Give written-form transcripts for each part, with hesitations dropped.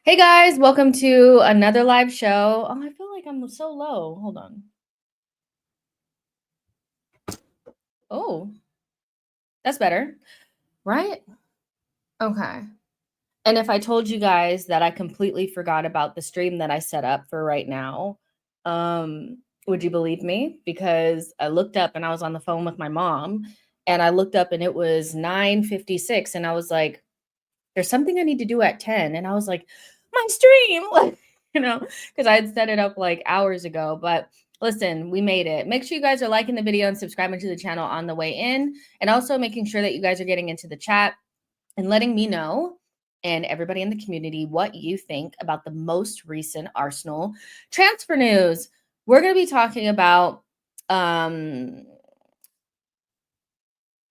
Hey guys, welcome to another live show. Oh, I feel like I'm so low. Hold on. Oh, that's better, right? Okay. And if I told you guys that I completely forgot about the stream that I set up for right now, would you believe me? Because I looked up and I was on the phone with my mom, and I looked up and it was 9:56, and I was like, there's something I need to do at 10. And I was like, my stream, like, because I had set it up like hours ago. But listen, we made it. Make sure you guys are liking the video and subscribing to the channel on the way in, and also making sure that you guys are getting into the chat and letting me know and everybody in the community what you think about the most recent Arsenal transfer news. We're going to be talking about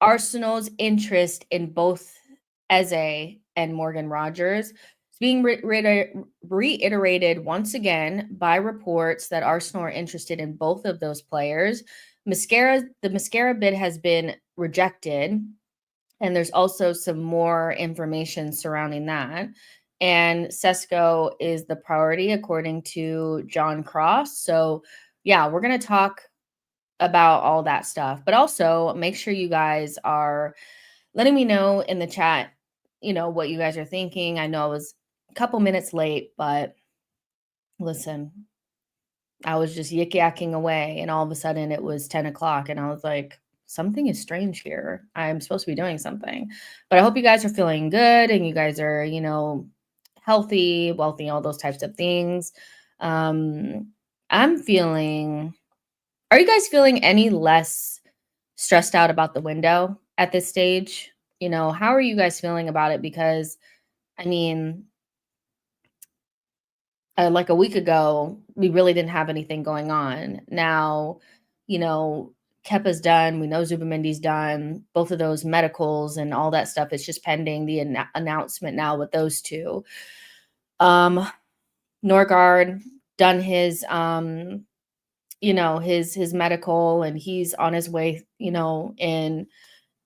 Arsenal's interest in both Eze and Morgan Rogers. It's being reiterated once again by reports that Arsenal are interested in both of those players. The Mascara bid has been rejected, and there's also some more information surrounding that. And Sesko is the priority, according to John Cross. So, yeah, we're going to talk about all that stuff, but also make sure you guys are letting me know in the chat, what you guys are thinking. I know I was a couple minutes late, but listen, I was just yik-yakking away, and all of a sudden it was 10 o'clock, and I was like, something is strange here. I'm supposed to be doing something. But I hope you guys are feeling good and you guys are, healthy, wealthy, all those types of things. I'm feeling Are you guys feeling any less stressed out about the window at this stage? How are you guys feeling about it? Because, I mean, like a week ago, we really didn't have anything going on. Now, you know, Kepa's done. We know Zubimendi's done. Both of those medicals and all that stuff is just pending the announcement now with those two. Norgard done his his medical, and he's on his way, in.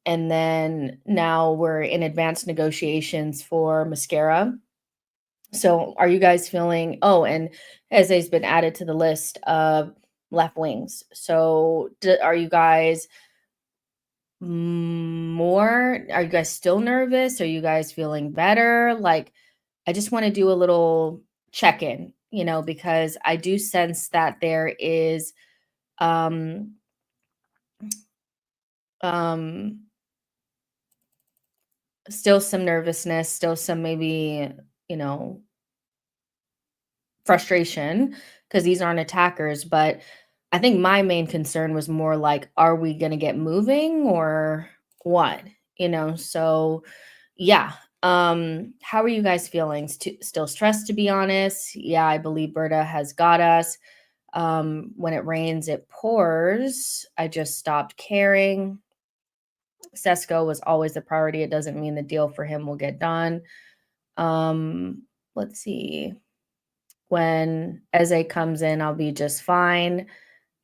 And then now we're in advanced negotiations for Mascara. So are you guys feeling, oh, and Eze's been added to the list of left wings. So are you guys are you guys still nervous? Are you guys feeling better? Like, I just want to do a little check-in, because I do sense that there is um um still some nervousness, still some maybe, you know, frustration, because these aren't attackers. But I think my main concern was more like, are we going to get moving or what? So yeah. How are you guys feeling? Still stressed, to be honest? Yeah, I believe Berta has got us. When it rains, it pours. I just stopped caring. Sesko was always the priority. It doesn't mean the deal for him will get done. Let's see. When Eze comes in, I'll be just fine.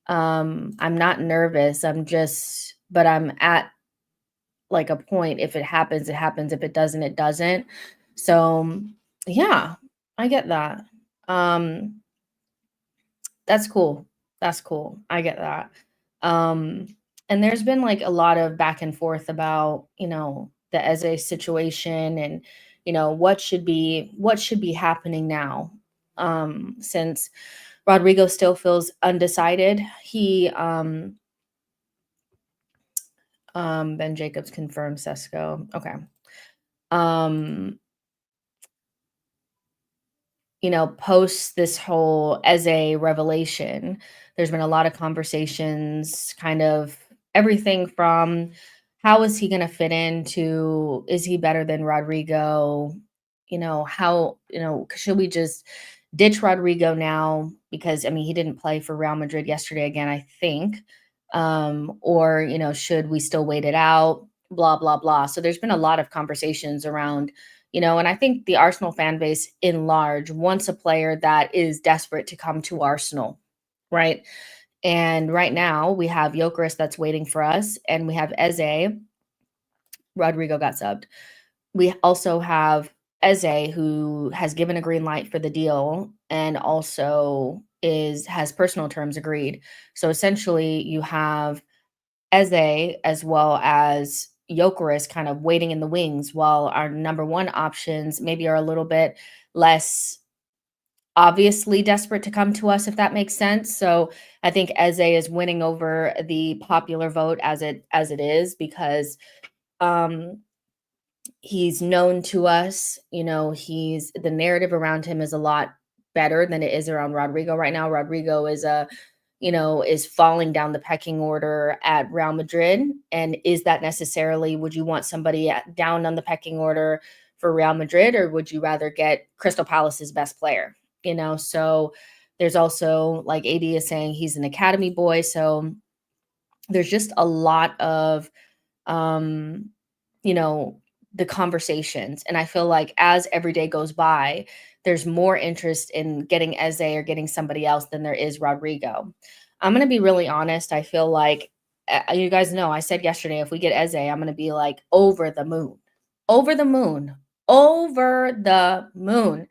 I'm not nervous. But I'm at like a point. If it happens, it happens. If it doesn't, it doesn't. So yeah, I get that. Um, that's cool. That's cool. I get that. Um, and there's been like a lot of back and forth about, the Eze situation, and, what should be happening now. Since Rodrygo still feels undecided. Ben Jacobs confirmed Sesko. Okay. Um, post this whole Eze revelation, there's been a lot of conversations, kind of everything from how is he going to fit into, is he better than Rodrygo? How, should we just ditch Rodrygo now? Because, I mean, he didn't play for Real Madrid yesterday again, I think. Or, should we still wait it out? Blah, blah, blah. So there's been a lot of conversations around, and I think the Arsenal fan base in large wants a player that is desperate to come to Arsenal, right? And right now we have Gyökeres that's waiting for us, and we have Eze. Rodrygo got subbed. We also have Eze, who has given a green light for the deal, and also has personal terms agreed. So essentially, you have Eze as well as Gyökeres kind of waiting in the wings, while our number one options maybe are a little bit less obviously desperate to come to us, if that makes sense. So I think Eze is winning over the popular vote as it is, because um he's known to us. He's the narrative around him is a lot better than it is around Rodrygo right now. Rodrygo is falling down the pecking order at Real Madrid. And is that necessarily, would you want somebody down on the pecking order for Real Madrid, or would you rather get Crystal Palace's best player? So there's also, like AD is saying, he's an academy boy. So there's just a lot of, um, you know, the conversations. And I feel like as every day goes by, there's more interest in getting Eze or getting somebody else than there is Rodrygo. I'm going to be really honest. I feel like, you guys know, I said yesterday, if we get Eze, I'm going to be like over the moon, over the moon, over the moon.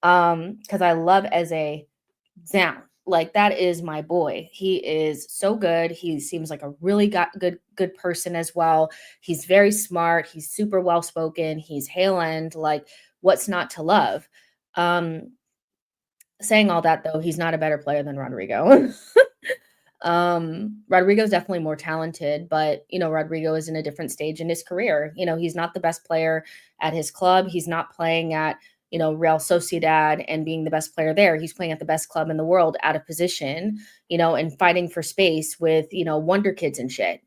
Because I love Eze down. Like, that is my boy. He is so good. He seems like a really good person as well. He's very smart. He's super well spoken. He's Hale End. Like, what's not to love? Saying all that, though, he's not a better player than Rodrygo. Rodrygo's definitely more talented, but Rodrygo is in a different stage in his career. He's not the best player at his club. He's not playing at Real Sociedad and being the best player there. He's playing at the best club in the world out of position, and fighting for space with, wonder kids and shit,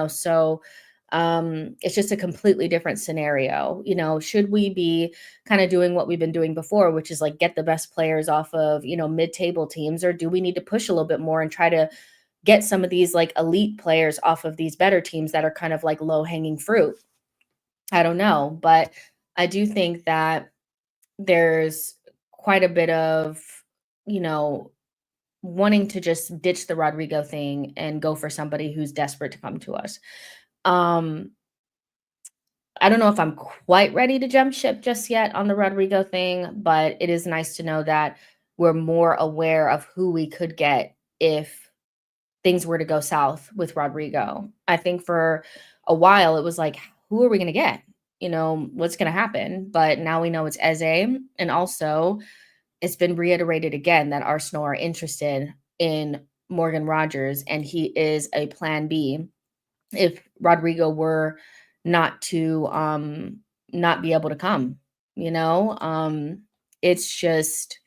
so it's just a completely different scenario. Should we be kind of doing what we've been doing before, which is like get the best players off of, mid-table teams, or do we need to push a little bit more and try to get some of these like elite players off of these better teams that are kind of like low-hanging fruit? I don't know, but I do think that there's quite a bit of, you know, wanting to just ditch the Rodrigo thing and go for somebody who's desperate to come to us. Um, I don't know if I'm quite ready to jump ship just yet on the Rodrigo thing, but it is nice to know that we're more aware of who we could get if things were to go south with Rodrigo. I think for a while it was like, who are we going to get? What's going to happen? But now we know it's Eze. And also, it's been reiterated again that Arsenal are interested in Morgan Rogers, and he is a plan B if Rodrigo were not to not be able to come. It's just,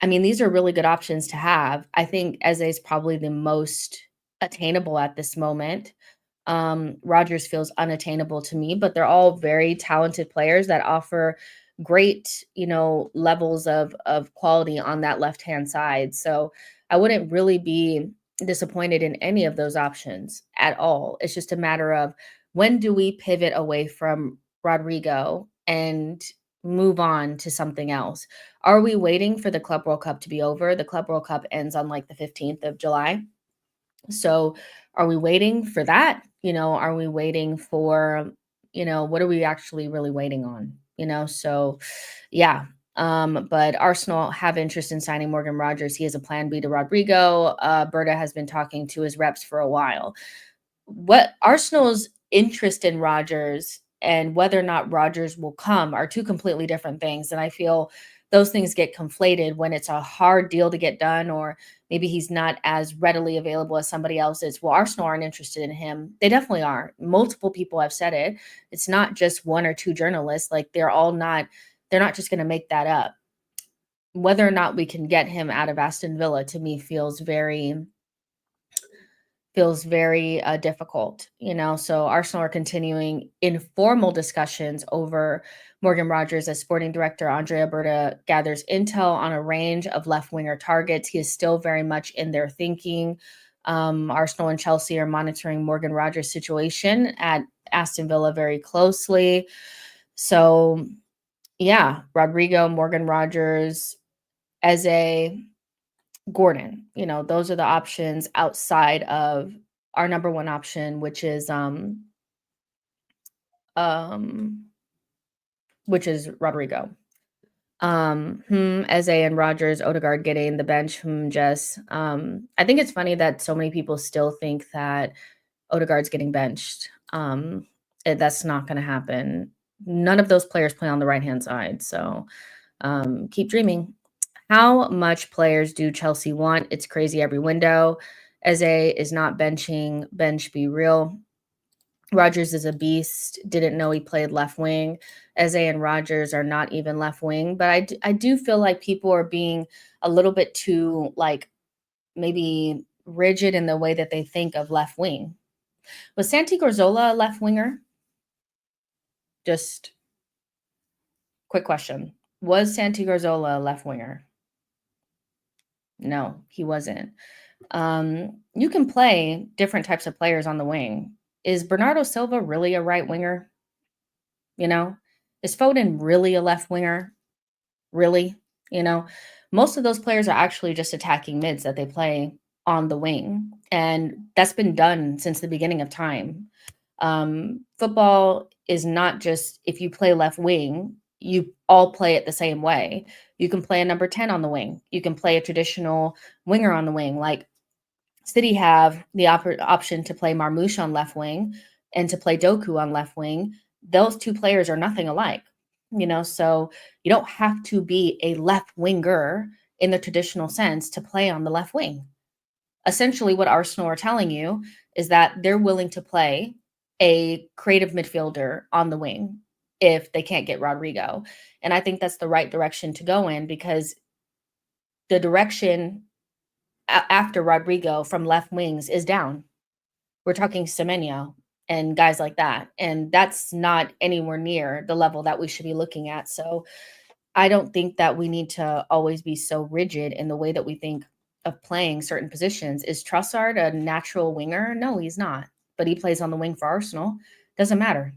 I mean, these are really good options to have. I think Eze is probably the most attainable at this moment. Rogers feels unattainable to me, but they're all very talented players that offer great, levels of quality on that left-hand side. So I wouldn't really be disappointed in any of those options at all. It's just a matter of when do we pivot away from Rodrigo and move on to something else? Are we waiting for the Club World Cup to be over? The Club World Cup ends on like the 15th of July. So are we waiting for that? Are we waiting for, what are we actually really waiting on? So yeah. But Arsenal have interest in signing Morgan Rogers. He is a plan B to Rodrigo. Berta has been talking to his reps for a while. What Arsenal's interest in Rodgers and whether or not Rodgers will come are two completely different things. And I feel those things get conflated when it's a hard deal to get done, or maybe he's not as readily available as somebody else is. Well, Arsenal aren't interested in him. They definitely are. Multiple people have said it. It's not just one or two journalists. Like they're not just going to make that up. Whether or not we can get him out of Aston Villa, to me, feels very difficult, So Arsenal are continuing informal discussions over Morgan Rogers as sporting director Andrea Berta gathers intel on a range of left winger targets. He is still very much in their thinking. Arsenal and Chelsea are monitoring Morgan Rogers' situation at Aston Villa very closely. So, yeah, Rodrygo, Morgan Rogers, Eze, Gordon, those are the options outside of our number one option, um, which is Rodrigo. Eze and Rogers, Odegaard getting the bench. Jess. I think it's funny that so many people still think that Odegaard's getting benched. That's not going to happen. None of those players play on the right hand side, so keep dreaming. How much players do Chelsea want? It's crazy every window. Eze is not benching. Bench, be real. Rogers is a beast. Didn't know he played left wing. Eze and Rogers are not even left wing. But I do feel like people are being a little bit too, like, maybe rigid in the way that they think of left wing. Was Santi Gorzola a left winger? Just quick question. Was Santi Gorzola a left winger? No, he wasn't. You can play different types of players on the wing. Is Bernardo Silva really a right winger? Is Foden really a left winger? Really? Most of those players are actually just attacking mids that they play on the wing. And that's been done since the beginning of time. Football is not just if you play left wing, you all play it the same way. You can play a number 10 on the wing. You can play a traditional winger on the wing. Like City have the option to play Marmoush on left wing and to play Doku on left wing. Those two players are nothing alike, so you don't have to be a left winger in the traditional sense to play on the left wing. Essentially, what Arsenal are telling you is that they're willing to play a creative midfielder on the wing. if they can't get Rodrygo. And I think that's the right direction to go in, because the direction after Rodrygo from left wings is down. We're talking Semenyo and guys like that. And that's not anywhere near the level that we should be looking at. So I don't think that we need to always be so rigid in the way that we think of playing certain positions. Is Trossard a natural winger? No, he's not. But he plays on the wing for Arsenal. Doesn't matter.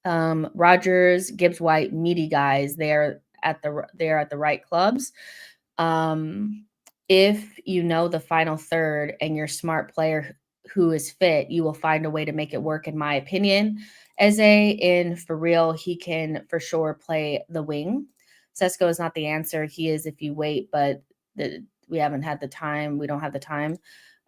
Rogers, Gibbs White, meaty guys. They're at the right clubs. If you know the final third and you're a smart player who is fit, you will find a way to make it work, in my opinion. For real, he can for sure play the wing. Sesko is not the answer. He is if you wait, but we haven't had the time. We don't have the time.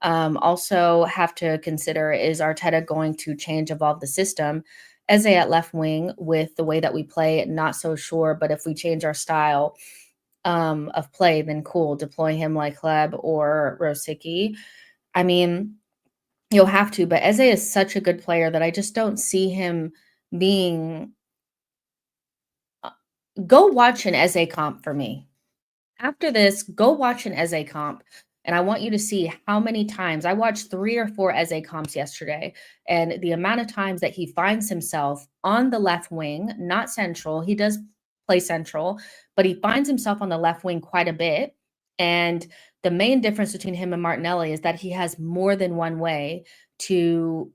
Also have to consider, is Arteta going to evolve the system? Eze at left wing with the way that we play, not so sure. But if we change our style of play, then cool. Deploy him like Hleb or Rosicky. I mean, you'll have to, but Eze is such a good player that I just don't see him being. Go watch an Eze comp for me. After this, go watch an Eze comp. And I want you to see how many times I watched 3 or 4 Eze comps yesterday, and the amount of times that he finds himself on the left wing, not central. He does play central, but he finds himself on the left wing quite a bit. And the main difference between him and Martinelli is that he has more than one way to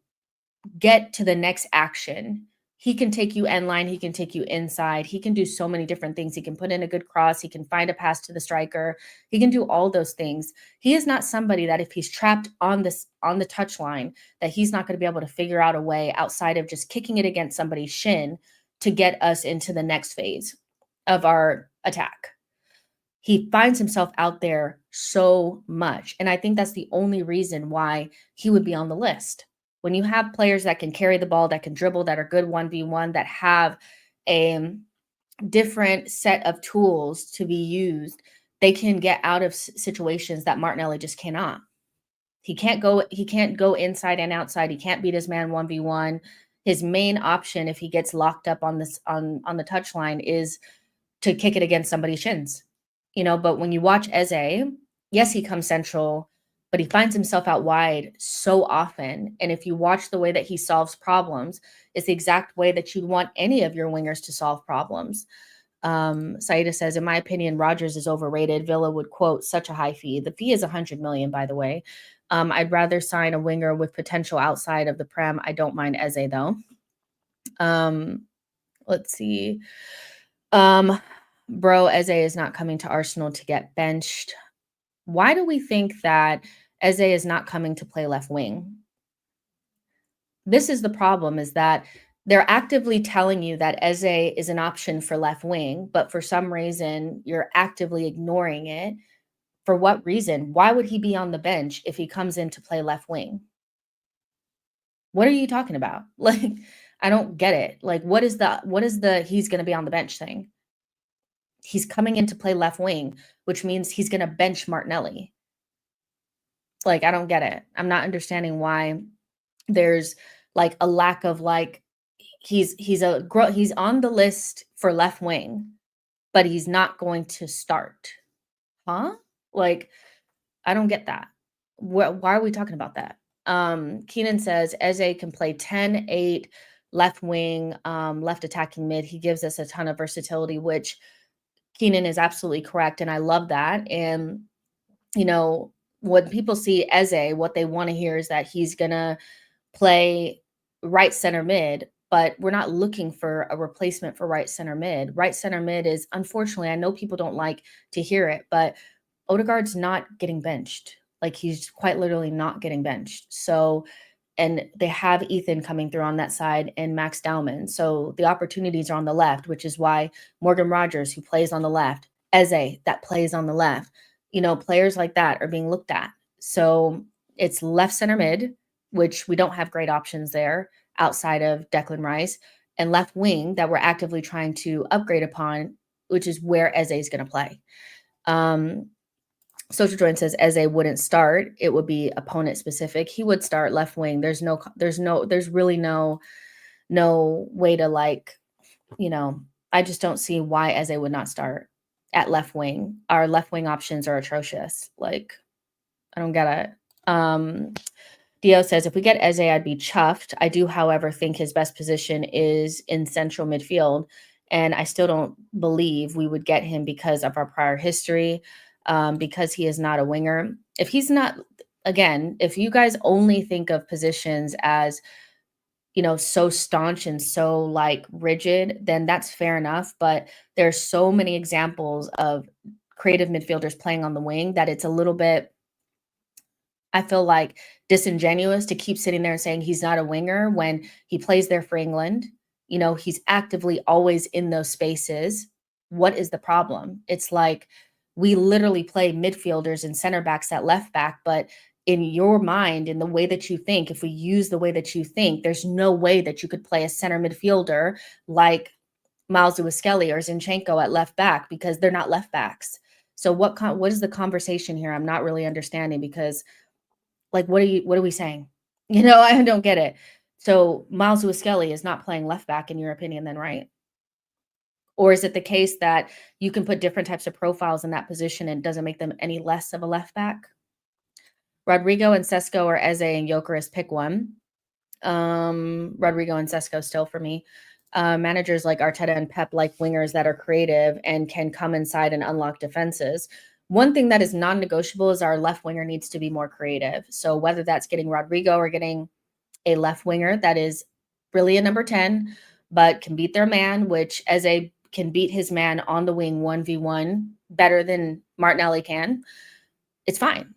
get to the next action. He can take you end line. He can take you inside. He can do so many different things. He can put in a good cross. He can find a pass to the striker. He can do all those things. He is not somebody that if he's trapped on the touch line, that he's not going to be able to figure out a way outside of just kicking it against somebody's shin to get us into the next phase of our attack. He finds himself out there so much. And I think that's the only reason why he would be on the list. When you have players that can carry the ball, that can dribble, that are good 1v1, that have a different set of tools to be used, they can get out of situations that Martinelli just cannot. He can't go inside and outside. He can't beat his man 1v1. His main option, if he gets locked up on the touchline, is to kick it against somebody's shins. But when you watch Eze, yes, he comes central, but he finds himself out wide so often. And if you watch the way that he solves problems, it's the exact way that you'd want any of your wingers to solve problems. Saida says, in my opinion, Rodgers is overrated. Villa would quote such a high fee. The fee is 100 million, by the way. I'd rather sign a winger with potential outside of the Prem. I don't mind Eze though. Let's see. Bro, Eze is not coming to Arsenal to get benched. Why do we think that Eze is not coming to play left wing? This is the problem, is that they're actively telling you that Eze is an option for left wing, but for some reason you're actively ignoring it. For what reason? Why would he be on the bench if he comes in to play left wing? What are you talking about? Like, I don't get it. Like, what is the he's going to be on the bench thing? He's coming in to play left wing, which means he's going to bench Martinelli. Like, I don't get it. I'm not understanding why there's like a lack of he's on the list for left wing, but he's not going to start. Huh? Like, I don't get that. Why are we talking about that? Keenan says Eze can play 10, 8, left wing, left attacking mid. He gives us a ton of versatility, which Keenan is absolutely correct. And I love that. And, when people see Eze, what they want to hear is that he's going to play right center mid, but we're not looking for a replacement for right center mid. Right center mid is, unfortunately, I know people don't like to hear it, but Odegaard's not getting benched. Like, he's quite literally not getting benched. So, and they have Ethan coming through on that side and Max Dowman. So the opportunities are on the left, which is why Morgan Rogers, who plays on the left, Eze, that plays on the left, players like that are being looked at. So it's left center mid, which we don't have great options there outside of Declan Rice, and left wing that we're actively trying to upgrade upon, which is where Eze is going to play. Social Join says Eze wouldn't start. It would be opponent specific. He would start left wing. There's really no way to you know, I just don't see why Eze would not start at left wing. Our left wing options are atrocious. Like, I don't get it. Dio says, if we get Eze, I'd be chuffed. I do, however, think his best position is in central midfield. And I still don't believe we would get him because of our prior history, because he is not a winger. If he's not, again, if you guys only think of positions as, so staunch and so like rigid, then that's fair enough. But there's so many examples of creative midfielders playing on the wing that it's a little bit, I feel like, disingenuous to keep sitting there and saying he's not a winger when he plays there for England. He's actively always in those spaces. What is the problem? It's like we literally play midfielders and center backs at left back, but in your mind, in the way that you think, if we use the way that you think, there's no way that you could play a center midfielder like Miles Lewis-Skelly or Zinchenko at left back because they're not left backs. So what is the conversation here? I'm not really understanding because like, what are we saying? I don't get it. So Miles Lewis-Skelly is not playing left back in your opinion then, right? Or is it the case that you can put different types of profiles in that position and it doesn't make them any less of a left back? Rodrygo and Sesko or Eze and Gyökeres, pick one. Rodrygo and Sesko still for me. Managers like Arteta and Pep like wingers that are creative and can come inside and unlock defenses. One thing that is non-negotiable is our left winger needs to be more creative. So whether that's getting Rodrygo or getting a left winger that is really a number 10, but can beat their man, which Eze can beat his man on the wing 1v1 better than Martinelli can, it's fine,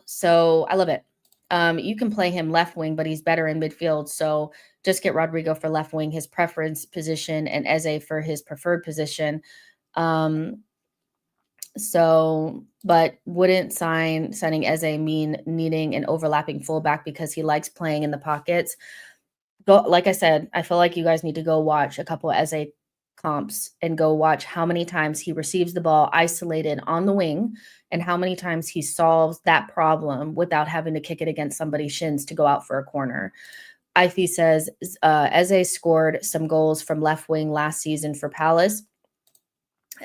So I love it. You can play him left wing, but he's better in midfield. So just get Rodrygo for left wing, his preference position, and Eze for his preferred position. But wouldn't signing Eze mean needing an overlapping fullback because he likes playing in the pockets? Like I said, I feel like you guys need to go watch a couple of Eze comps and go watch how many times he receives the ball isolated on the wing and how many times he solves that problem without having to kick it against somebody's shins to go out for a corner. Ify says, Eze scored some goals from left wing last season for Palace.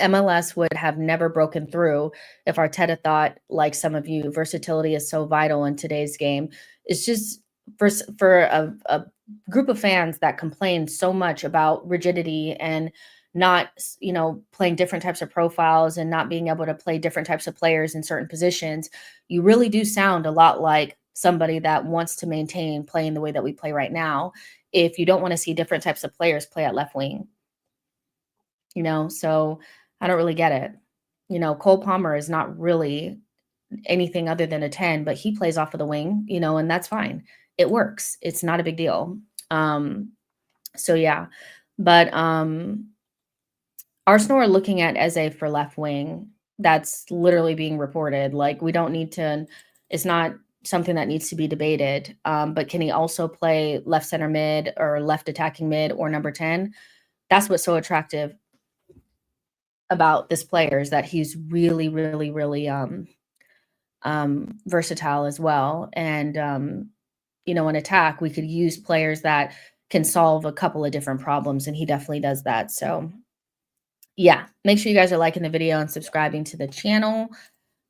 MLS would have never broken through if Arteta thought, like some of you, versatility is so vital in today's game. It's just for a group of fans that complain so much about rigidity and not, playing different types of profiles and not being able to play different types of players in certain positions. You really do sound a lot like somebody that wants to maintain playing the way that we play right now. If you don't want to see different types of players play at left wing, so I don't really get it. Cole Palmer is not really anything other than a 10, but he plays off of the wing, and that's fine. It works. It's not a big deal. So yeah, but Arsenal are looking at Eze for left wing. That's literally being reported. Like, we don't need to, it's not something that needs to be debated. But can he also play left center mid or left attacking mid or number 10? That's what's so attractive about this player, is that he's really, really, really versatile as well. And, in attack, we could use players that can solve a couple of different problems, and he definitely does that. So yeah, make sure you guys are liking the video and subscribing to the channel.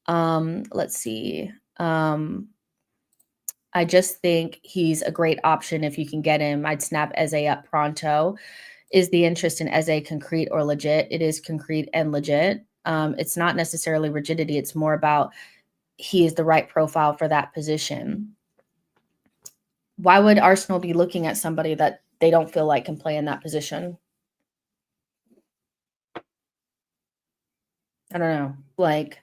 Let's see. I just think he's a great option if you can get him. I'd snap Eze up pronto. Is the interest in Eze concrete or legit? It is concrete and legit. It's not necessarily rigidity. It's more about he is the right profile for that position. Why would Arsenal be looking at somebody that they don't feel like can play in that position? I don't know. Like,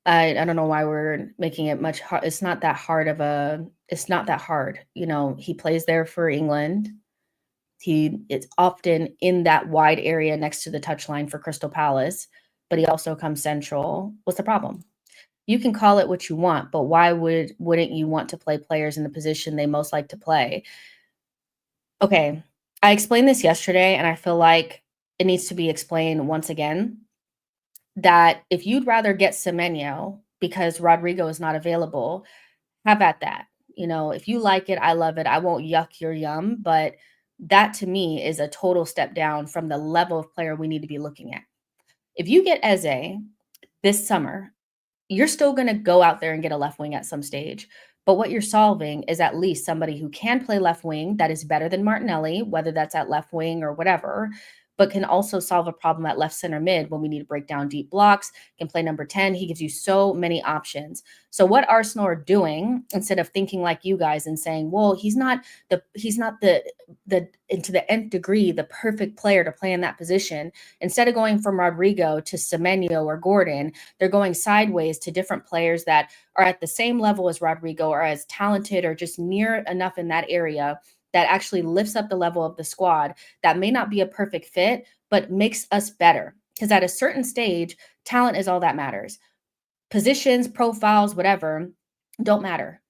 I don't know why we're making it much hard. It's not that hard. He plays there for England. It's often in that wide area next to the touchline for Crystal Palace, but he also comes central. What's the problem? You can call it what you want, but why wouldn't you want to play players in the position they most like to play? Okay, I explained this yesterday, and I feel like it needs to be explained once again, that if you'd rather get Semenyo because Rodrygo is not available, have at that. If you like it, I love it. I won't yuck your yum, but that to me is a total step down from the level of player we need to be looking at. If you get Eze this summer, you're still going to go out there and get a left wing at some stage. But what you're solving is at least somebody who can play left wing that is better than Martinelli, whether that's at left wing or whatever, but can also solve a problem at left center mid when we need to break down deep blocks, can play number 10. He gives you so many options. So what Arsenal are doing, instead of thinking like you guys and saying, well, he's not the into the nth degree, the perfect player to play in that position, instead of going from Rodrygo to Semenyo or Gordon, they're going sideways to different players that are at the same level as Rodrygo or as talented or just near enough in that area that actually lifts up the level of the squad that may not be a perfect fit, but makes us better. Because at a certain stage, talent is all that matters. Positions, profiles, whatever, don't matter.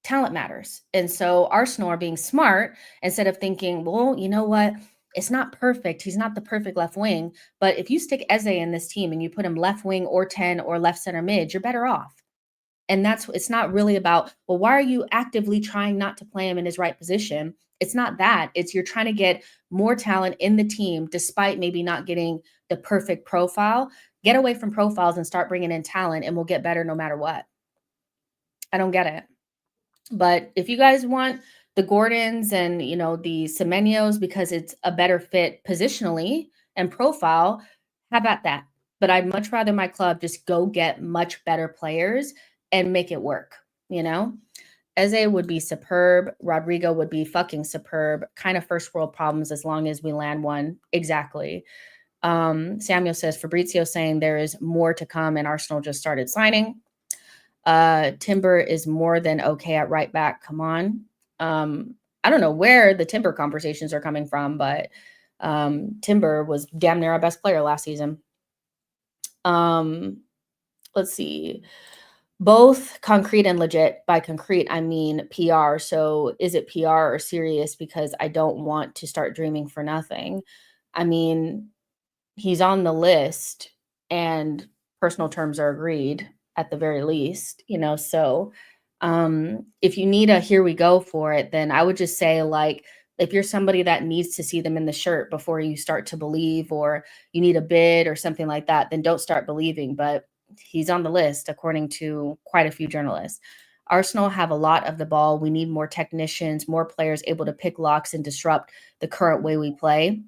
Talent matters. And so Arsenal are being smart instead of thinking, well, you know what? It's not perfect. He's not the perfect left wing. But if you stick Eze in this team and you put him left wing or 10 or left center mid, you're better off. And it's not really about, well, why are you actively trying not to play him in his right position? It's not that. It's you're trying to get more talent in the team despite maybe not getting the perfect profile. Get away from profiles and start bringing in talent and we'll get better no matter what. I don't get it. But if you guys want the Gordons and, the Semenyos because it's a better fit positionally and profile, how about that? But I'd much rather my club just go get much better players and make it work, Eze would be superb. Rodrygo would be fucking superb. Kind of first world problems as long as we land one. Exactly. Samuel says, Fabrizio saying there is more to come and Arsenal just started signing. Timber is more than okay at right back. Come on. I don't know where the Timber conversations are coming from, but Timber was damn near our best player last season. Let's see. Both concrete and legit. By concrete, I mean PR. So is it PR or serious? Because I don't want to start dreaming for nothing. I mean, he's on the list and personal terms are agreed at the very least, so if you need a here we go for it, then I would just say, like, if you're somebody that needs to see them in the shirt before you start to believe, or you need a bid or something like that, then don't start believing. But he's on the list according to quite a few journalists. Arsenal have a lot of the ball. We need more technicians, more players able to pick locks and disrupt the current way we play.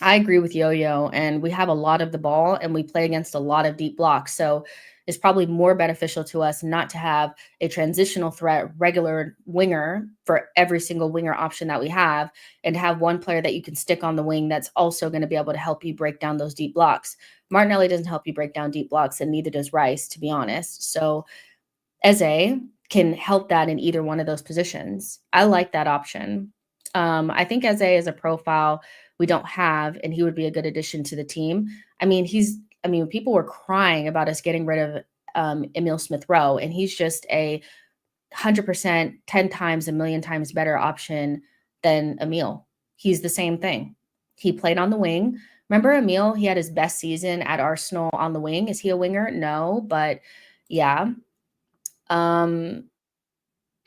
I agree with Yo-Yo, and we have a lot of the ball and we play against a lot of deep blocks. So it's probably more beneficial to us not to have a transitional threat, regular winger for every single winger option that we have, and have one player that you can stick on the wing that's also going to be able to help you break down those deep blocks. Martinelli doesn't help you break down deep blocks, and neither does Rice, to be honest. So Eze can help that in either one of those positions. I like that option. I think Eze is a profile we don't have, and he would be a good addition to the team. I mean, people were crying about us getting rid of Emil Smith-Rowe, and he's just 100%, 10 times, a million times better option than Emil. He's the same thing. He played on the wing. Remember Emil? He had his best season at Arsenal on the wing. Is he a winger? No, but yeah.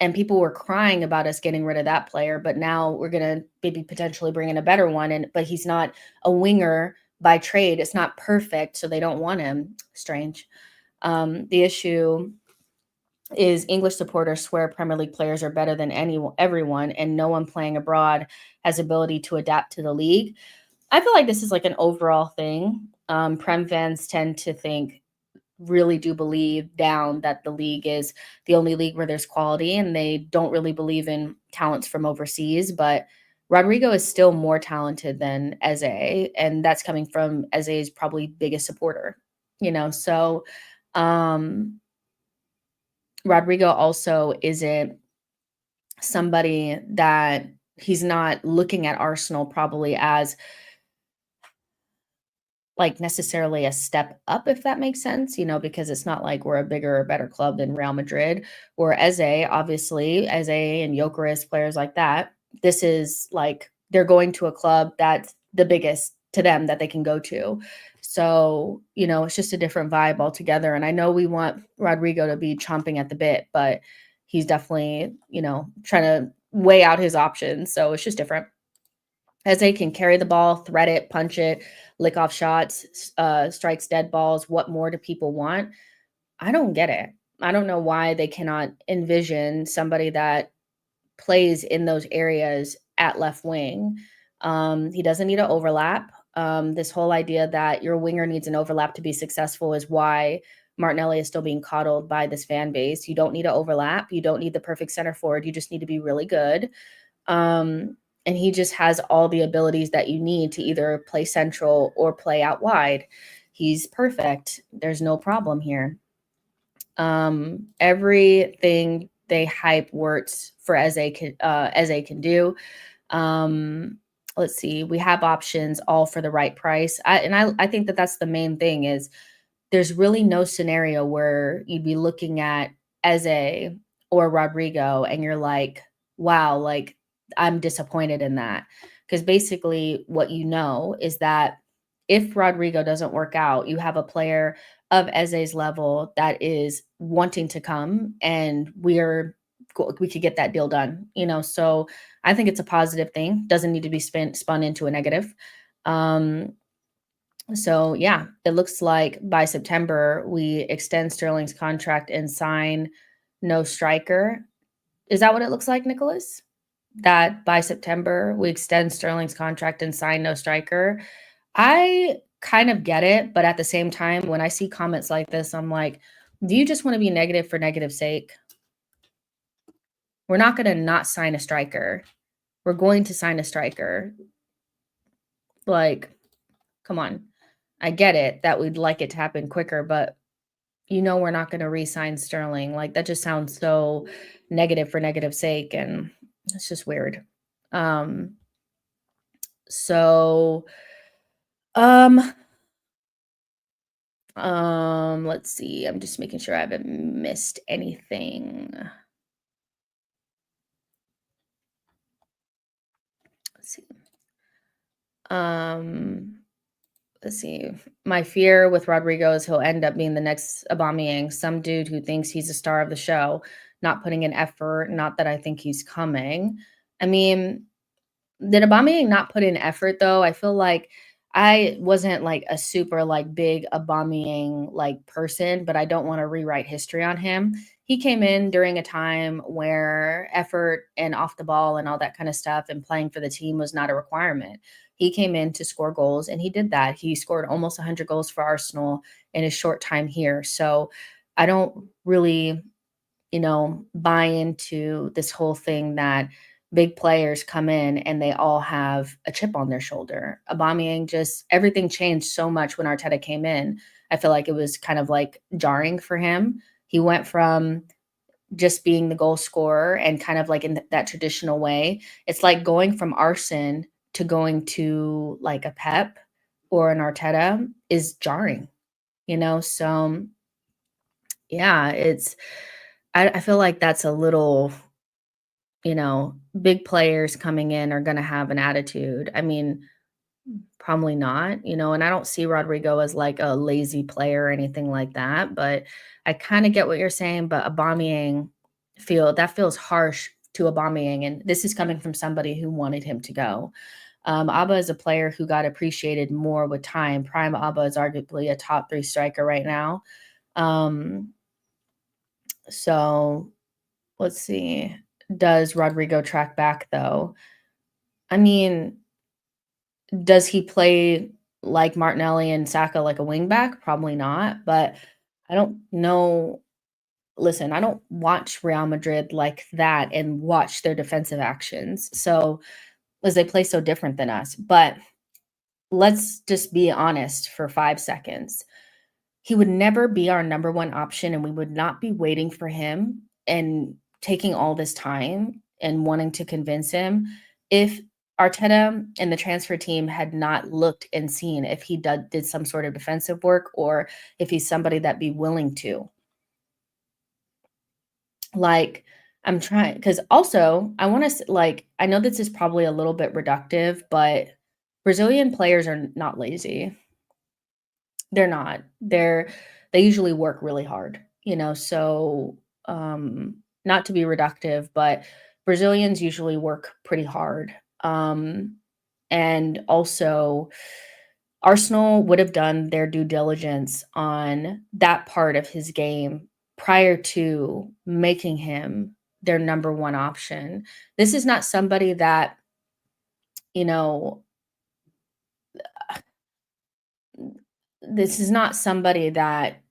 And people were crying about us getting rid of that player, but now we're going to maybe potentially bring in a better one. But he's not a winger by trade. It's not perfect, so they don't want him. Strange. The issue is English supporters swear Premier League players are better than everyone, and no one playing abroad has ability to adapt to the league. I feel like this is like an overall thing. Prem fans tend to really do believe down that the league is the only league where there's quality, and they don't really believe in talents from overseas. But Rodrygo is still more talented than Eze, and that's coming from Eze's probably biggest supporter, so Rodrygo also isn't somebody that he's not looking at Arsenal probably as like necessarily a step up, if that makes sense, because it's not like we're a bigger or better club than Real Madrid or Eze, obviously, Eze and Gyökeres, players like that. This is like they're going to a club that's the biggest to them that they can go to. So, it's just a different vibe altogether. And I know we want Rodrygo to be chomping at the bit, but he's definitely, trying to weigh out his options. So it's just different. Eze can carry the ball, thread it, punch it, lick off shots, strikes dead balls. What more do people want? I don't get it. I don't know why they cannot envision somebody that plays in those areas at left wing. He doesn't need an overlap. This whole idea that your winger needs an overlap to be successful is why Martinelli is still being coddled by this fan base. You don't need an overlap. You don't need the perfect center forward. You just need to be really good. And he just has all the abilities that you need to either play central or play out wide. He's perfect. There's no problem here. Everything they hype works for Eze can do. Let's see, we have options all for the right price. I think that that's the main thing is there's really no scenario where you'd be looking at Eze or Rodrygo and you're like, wow, like I'm disappointed in that. Because basically, what you know is that if Rodrygo doesn't work out, you have a player of Eze's level that is wanting to come, and we could get that deal done, you know. So I think it's a positive thing. Doesn't need to be spun into a negative. Um, so yeah, it looks like by September we extend Sterling's contract and sign no striker. Is that what it looks like, Nicholas? That by September we extend Sterling's contract and sign no striker. I kind of get it, but at the same time, when I see comments like this, I'm like, do you just want to be negative for negative sake? We're not going to not sign a striker. We're going to sign a striker. Like, come on. I get it that we'd like it to happen quicker, but you know we're not going to re-sign Sterling. Like that just sounds so negative for negative sake, and it's just weird. Um, so um let's see. I'm just making sure I haven't missed anything. Let's see. Um let's see. My fear with Rodrigo is he'll end up being the next Aubameyang, some dude who thinks he's a star of the show, not putting in effort. Not that I think he's coming. I mean, did Aubameyang not put in effort though? I feel like I wasn't like a super like big Aubameyang like person, but I don't want to rewrite history on him. He came in during a time where effort and off the ball and all that kind of stuff and playing for the team was not a requirement. He came in to score goals and he did that. He scored almost 100 goals for Arsenal in a short time here. So I don't really, buy into this whole thing that big players come in and they all have a chip on their shoulder. Aubameyang just everything changed so much when Arteta came in. I feel like it was kind of like jarring for him. He went from just being the goal scorer and kind of like in that traditional way. It's like going from Arson to going to like a Pep or an Arteta is jarring, So yeah, I feel like that's a little, big players coming in are gonna have an attitude. I mean, probably not, and I don't see Rodrigo as like a lazy player or anything like that, but I kinda get what you're saying, but Aubameyang feels harsh to Aubameyang, and this is coming from somebody who wanted him to go. Abba is a player who got appreciated more with time. Prime Abba is arguably a top 3 striker right now. Um, so let's see. Does Rodrigo track back though? I mean, does he play like Martinelli and Saka like a wingback? Probably not, but I don't know. Listen, I don't watch Real Madrid like that and watch their defensive actions. So, as they play so different than us. But let's just be honest for 5 seconds. He would never be our number 1 option, and we would not be waiting for him and taking all this time and wanting to convince him if Arteta and the transfer team had not looked and seen if he did some sort of defensive work or if he's somebody that be willing to. Like, I'm trying because also I want to like I know this is probably a little bit reductive, but Brazilian players are not lazy. They're not. They usually work really hard, so, not to be reductive, but Brazilians usually work pretty hard. Um, And also, Arsenal would have done their due diligence on that part of his game prior to making him their number one option. This is not somebody that, you know, this is not somebody that,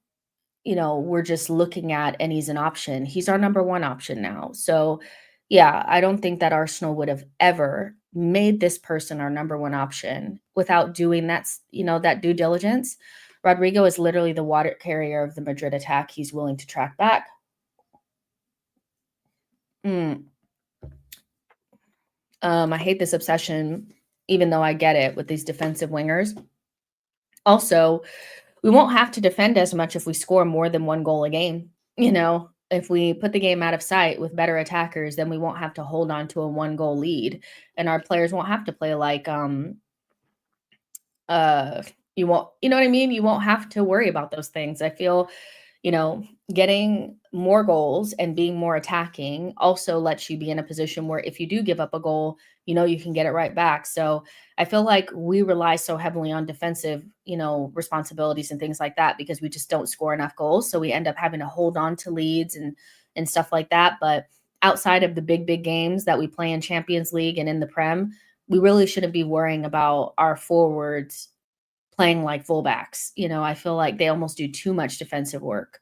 we're just looking at and he's an option. He's our number one option now. So, yeah, I don't think that Arsenal would have ever made this person our number one option without doing that due diligence. Rodrigo is literally the water carrier of the Madrid attack. He's willing to track back. Mm, I hate this obsession, even though I get it with these defensive wingers. Also, we won't have to defend as much if we score more than one goal a game. If we put the game out of sight with better attackers, then we won't have to hold on to a one goal lead. And our players won't have to play like uh you won't, you know what I mean? You won't have to worry about those things. I feel, getting more goals and being more attacking also lets you be in a position where if you do give up a goal, you can get it right back. So I feel like we rely so heavily on defensive, responsibilities and things like that because we just don't score enough goals. So we end up having to hold on to leads and stuff like that. But outside of the big games that we play in Champions League and in the Prem, we really shouldn't be worrying about our forwards playing like fullbacks. I feel like they almost do too much defensive work.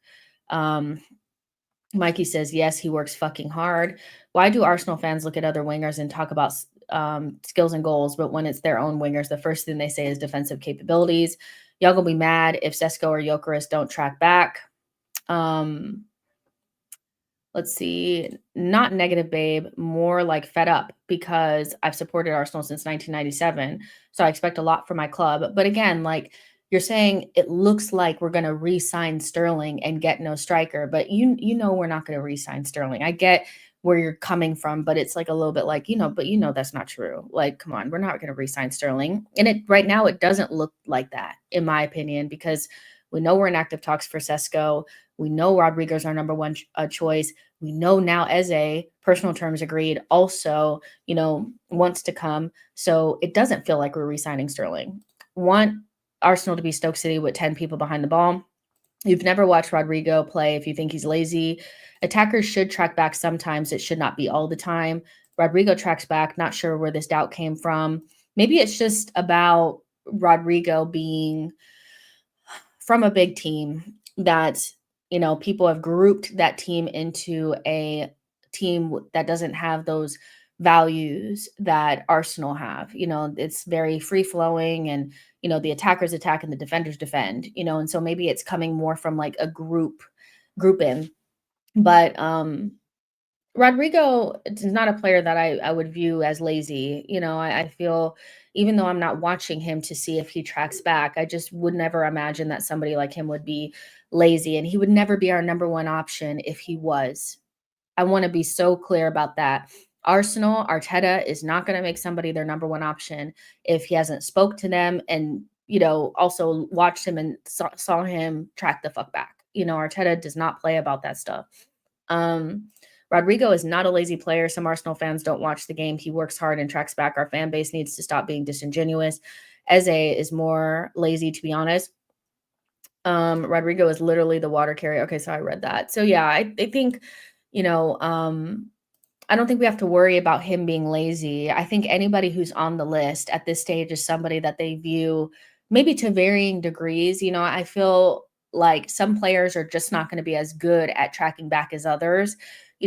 Um, Mikey says, yes, he works fucking hard. Why do Arsenal fans look at other wingers and talk about skills and goals, but when it's their own wingers, the first thing they say is defensive capabilities? Y'all gonna be mad if Sesko or Jokeris don't track back. Um, Let's see, not negative, babe, more like fed up because I've supported Arsenal since 1997. So I expect a lot from my club. But again, like you're saying, it looks like we're going to re-sign Sterling and get no striker, but we're not going to re-sign Sterling. I get where you're coming from, but it's like a little bit like, but that's not true. Like, come on, we're not going to re-sign Sterling. And it right now it doesn't look like that, in my opinion, because we know we're in active talks for Sesko. We know Rodrygo's our number one choice. We know now Eze, personal terms agreed, also, wants to come. So it doesn't feel like we're re-signing Sterling. Want Arsenal to be Stoke City with 10 people behind the ball. You've never watched Rodrygo play if you think he's lazy. Attackers should track back sometimes. It should not be all the time. Rodrygo tracks back. Not sure where this doubt came from. Maybe it's just about Rodrygo being from a big team that, people have grouped that team into a team that doesn't have those values that Arsenal have. It's very free flowing and, the attackers attack and the defenders defend, and so maybe it's coming more from like a group in. But Rodrygo is not a player that I would view as lazy. I feel even though I'm not watching him to see if he tracks back, I just would never imagine that somebody like him would be lazy, and he would never be our number one option if he was. I want to be so clear about that. Arsenal, Arteta is not going to make somebody their number one option if he hasn't spoke to them and, also watched him and saw him track the fuck back. Arteta does not play about that stuff. Um, Rodrygo is not a lazy player. Some Arsenal fans don't watch the game. He works hard and tracks back. Our fan base needs to stop being disingenuous. Eze is more lazy, to be honest. Rodrygo is literally the water carrier. Okay, so I read that. So yeah, I think, I don't think we have to worry about him being lazy. I think anybody who's on the list at this stage is somebody that they view maybe to varying degrees. I feel like some players are just not going to be as good at tracking back as others.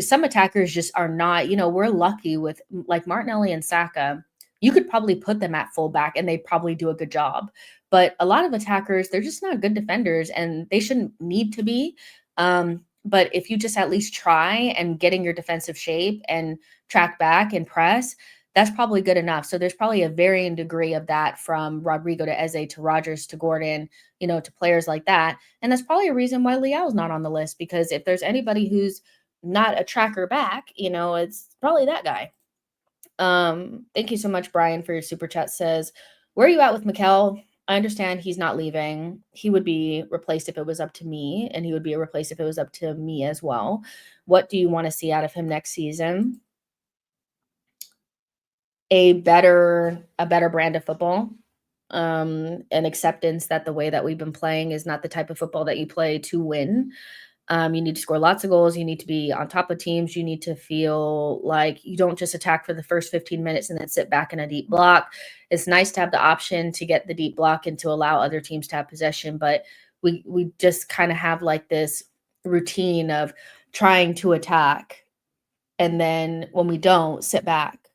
Some attackers just are not, we're lucky with like Martinelli and Saka. You could probably put them at fullback and they probably do a good job. But a lot of attackers, they're just not good defenders and they shouldn't need to be. But if you just at least try and get in your defensive shape and track back and press, that's probably good enough. So there's probably a varying degree of that from Rodrygo to Eze to Rogers to Gordon, to players like that. And that's probably a reason why Leao's not on the list, because if there's anybody who's not a tracker back, it's probably that guy. Thank you so much, Brian, for your super chat. Says, where are you at with Mikel? I understand he's not leaving. He would be replaced if it was up to me, and he would be replaced if it was up to me as well. What do you want to see out of him next season? a better brand of football, and acceptance that the way that we've been playing is not the type of football that you play to win. You need to score lots of goals. You need to be on top of teams. You need to feel like you don't just attack for the first 15 minutes and then sit back in a deep block. It's nice to have the option to get the deep block and to allow other teams to have possession, but we just kind of have like this routine of trying to attack, and then when we don't, sit back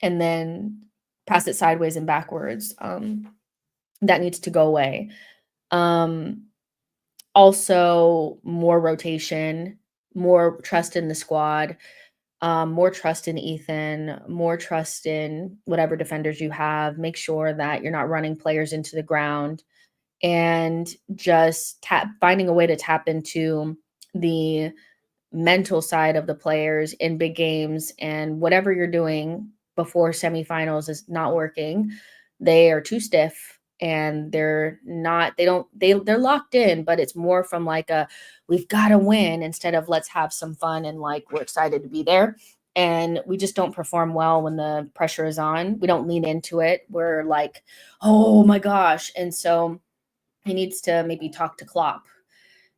and then pass it sideways and backwards. That needs to go away. Um, Also, more rotation, more trust in the squad, more trust in Ethan, more trust in whatever defenders you have. Make sure that you're not running players into the ground, and just finding a way to tap into the mental side of the players in big games. And whatever you're doing before semifinals is not working. They are too stiff, and they're not they're locked in, but it's more from like a we've got to win instead of let's have some fun and like we're excited to be there. And we just don't perform well when the pressure is on. We don't lean into it. We're like, oh my gosh. And so he needs to maybe talk to Klopp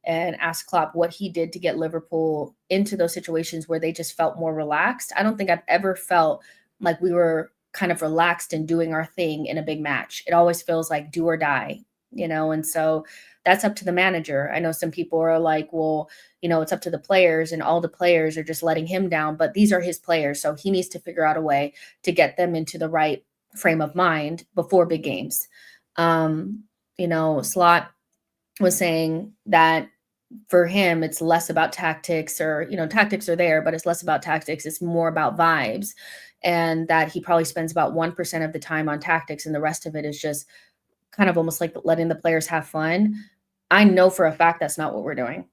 and ask Klopp what he did to get Liverpool into those situations where they just felt more relaxed. I don't think I've ever felt like we were kind of relaxed and doing our thing in a big match. It always feels like do or die. And so that's up to the manager. I know some people are like, well, it's up to the players, and all the players are just letting him down, but these are his players. So he needs to figure out a way to get them into the right frame of mind before big games. Slot was saying that for him, it's less about tactics, or, tactics are there, but it's less about tactics. It's more about vibes. And that he probably spends about 1% of the time on tactics, and the rest of it is just kind of almost like letting the players have fun. I know for a fact that's not what we're doing.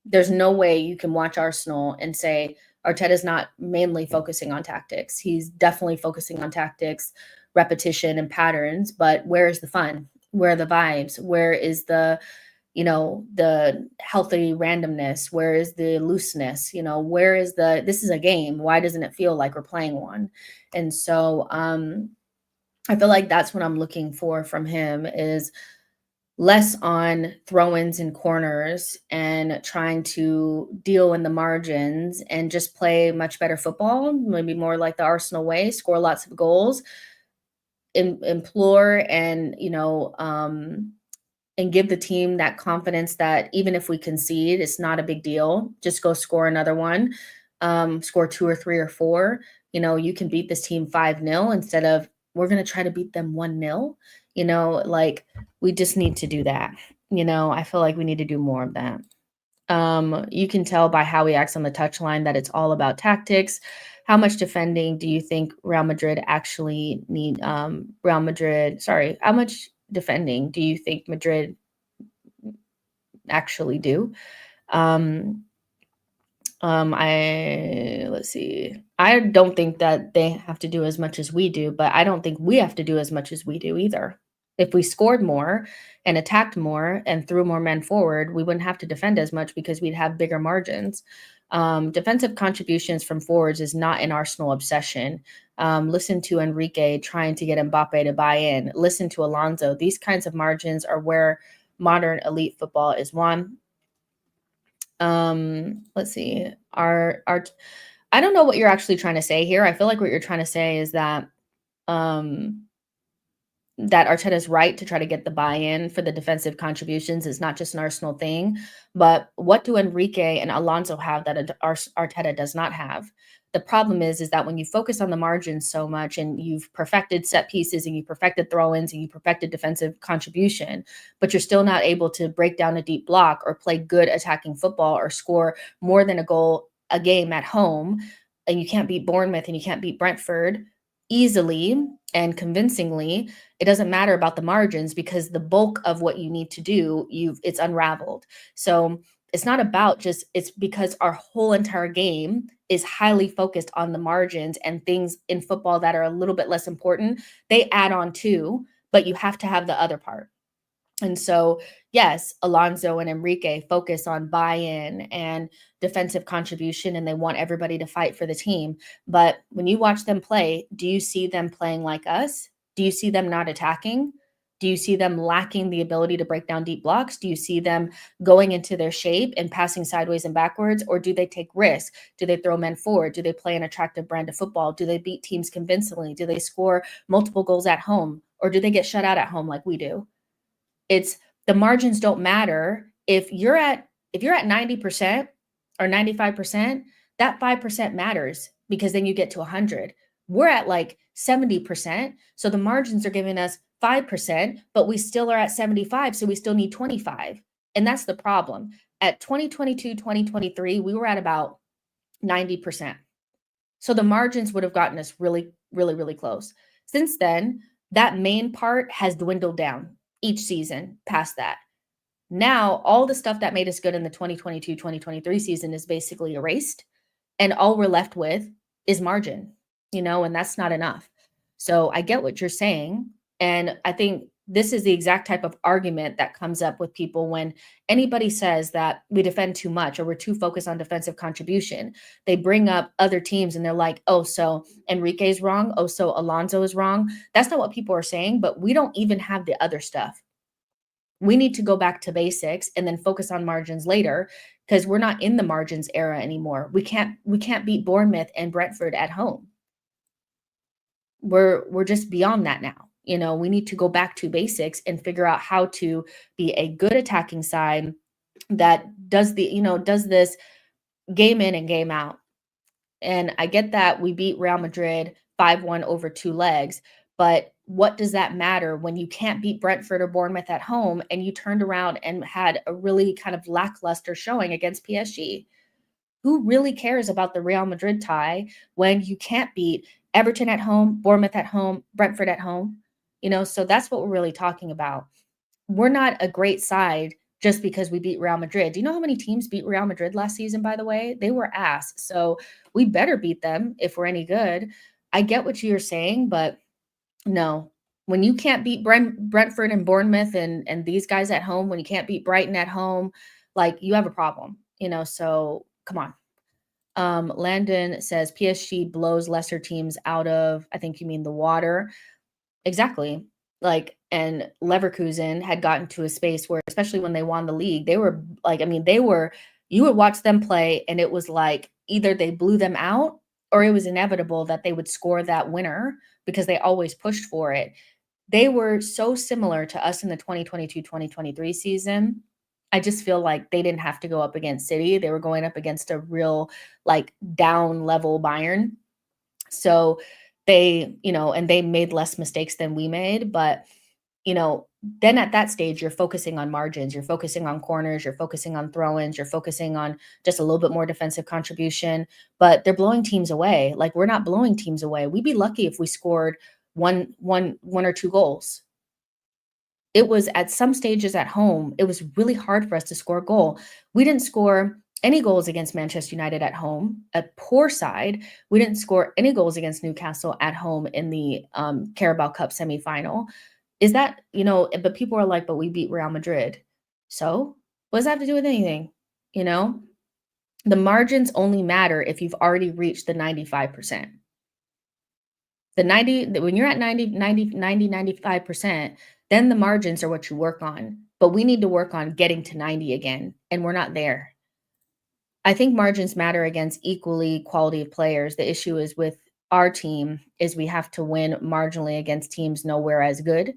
There's no way you can watch Arsenal and say Arteta's not mainly focusing on tactics. He's definitely focusing on tactics, repetition, and patterns, but where is the fun? Where are the vibes? Where is the healthy randomness? Where is the looseness? Where is this is a game. Why doesn't it feel like we're playing one? And so I feel like that's what I'm looking for from him, is less on throw-ins and corners and trying to deal in the margins, and just play much better football, maybe more like the Arsenal way, score lots of goals, implore and give the team that confidence that even if we concede, it's not a big deal. Just go score another one, score 2 or 3 or 4. You can beat this team 5-0 instead of we're going to try to beat them 1-0. Like we just need to do that. I feel like we need to do more of that. You can tell by how he acts on the touchline that it's all about tactics. How much defending do you think Real Madrid actually need? How much defending do you think Madrid actually do? Let's see. I don't think that they have to do as much as we do, but I don't think we have to do as much as we do either. If we scored more and attacked more and threw more men forward, we wouldn't have to defend as much because we'd have bigger margins. Defensive contributions from forwards is not an Arsenal obsession. Listen to Enrique trying to get Mbappe to buy in. Listen to Alonso. These kinds of margins are where modern elite football is won. Let's see. I don't know what you're actually trying to say here. I feel like what you're trying to say is that that Arteta's right to try to get the buy-in for the defensive contributions. Is not just an Arsenal thing, but what do Enrique and Alonso have that Arteta does not have? The problem is that when you focus on the margins so much, and you've perfected set pieces, and you perfected throw-ins, and you perfected defensive contribution, but you're still not able to break down a deep block or play good attacking football or score more than a goal a game at home, and you can't beat Bournemouth and you can't beat Brentford easily and convincingly, it doesn't matter about the margins, because the bulk of what you need to do, it's unraveled. So it's not about it's because our whole entire game is highly focused on the margins, and things in football that are a little bit less important, they add on too, but you have to have the other part. And so, yes, Alonso and Enrique focus on buy-in and defensive contribution, and they want everybody to fight for the team. But when you watch them play, do you see them playing like us? Do you see them not attacking? Do you see them lacking the ability to break down deep blocks? Do you see them going into their shape and passing sideways and backwards? Or do they take risks? Do they throw men forward? Do they play an attractive brand of football? Do they beat teams convincingly? Do they score multiple goals at home? Or do they get shut out at home like we do? It's the margins don't matter. If you're at 90% or 95%, that 5% matters because then you get to 100. We're at like 70%, so the margins are giving us 5%, but we still are at 75, so we still need 25. And that's the problem. At 2022, 2023, we were at about 90%. So the margins would have gotten us really, really, really close. Since then, that main part has dwindled down each season past that. Now, all the stuff that made us good in the 2022 2023 season is basically erased. And all we're left with is margin, and that's not enough. So I get what you're saying. And I think this is the exact type of argument that comes up with people when anybody says that we defend too much or we're too focused on defensive contribution. They bring up other teams and they're like, oh, so Enrique's wrong. Oh, so Alonso is wrong. That's not what people are saying, but we don't even have the other stuff. We need to go back to basics and then focus on margins later because we're not in the margins era anymore. We can't beat Bournemouth and Brentford at home. We're just beyond that now. We need to go back to basics and figure out how to be a good attacking side that does this game in and game out. And I get that we beat Real Madrid 5-1 over 2 legs, but what does that matter when you can't beat Brentford or Bournemouth at home and you turned around and had a really kind of lackluster showing against PSG? Who really cares about the Real Madrid tie when you can't beat Everton at home, Bournemouth at home, Brentford at home? So that's what we're really talking about. We're not a great side just because we beat Real Madrid. Do you know how many teams beat Real Madrid last season, by the way? They were ass. So we better beat them if we're any good. I get what you're saying, but no. When you can't beat Brentford and Bournemouth and these guys at home, when you can't beat Brighton at home, like you have a problem, so come on. Landon says PSG blows lesser teams out of, I think you mean the water. Exactly. And Leverkusen had gotten to a space where, especially when they won the league, they were like, you would watch them play and it was like either they blew them out or it was inevitable that they would score that winner because they always pushed for it. They were so similar to us in the 2022-2023 season. I just feel like they didn't have to go up against City. They were going up against a real down level Bayern. So and they made less mistakes than we made, but then at that stage, you're focusing on margins, you're focusing on corners, you're focusing on throw-ins, you're focusing on just a little bit more defensive contribution, but they're blowing teams away. Like we're not blowing teams away. We'd be lucky if we scored one or two goals. It was at some stages at home, it was really hard for us to score a goal. We didn't score any goals against Manchester United at home, a poor side. We didn't score any goals against Newcastle at home in the Carabao Cup semifinal. Is that, but people are like, but we beat Real Madrid. So what does that have to do with anything? The margins only matter if you've already reached the 95%. When you're at 95%, then the margins are what you work on. But we need to work on getting to 90 again, and we're not there. I think margins matter against equally quality of players. The issue is with our team is we have to win marginally against teams nowhere as good.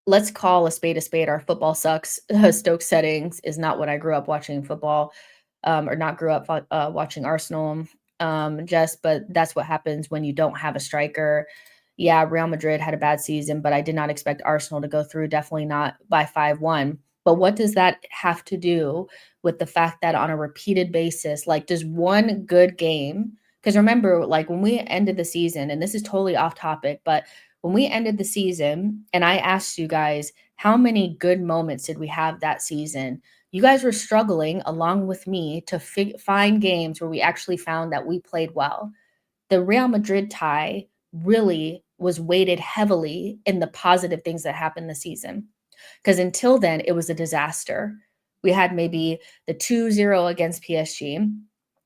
Let's call a spade a spade. Our football sucks. Stoke settings is not what I grew up watching football, or not grew up watching Arsenal. But that's what happens when you don't have a striker. Yeah, Real Madrid had a bad season, but I did not expect Arsenal to go through, definitely not by 5-1. But what does that have to do with the fact that on a repeated basis, does one good game, because remember, when we ended the season, and this is totally off topic, but when we ended the season and I asked you guys, how many good moments did we have that season? You guys were struggling along with me to find games where we actually found that we played well. The Real Madrid tie really was weighted heavily in the positive things that happened this season. Because until then, it was a disaster. We had maybe the 2-0 against PSG,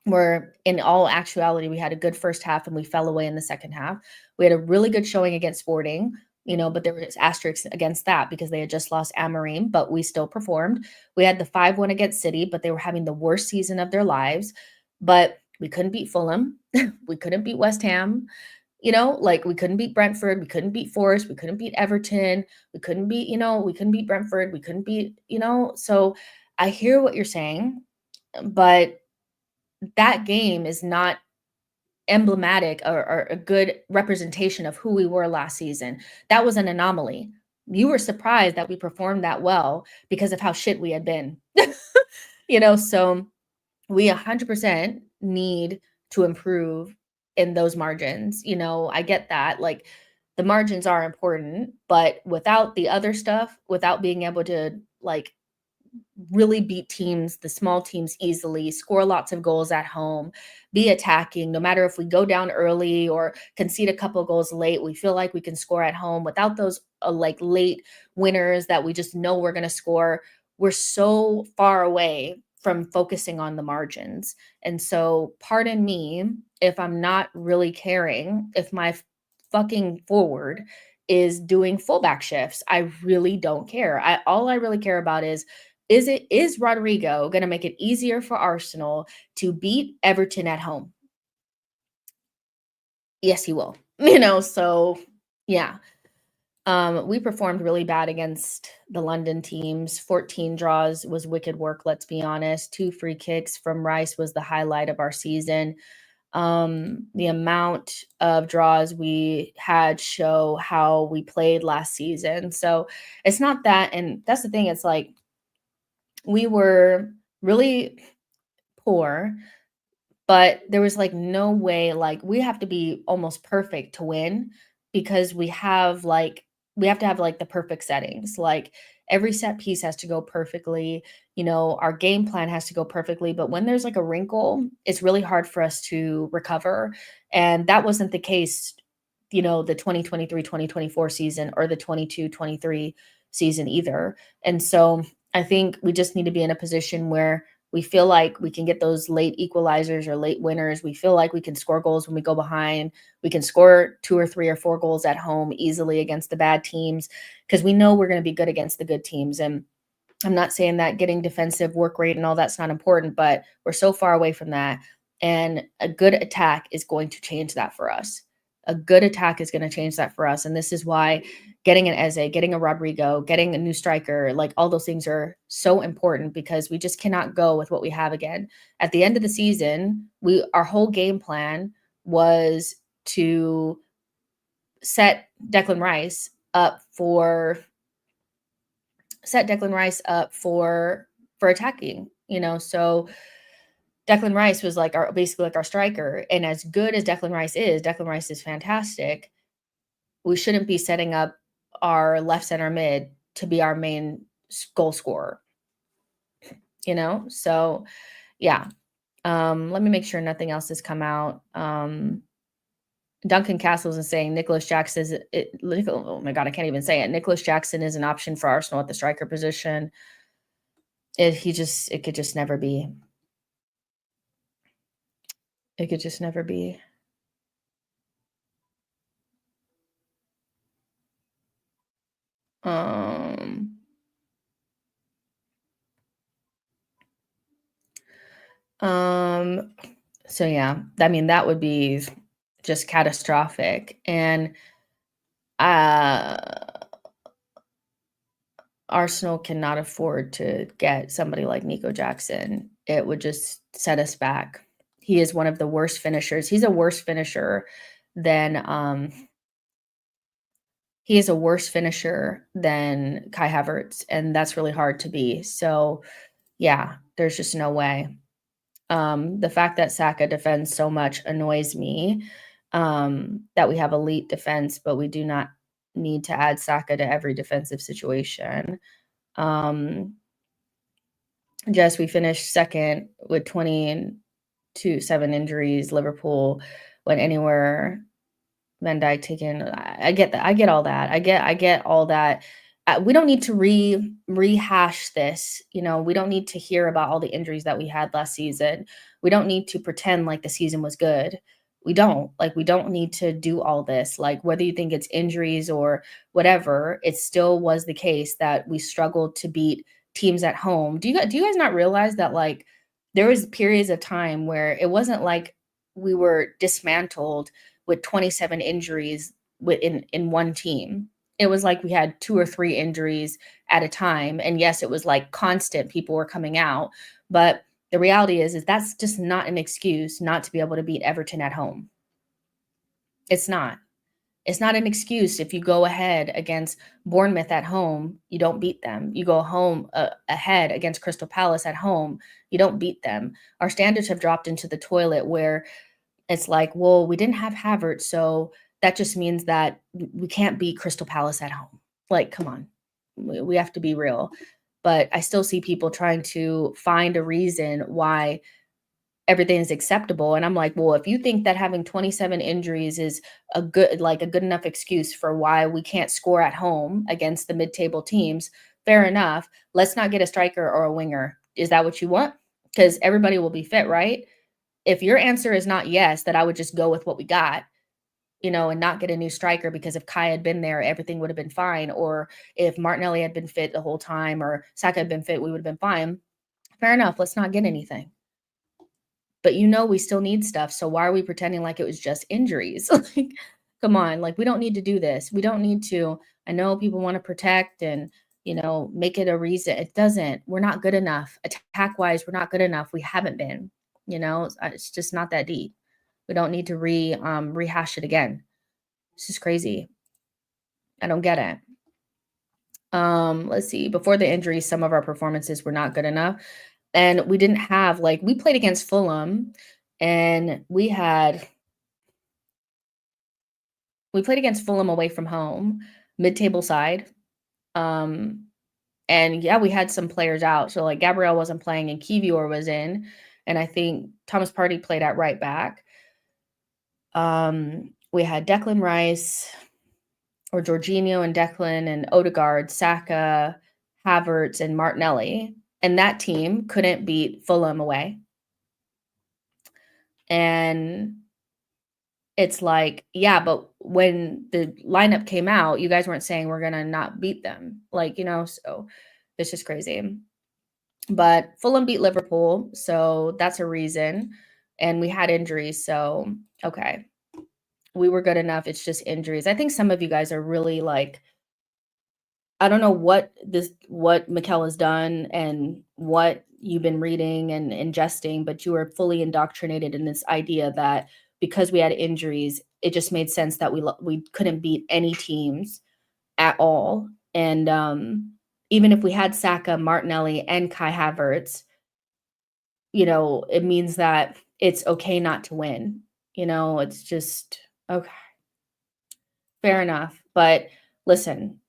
where in all actuality, we had a good first half and we fell away in the second half. We had a really good showing against Sporting, but there was asterisks against that because they had just lost Amorim, but we still performed. We had the 5-1 against City, but they were having the worst season of their lives. But we couldn't beat Fulham. We couldn't beat West Ham. Like we couldn't beat Brentford, we couldn't beat Forest, we couldn't beat Everton, we couldn't beat Brentford, we couldn't beat, so I hear what you're saying, but that game is not emblematic or a good representation of who we were last season. That was an anomaly. You were surprised that we performed that well because of how shit we had been. So we 100% need to improve in those margins. I get that. Like the margins are important, but without the other stuff, without being able to like really beat teams, the small teams easily, score lots of goals at home, be attacking, no matter if we go down early or concede a couple of goals late, we feel like we can score at home without those like late winners that we just know we're going to score. We're so far away from focusing on the margins. And so pardon me if I'm not really caring if my fucking forward is doing fullback shifts. I really don't care. All I really care about is Rodrygo going to make it easier for Arsenal to beat Everton at home? Yes, he will. So yeah. We performed really bad against the London teams. 14 draws was wicked work, let's be honest. 2 free kicks from Rice was the highlight of our season. The amount of draws we had show how we played last season. So it's not that, and that's the thing, it's like we were really poor, but there was like no way, like we have to be almost perfect to win because we have to have like the perfect settings. Like every set piece has to go perfectly, our game plan has to go perfectly, but when there's like a wrinkle, it's really hard for us to recover. And that wasn't the case, the 2023-2024 season or the 22-23 season either. And so I think we just need to be in a position where we feel like we can get those late equalizers or late winners. We feel like we can score goals when we go behind. We can score 2 or 3 or 4 goals at home easily against the bad teams because we know we're going to be good against the good teams. And I'm not saying that getting defensive work rate and all that's not important, but we're so far away from that. And a good attack is going to change that for us. A good attack is going to change that for us. And this is why getting an Eze, getting a Rodrygo, getting a new striker, like all those things are so important because we just cannot go with what we have again. At the end of the season, our whole game plan was to set Declan Rice up for attacking, so Declan Rice was like basically like our striker. And as good as Declan Rice is fantastic. We shouldn't be setting up our left center mid to be our main goal scorer, So yeah. Let me make sure nothing else has come out. Duncan Castles is saying Nicholas Jackson oh my God, I can't even say it. Nicholas Jackson is an option for Arsenal at the striker position. It could just never be. It could just never be. So yeah, I mean, that would be just catastrophic. And Arsenal cannot afford to get somebody like Nico Jackson. It would just set us back. He is one of the worst finishers. He's a worse finisher than Kai Havertz, and that's really hard to be. So yeah, there's just no way. The fact that Saka defends so much annoys me, that we have elite defense, but we do not need to add Saka to every defensive situation. Jess, we finished second with 20 and 7 injuries. Liverpool went anywhere Van Dijk taken. I get that. I get all that. I get all that. We don't need to rehash this. We don't need to hear about all the injuries that we had last season. We don't need to pretend like the season was good. We don't. Like, we don't need to do all this. Like, whether you think it's injuries or whatever, it still was the case that we struggled to beat teams at home. Do you guys not realize that, like, there was periods of time where it wasn't like we were dismantled with 27 injuries in one team. It was like we had 2 or 3 injuries at a time, and yes, it was like constant people were coming out, but the reality is that's just not an excuse not to be able to beat Everton at home. It's not. It's not an excuse if you go ahead against Bournemouth at home, you don't beat them. You go home ahead against Crystal Palace at home, you don't beat them. Our standards have dropped into the toilet where it's like, well, we didn't have Havertz, so that just means that we can't beat Crystal Palace at home. Like, come on. We have to be real. But I still see people trying to find a reason why everything is acceptable. And I'm like, well, if you think that having 27 injuries is a good enough excuse for why we can't score at home against the mid-table teams, fair enough. Let's not get a striker or a winger. Is that what you want? Because everybody will be fit, right? If your answer is not yes, that I would just go with what we got, and not get a new striker, because if Kai had been there, everything would have been fine. Or if Martinelli had been fit the whole time or Saka had been fit, we would have been fine. Fair enough. Let's not get anything. But we still need stuff. So why are we pretending like it was just injuries? Like, come on. Like, we don't need to do this. We don't need to. I know people want to protect and, make it a reason. It doesn't. We're not good enough. Attack wise, we're not good enough. We haven't been. It's just not that deep. We don't need to rehash it again. It's just crazy. I don't get it. Let's see. Before the injury, some of our performances were not good enough. And we didn't have, like, we played against Fulham and we played against Fulham away from home, mid-table side. And yeah, we had some players out. So, like, Gabriel wasn't playing and Kivior was in. And I think Thomas Partey played at right back. We had Declan Rice, or Jorginho and Declan and Odegaard, Saka, Havertz, and Martinelli. And that team couldn't beat Fulham away. And it's like, yeah, but when the lineup came out, you guys weren't saying we're going to not beat them. Like, so it's just crazy. But Fulham beat Liverpool, so that's a reason. And we had injuries, so okay. We were good enough. It's just injuries. I think some of you guys are really like, I don't know what Mikel has done and what you've been reading and ingesting, but you are fully indoctrinated in this idea that because we had injuries, it just made sense that we couldn't beat any teams at all. And even if we had Saka, Martinelli, and Kai Havertz, it means that it's okay not to win. It's just okay. Fair enough. But listen,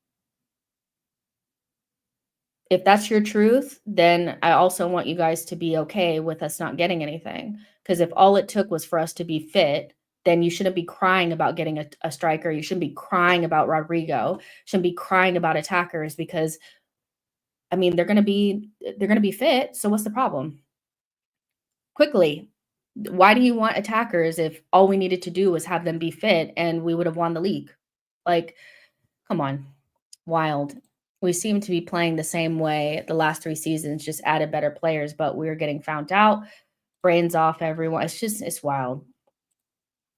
if that's your truth, then I also want you guys to be okay with us not getting anything. Because if all it took was for us to be fit, then you shouldn't be crying about getting a striker. You shouldn't be crying about Rodrygo. Shouldn't be crying about attackers because, I mean, they're gonna be fit. So what's the problem? Quickly, why do you want attackers if all we needed to do was have them be fit and we would have won the league? Like, come on, wild. We seem to be playing the same way the last 3 seasons, just added better players, but we're getting found out, brains off everyone. It's wild.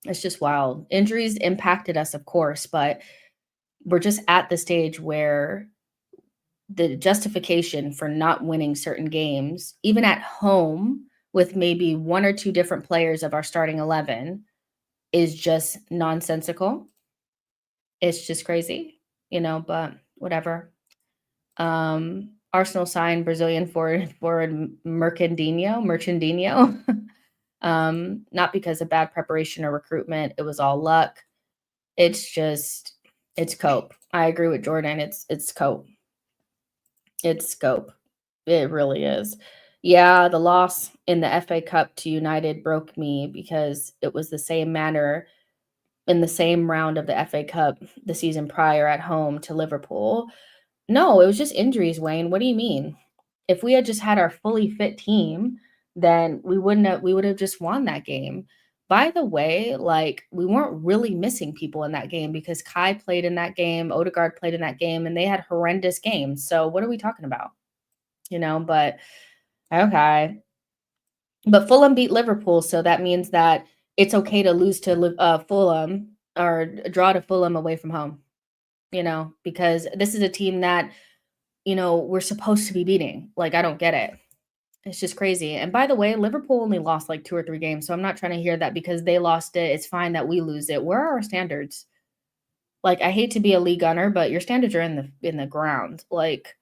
It's just wild. Injuries impacted us, of course, but we're just at the stage where the justification for not winning certain games, even at home with maybe 1 or 2 different players of our starting 11, is just nonsensical. It's just crazy, but whatever. Arsenal signed Brazilian forward Merchandinho. Not because of bad preparation or recruitment. It was all luck. It's cope. I agree with Jordan. It's cope. It's scope. It really is. Yeah, the loss in the FA Cup to United broke me because it was the same manner in the same round of the FA Cup the season prior at home to Liverpool. No, it was just injuries, Wayne. What do you mean? If we had just had our fully fit team, then we would have just won that game. By the way, like, we weren't really missing people in that game because Kai played in that game, Odegaard played in that game, and they had horrendous games. So what are we talking about? But okay. But Fulham beat Liverpool, so that means that it's okay to lose to Fulham or draw to Fulham away from home, because this is a team that, we're supposed to be beating. Like, I don't get it. It's just crazy. And by the way, Liverpool only lost like 2 or 3 games, so I'm not trying to hear that because they lost it, it's fine that we lose it. Where are our standards? Like, I hate to be a league gunner, but your standards are in the ground. Like,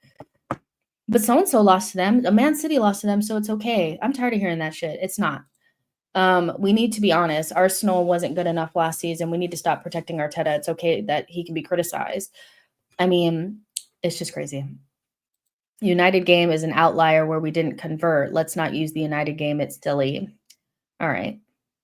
but so and so lost to them. A Man City lost to them, so it's okay. I'm tired of hearing that shit. It's not. We need to be honest. Arsenal wasn't good enough last season. We need to stop protecting Arteta. It's okay that he can be criticized. I mean, it's just crazy. United game is an outlier where we didn't convert. Let's not use the United game. It's silly. All right.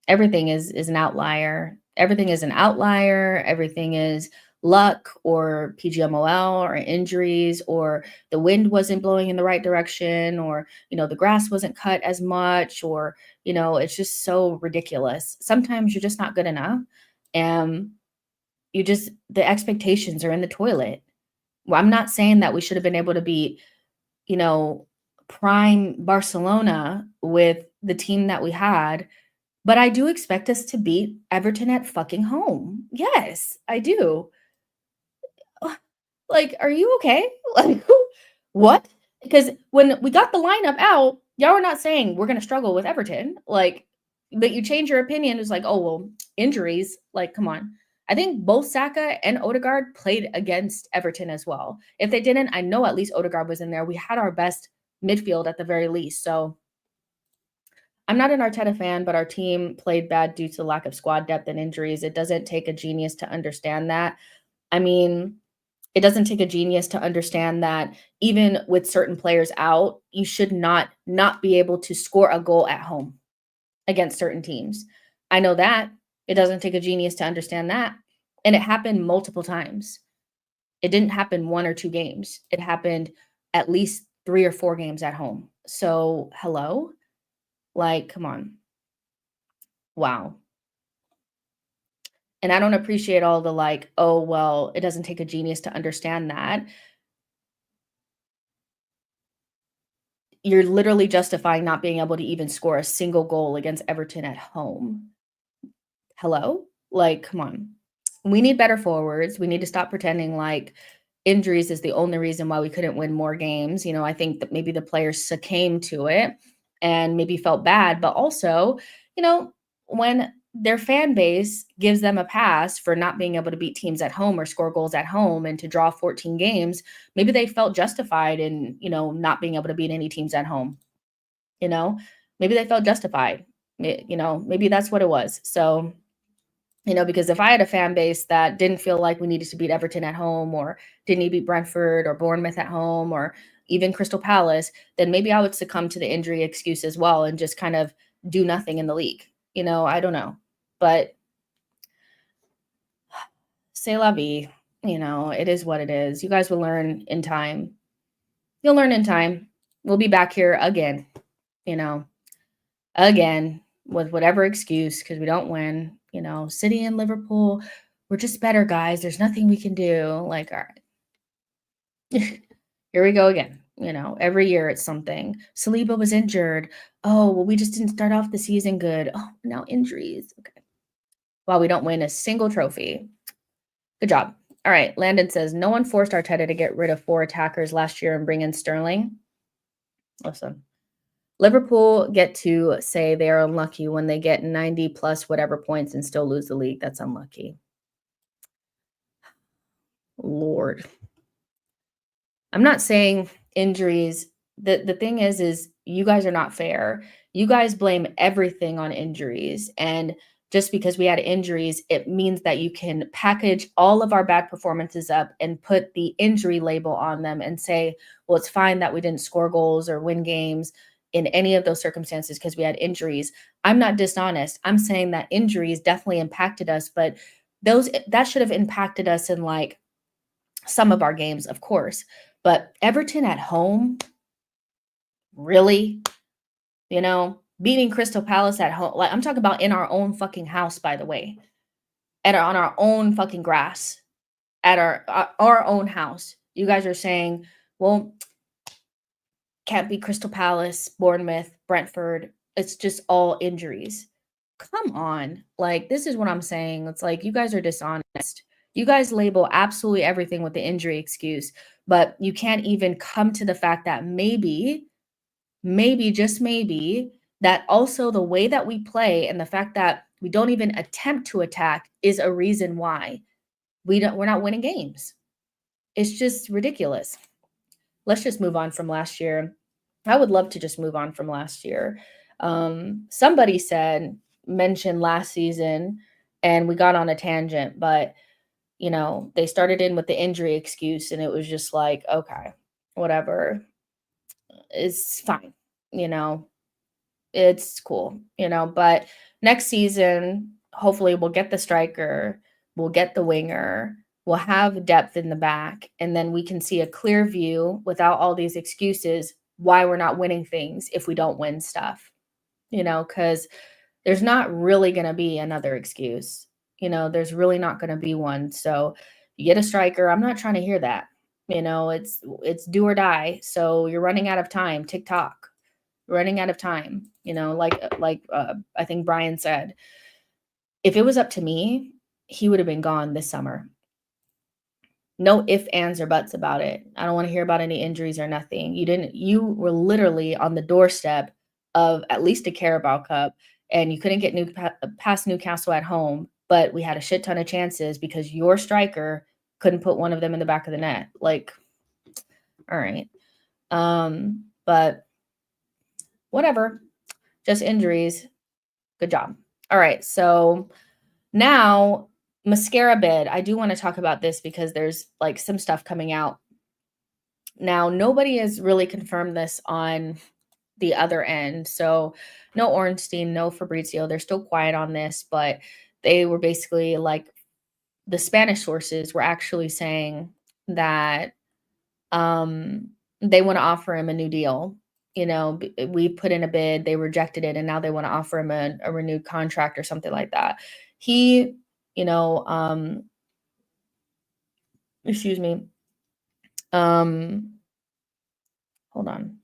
Everything is an outlier. Everything is an outlier. Everything is luck or PGMOL or injuries or the wind wasn't blowing in the right direction or, the grass wasn't cut as much or, it's just so ridiculous. Sometimes you're just not good enough and the expectations are in the toilet. Well, I'm not saying that we should have been able to beat, prime Barcelona with the team that we had, but I do expect us to beat Everton at fucking home. Yes, I do. Like, are you okay? Like, what? Because when we got the lineup out, y'all were not saying we're going to struggle with Everton. Like, but you change your opinion. It's like, oh, well, injuries. Like, come on. I think both Saka and Odegaard played against Everton as well. If they didn't, I know at least Odegaard was in there. We had our best midfield at the very least. So I'm not an Arteta fan, but our team played bad due to lack of squad depth and injuries. It doesn't take a genius to understand that. I mean, it doesn't take a genius to understand that even with certain players out, you should not be able to score a goal at home against certain teams. I know that. It doesn't take a genius to understand that. And it happened multiple times. It didn't happen 1 or 2 games. It happened at least 3 or 4 games at home. So, hello? Like, come on. Wow. And I don't appreciate all the like, oh, well, it doesn't take a genius to understand that. You're literally justifying not being able to even score a single goal against Everton at home. Hello? Like, come on. We need better forwards. We need to stop pretending like injuries is the only reason why we couldn't win more games. I think that maybe the players succumbed to it and maybe felt bad, but also, when their fan base gives them a pass for not being able to beat teams at home or score goals at home and to draw 14 games, maybe they felt justified in, not being able to beat any teams at home. Maybe they felt justified. Maybe that's what it was. So, because if I had a fan base that didn't feel like we needed to beat Everton at home or didn't need to beat Brentford or Bournemouth at home or even Crystal Palace, then maybe I would succumb to the injury excuse as well and just kind of do nothing in the league. I don't know. But c'est la vie. It is what it is. You guys will learn in time. You'll learn in time. We'll be back here again, again with whatever excuse because we don't win. City and Liverpool, we're just better, guys. There's nothing we can do. Like, all right. Here we go again. Every year it's something. Saliba was injured. Oh, well, we just didn't start off the season good. Oh, now injuries. Okay. Well, we don't win a single trophy. Good job. All right. Landon says, no one forced Arteta to get rid of 4 attackers last year and bring in Sterling. Listen. Liverpool get to say they are unlucky when they get 90 plus whatever points and still lose the league. That's unlucky. Lord. I'm not saying injuries. The thing is you guys are not fair. You guys blame everything on injuries. And just because we had injuries, it means that you can package all of our bad performances up and put the injury label on them and say, well, it's fine that we didn't score goals or win games in any of those circumstances because we had injuries. I'm not dishonest. I'm saying that injuries definitely impacted us, but that should have impacted us in like some of our games, of course. But Everton at home, really? Beating Crystal Palace at home. Like, I'm talking about in our own fucking house, by the way, on our own fucking grass, at our own house. You guys are saying, well, can't be Crystal Palace, Bournemouth, Brentford. It's just all injuries. Come on. Like, this is what I'm saying. It's like you guys are dishonest. You guys label absolutely everything with the injury excuse, but you can't even come to the fact that maybe, just maybe, that also the way that we play and the fact that we don't even attempt to attack is a reason why we're not winning games. It's just ridiculous. Let's just move on from last year. I would love to just move on from last year. Somebody mentioned last season, and we got on a tangent, but they started in with the injury excuse, and it was just like, okay, whatever, it's fine, you know, it's cool, but next season, hopefully we'll get the striker, we'll get the winger, we'll have depth in the back, and then we can see a clear view without all these excuses why we're not winning things if we don't win stuff, because there's not really going to be another excuse. There's really not going to be one. So you get a striker. I'm not trying to hear that. It's do or die. So you're running out of time. TikTok, running out of time. I think Brian said, if it was up to me, he would have been gone this summer. No ifs, ands, or buts about it. I don't want to hear about any injuries or nothing. You were literally on the doorstep of at least a Carabao Cup, and you couldn't get past Newcastle at home, but we had a shit ton of chances because your striker couldn't put one of them in the back of the net. Like, all right. But whatever, just injuries. Good job. All right. So now, Mascara bid. I do want to talk about this because there's like some stuff coming out. Now, nobody has really confirmed this on the other end. So no Ornstein, no Fabrizio. They're still quiet on this, but they were basically like, the Spanish sources were actually saying that they want to offer him a new deal. We put in a bid, they rejected it, and now they want to offer him a renewed contract or something like that. He, excuse me. Hold on.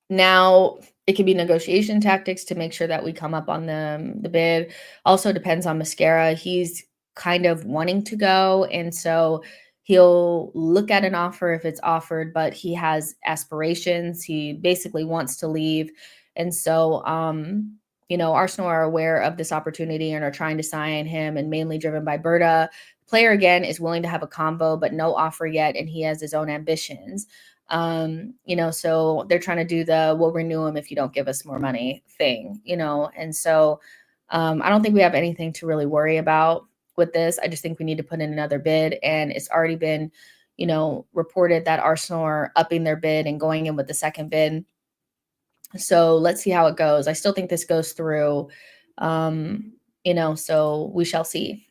Now it could be negotiation tactics to make sure that we come up on the bid. Also depends on Mosquera. He's kind of wanting to go, and so he'll look at an offer if it's offered, but he has aspirations. He basically wants to leave. And so Arsenal are aware of this opportunity and are trying to sign him, and mainly driven by Berta. Player again is willing to have a combo, but no offer yet, and he has his own ambitions. So they're trying to do the we'll renew him if you don't give us more money thing, and so I don't think we have anything to really worry about with this. I just think we need to put in another bid, and it's already been, reported that Arsenal are upping their bid and going in with the second bid. So let's see how it goes. I still think this goes through, so we shall see.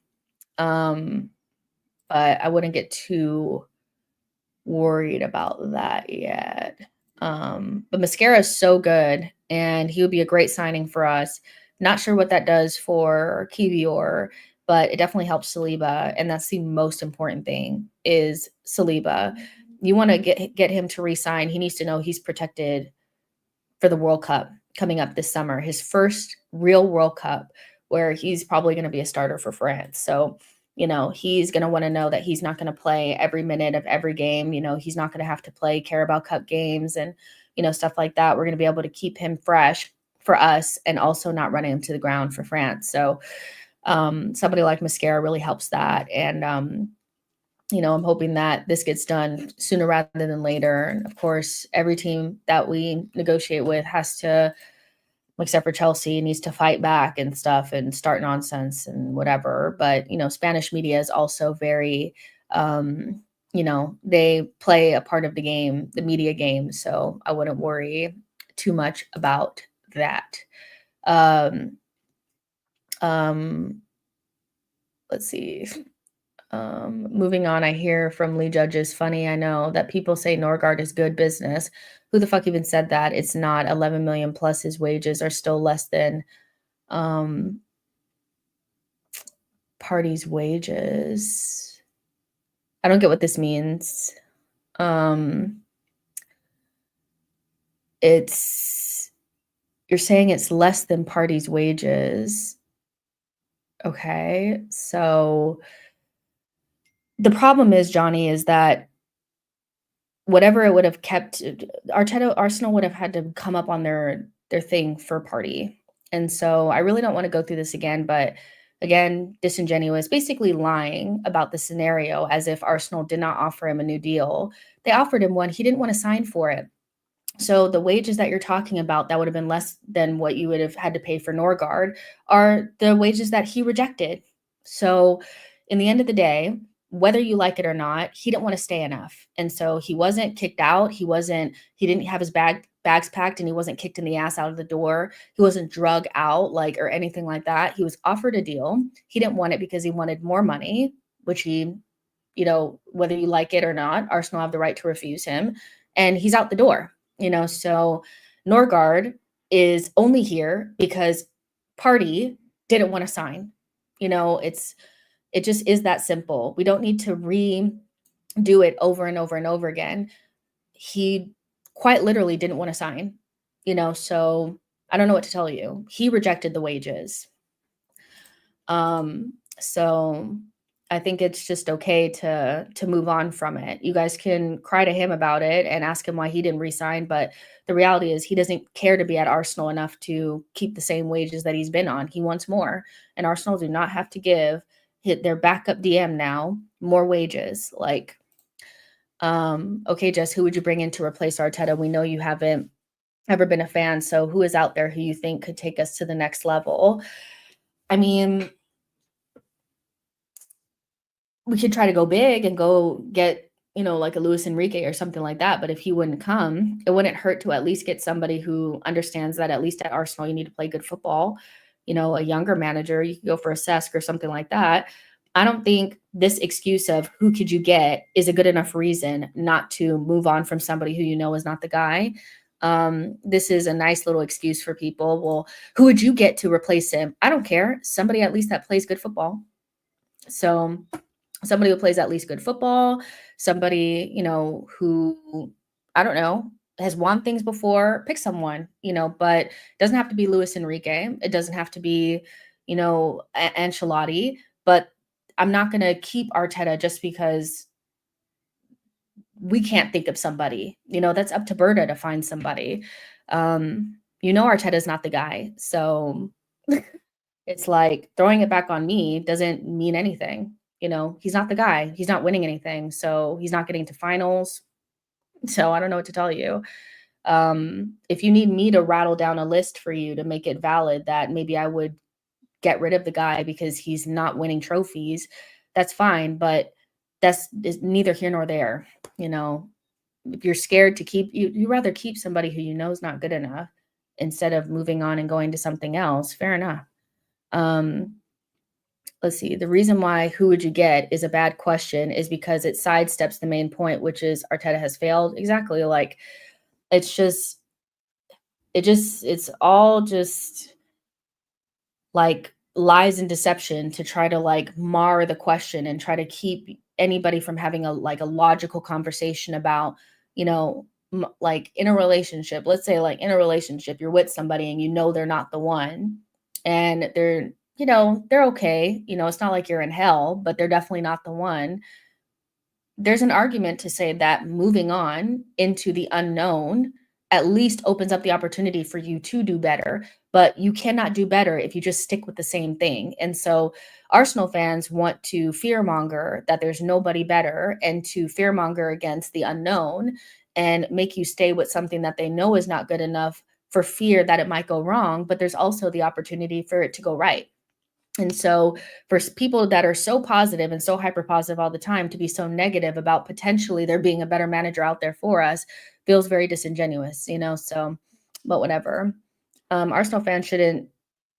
But I wouldn't get too worried about that yet. But Mascara is so good, and he would be a great signing for us. Not sure what that does for Kivior, but it definitely helps Saliba, and that's the most important thing is Saliba. You want to get him to resign. He needs to know he's protected for the World Cup coming up this summer, his first real World Cup, where he's probably going to be a starter for France. So he's going to want to know that he's not going to play every minute of every game. He's not going to have to play Carabao Cup games and, stuff like that. We're going to be able to keep him fresh for us and also not running him to the ground for France. So somebody like Mosquera really helps that. And, I'm hoping that this gets done sooner rather than later. And of course, every team that we negotiate with has to, except for Chelsea, needs to fight back and stuff and start nonsense and whatever. But, Spanish media is also very, they play a part of the game, the media game. So I wouldn't worry too much about that. Um, um, let's see. Moving on, I hear from Lee Judges, funny, I know that people say Norgard is good business. Who the fuck even said that? It's not. 11 million plus his wages are still less than um party's wages. I don't get what this means. It's you're saying it's less than party's wages. Okay. So the problem is, Johnny, is that whatever it would have kept Arteta Arsenal would have had to come up on their thing for party. And so I really don't want to go through this again, but again, disingenuous, basically lying about the scenario as if Arsenal did not offer him a new deal. They offered him one, he didn't want to sign for it. So the wages that you're talking about that would have been less than what you would have had to pay for Norgard are the wages that he rejected. So in the end of the day, whether you like it or not, he didn't want to stay enough. And so he wasn't kicked out. He didn't have his bags packed and he wasn't kicked in the ass out of the door. He wasn't drug out like or anything like that. He was offered a deal. He didn't want it because he wanted more money, which he, whether you like it or not, Arsenal have the right to refuse him. And he's out the door. So Norgard is only here because Party didn't want to sign. It just is that simple. We don't need to redo it over and over and over again. He quite literally didn't want to sign, so I don't know what to tell you. He rejected the wages. So I think it's just okay to move on from it. You guys can cry to him about it and ask him why he didn't resign, but the reality is he doesn't care to be at Arsenal enough to keep the same wages that he's been on. He wants more, and Arsenal do not have to give their backup DM now more wages. Okay, Jess, who would you bring in to replace Arteta? We know you haven't ever been a fan, so who is out there who you think could take us to the next level? I mean, we could try to go big and go get, like a Luis Enrique or something like that. But if he wouldn't come, it wouldn't hurt to at least get somebody who understands that at least at Arsenal, you need to play good football. A younger manager, you could go for a Sesk or something like that. I don't think this excuse of who could you get is a good enough reason not to move on from somebody who is not the guy. This is a nice little excuse for people. Well, who would you get to replace him? I don't care. Somebody at least that plays good football. So somebody who plays at least good football, somebody, who, I don't know, has won things before, pick someone, but it doesn't have to be Luis Enrique. It doesn't have to be, Ancelotti, but I'm not going to keep Arteta just because we can't think of somebody, that's up to Berta to find somebody. Arteta is not the guy. So it's like throwing it back on me doesn't mean anything. He's not the guy. He's not winning anything. So he's not getting to finals. So I don't know what to tell you. If you need me to rattle down a list for you to make it valid that maybe I would get rid of the guy because he's not winning trophies, that's fine. But that's neither here nor there. If you're scared to keep, you rather keep somebody who is not good enough instead of moving on and going to something else. Fair enough. Let's see. The reason why who would you get is a bad question is because it sidesteps the main point, which is Arteta has failed. Exactly. Like it's all just like lies and deception to try to like mar the question and try to keep anybody from having a logical conversation about, like in a relationship. Let's say like in a relationship, you're with somebody and they're not the one and they're okay. It's not like you're in hell, but they're definitely not the one. There's an argument to say that moving on into the unknown at least opens up the opportunity for you to do better, but you cannot do better if you just stick with the same thing. And so Arsenal fans want to fearmonger that there's nobody better and to fearmonger against the unknown and make you stay with something that they know is not good enough for fear that it might go wrong, but there's also the opportunity for it to go right. And so for people that are so positive and so hyper positive all the time to be so negative about potentially there being a better manager out there for us feels very disingenuous, So but whatever. Arsenal fans shouldn't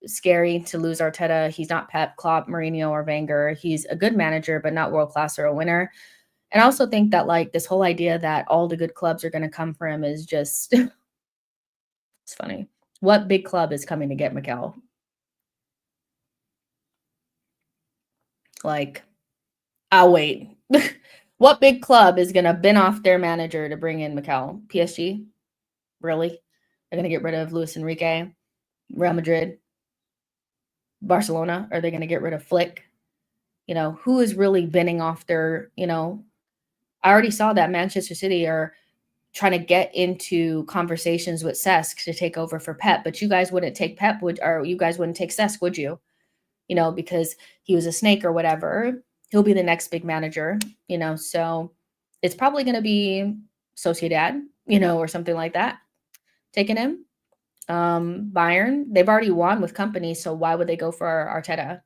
scary to lose Arteta. He's not Pep, Klopp, Mourinho, or Wenger. He's a good manager, but not world class or a winner. And I also think that like this whole idea that all the good clubs are going to come for him is just it's funny. What big club is coming to get Mikel? Like, I'll wait. What big club is going to bin off their manager to bring in Mikel? PSG? Really? They're going to get rid of Luis Enrique? Real Madrid? Barcelona? Are they going to get rid of Flick? Who is really binning off their, I already saw that Manchester City are trying to get into conversations with Sesk to take over for Pep, but you guys wouldn't take Pep, or you guys wouldn't take Sesk, would you? Because he was a snake or whatever. He'll be the next big manager, so it's probably going to be Sociedad, or something like that, taking him. Bayern, they've already won with company, so why would they go for Arteta?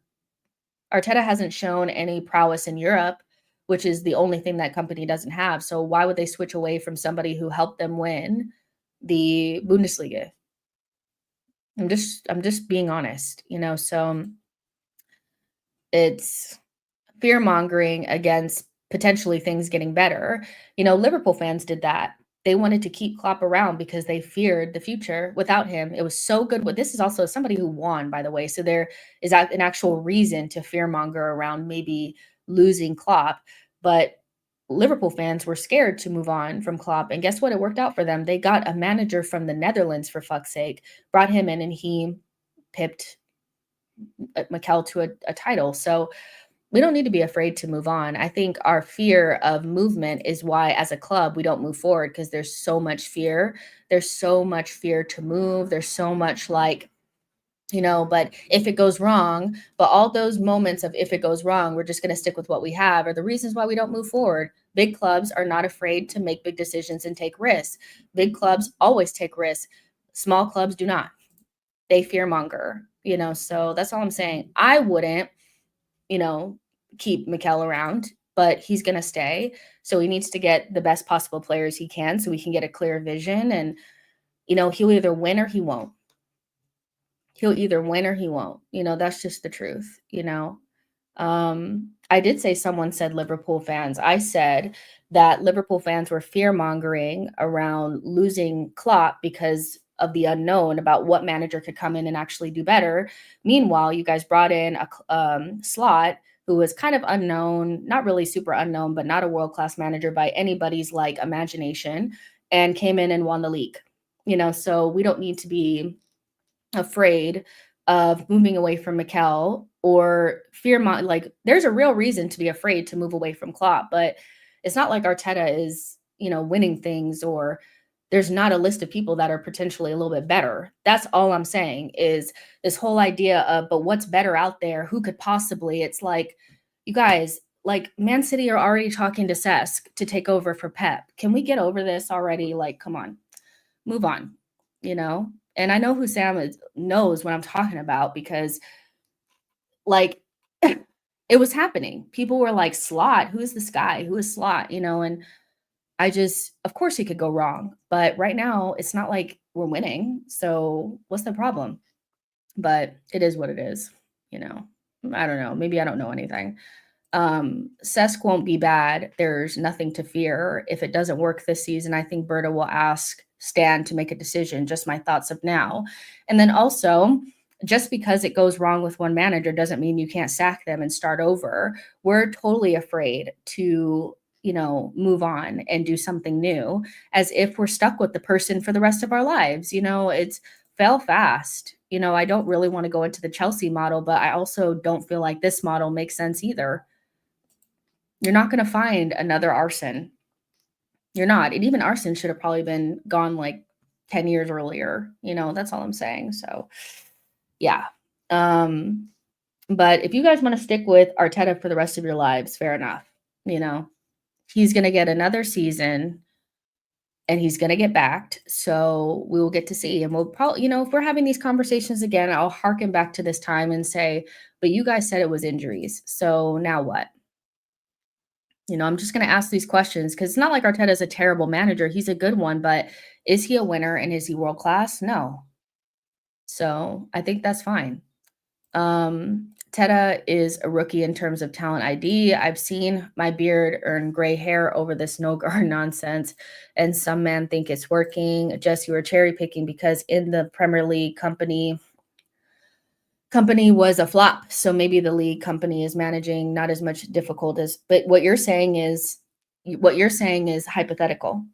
Arteta hasn't shown any prowess in Europe, which is the only thing that company doesn't have. So why would they switch away from somebody who helped them win the Bundesliga? I'm just being honest, so it's fear mongering against potentially things getting better. Liverpool fans did that. They wanted to keep Klopp around because they feared the future without him. It was so good. This is also somebody who won, by the way. So there is an actual reason to fearmonger around maybe losing Klopp. But Liverpool fans were scared to move on from Klopp. And guess what? It worked out for them. They got a manager from the Netherlands, for fuck's sake, brought him in, and he pipped Mikel to a title. So we don't need to be afraid to move on. I think our fear of movement is why, as a club, we don't move forward, because there's so much fear. There's so much fear to move. There's so much but if it goes wrong, but all those moments of if it goes wrong, we're just going to stick with what we have are the reasons why we don't move forward. Big clubs are not afraid to make big decisions and take risks. Big clubs always take risks. Small clubs do not. They fearmonger, so that's all I'm saying. I wouldn't, keep Mikel around, but he's going to stay. So he needs to get the best possible players he can so we can get a clear vision. And, he'll either win or he won't. He'll either win or he won't. That's just the truth, I did say someone said Liverpool fans. I said that Liverpool fans were fear-mongering around losing Klopp because of the unknown about what manager could come in and actually do better. Meanwhile, you guys brought in a Slot, who was kind of unknown, not really super unknown, but not a world-class manager by anybody's imagination, and came in and won the league. So we don't need to be afraid of moving away from Mikel or there's a real reason to be afraid to move away from Klopp, but it's not like Arteta is, winning things, or there's not a list of people that are potentially a little bit better. That's all I'm saying is this whole idea of, but what's better out there? Who could possibly? It's like, you guys, Man City are already talking to Sesk to take over for Pep. Can we get over this already? Come on, move on, And I know who Sam knows what I'm talking about, because it was happening. People were like, Slot, who is this guy? Who is Slot? And of course he could go wrong, but right now it's not like we're winning. So what's the problem? But it is what it is. I don't know. Maybe I don't know anything. Sesk won't be bad. There's nothing to fear. If it doesn't work this season, I think Berta will ask Stan to make a decision. Just my thoughts of now. And then also, just because it goes wrong with one manager doesn't mean you can't sack them and start over. We're totally afraid to, move on and do something new, as if we're stuck with the person for the rest of our lives. It's fail fast. I don't really want to go into the Chelsea model, but I also don't feel like this model makes sense either. You're not going to find another Arson. You're not. And even Arson should have probably been gone 10 years earlier. That's all I'm saying. So, yeah. But if you guys want to stick with Arteta for the rest of your lives, fair enough. He's going to get another season and he's going to get backed. So we will get to see. And we'll probably, if we're having these conversations again, I'll harken back to this time and say, but you guys said it was injuries. So now what? I'm just going to ask these questions because it's not like Arteta is a terrible manager. He's a good one, but is he a winner and is he world class? No. So I think that's fine. Teta is a rookie in terms of talent ID. I've seen my beard earn gray hair over this no guard nonsense, and some men think it's working. Jess, you were cherry picking because in the Premier League company was a flop. So maybe the league company is managing not as much difficult as, but what you're saying is hypothetical.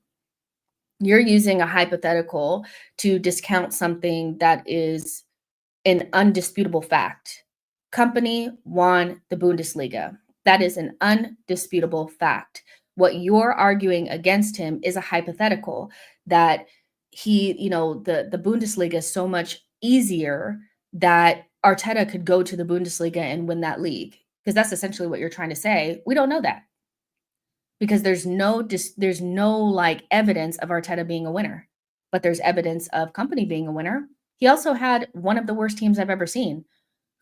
You're using a hypothetical to discount something that is an undisputable fact. Company won the Bundesliga. That is an undisputable fact. What you're arguing against him is a hypothetical that the Bundesliga is so much easier that Arteta could go to the Bundesliga and win that league. Because that's essentially what you're trying to say. We don't know that because there's no like evidence of Arteta being a winner, but there's evidence of company being a winner. He also had one of the worst teams I've ever seen.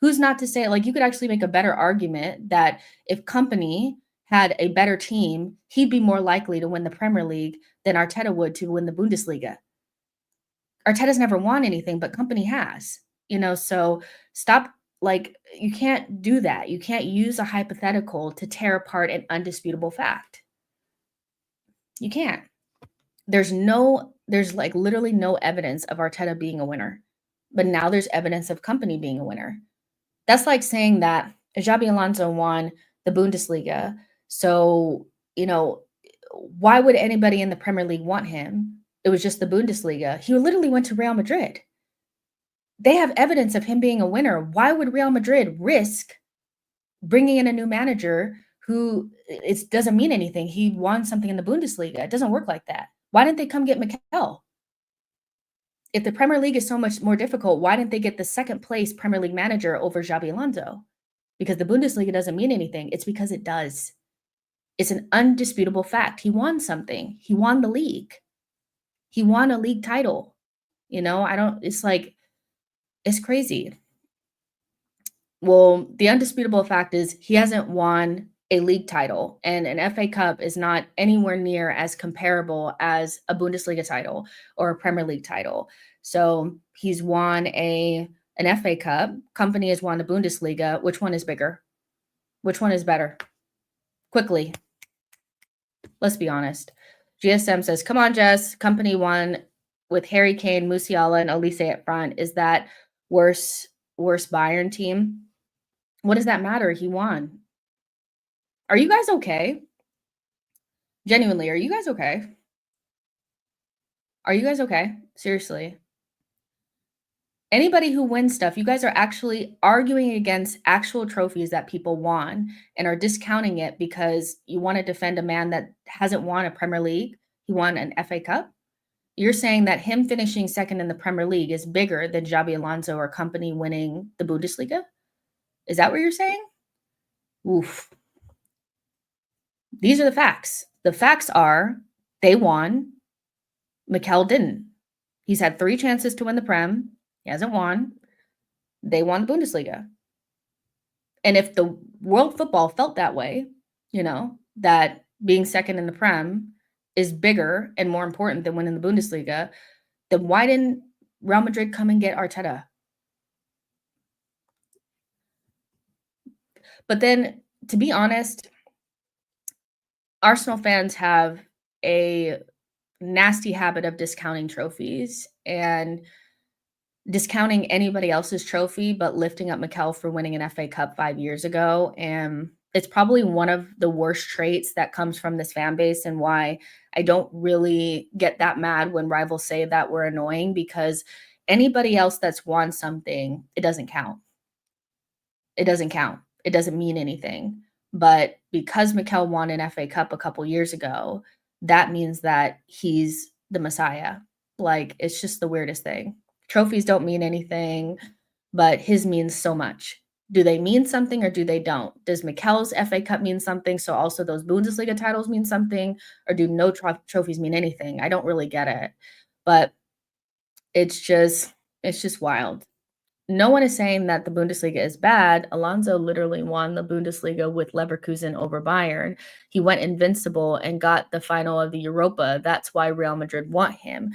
Who's not to say, like, you could actually make a better argument that if company had a better team, he'd be more likely to win the Premier League than Arteta would to win the Bundesliga. Arteta's never won anything, but company has, so stop. Like, you can't do that. You can't use a hypothetical to tear apart an undisputable fact. You can't. There's like literally no evidence of Arteta being a winner, but now there's evidence of company being a winner. That's like saying that Xabi Alonso won the Bundesliga. So, why would anybody in the Premier League want him? It was just the Bundesliga. He literally went to Real Madrid. They have evidence of him being a winner. Why would Real Madrid risk bringing in a new manager who it doesn't mean anything? He won something in the Bundesliga. It doesn't work like that. Why didn't they come get Mikel? If the Premier League is so much more difficult, why didn't they get the second place Premier League manager over Xabi Alonso? Because the Bundesliga doesn't mean anything. It's because it does. It's an undisputable fact. He won something. He won the league. He won a league title. It's crazy. Well, the undisputable fact is he hasn't won a league title, and an FA Cup is not anywhere near as comparable as a Bundesliga title or a Premier League title. So he's won an FA Cup. Company has won the Bundesliga. Which one is bigger? Which one is better? Quickly. Let's be honest. GSM says, come on, Jess. Company won with Harry Kane, Musiala, and Elise at front. Is that worse Bayern team? What does that matter? He won. Are you guys okay? Genuinely, are you guys okay? Are you guys okay? Seriously. Anybody who wins stuff, you guys are actually arguing against actual trophies that people won and are discounting it because you want to defend a man that hasn't won a Premier League. He won an FA Cup. You're saying that him finishing second in the Premier League is bigger than Xabi Alonso or company winning the Bundesliga? Is that what you're saying? Oof. These are the facts. The facts are they won. Mikel didn't. He's had 3 chances to win the Prem. He hasn't won. They won the Bundesliga. And if the world football felt that way, that being second in the Prem is bigger and more important than winning the Bundesliga, then why didn't Real Madrid come and get Arteta? But then, to be honest, Arsenal fans have a nasty habit of discounting trophies and discounting anybody else's trophy, but lifting up Mikel for winning an FA Cup 5 years ago. And it's probably one of the worst traits that comes from this fan base and why I don't really get that mad when rivals say that we're annoying, because anybody else that's won something, it doesn't count. It doesn't count. It doesn't mean anything. But because Mikel won an FA Cup a couple years ago, that means that he's the Messiah. Like, it's just the weirdest thing. Trophies don't mean anything, but his means so much. Do they mean something or do they don't? Does Mikel's FA Cup mean something, so also those Bundesliga titles mean something, or do no trophies mean anything? I don't really get it. But it's just wild. no one is saying that the Bundesliga is bad. Alonso literally won the Bundesliga with Leverkusen over Bayern. He went invincible and got the final of the Europa. That's why Real Madrid want him.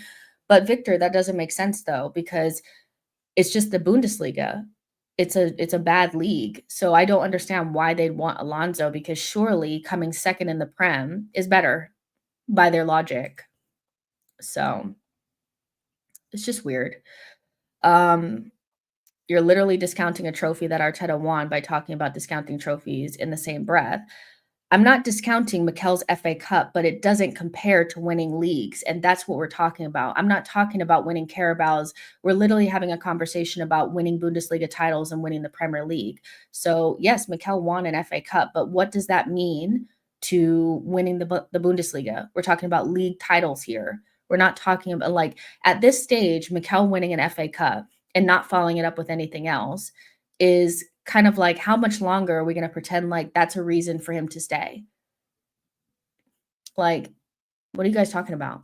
But Victor, that doesn't make sense though, because it's just the Bundesliga. It's a bad league. So I don't understand why they'd want Alonso, because surely coming second in the Prem is better by their logic. So it's just weird. Um, You're literally discounting a trophy that Arteta won by talking about discounting trophies in the same breath. I'm not discounting Mikel's FA Cup, but it doesn't compare to winning leagues, and that's what we're talking about. I'm not talking about winning Carabaos. We're literally having a conversation about winning Bundesliga titles and winning the Premier League. So, yes, Mikel won an FA Cup, but what does that mean to winning the Bundesliga? We're talking about league titles here. We're not talking about, like, at this stage, Mikel winning an FA Cup and not following it up with anything else is kind of like, how much longer are we going to pretend like that's a reason for him to stay? Like, what are you guys talking about?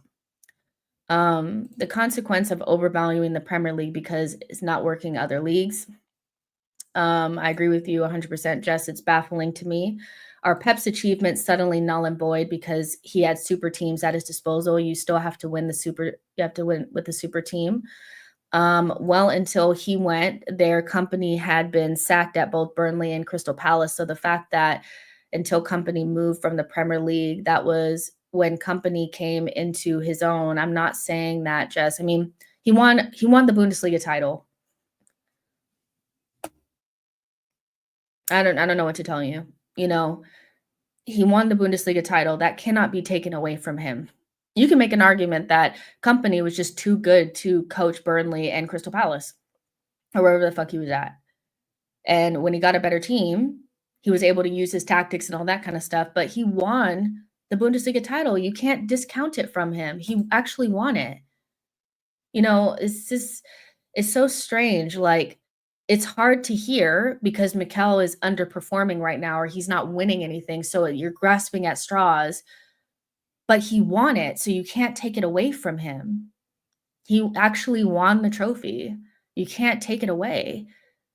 The consequence of overvaluing the Premier League because it's not working other leagues. I agree with you 100%, Jess. It's baffling to me. Are Pep's achievements suddenly null and void because he had super teams at his disposal? You still have to win the super. You have to win with the super team. Well, until he went, their company had been sacked at both Burnley and Crystal Palace. So the fact that until company moved from the Premier League, that was when company came into his own. I'm not saying that, Jess. I mean, he won the Bundesliga title. I don't know what to tell you. You know, he won the Bundesliga title. That cannot be taken away from him. You can make an argument that company was just too good to coach Burnley and Crystal Palace or wherever the fuck he was at. And when he got a better team, he was able to use his tactics and all that kind of stuff, but he won the Bundesliga title. You can't discount it from him. He actually won it. It's so strange. Like, it's hard to hear because Mikel is underperforming right now, or he's not winning anything. So you're grasping at straws, but he won it. So you can't take it away from him. He actually won the trophy. You can't take it away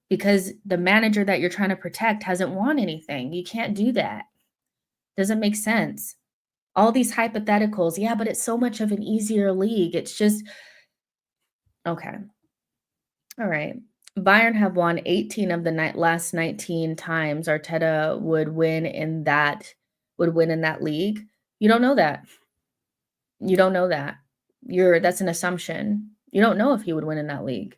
because the manager that you're trying to protect hasn't won anything. You can't do that. Doesn't make sense. All these hypotheticals, yeah, but it's so much of an easier league. It's just okay. All right. Bayern have won 18 of the last 19 times Arteta would win in that league. You don't know that. You don't know that. That's an assumption. You don't know if he would win in that league.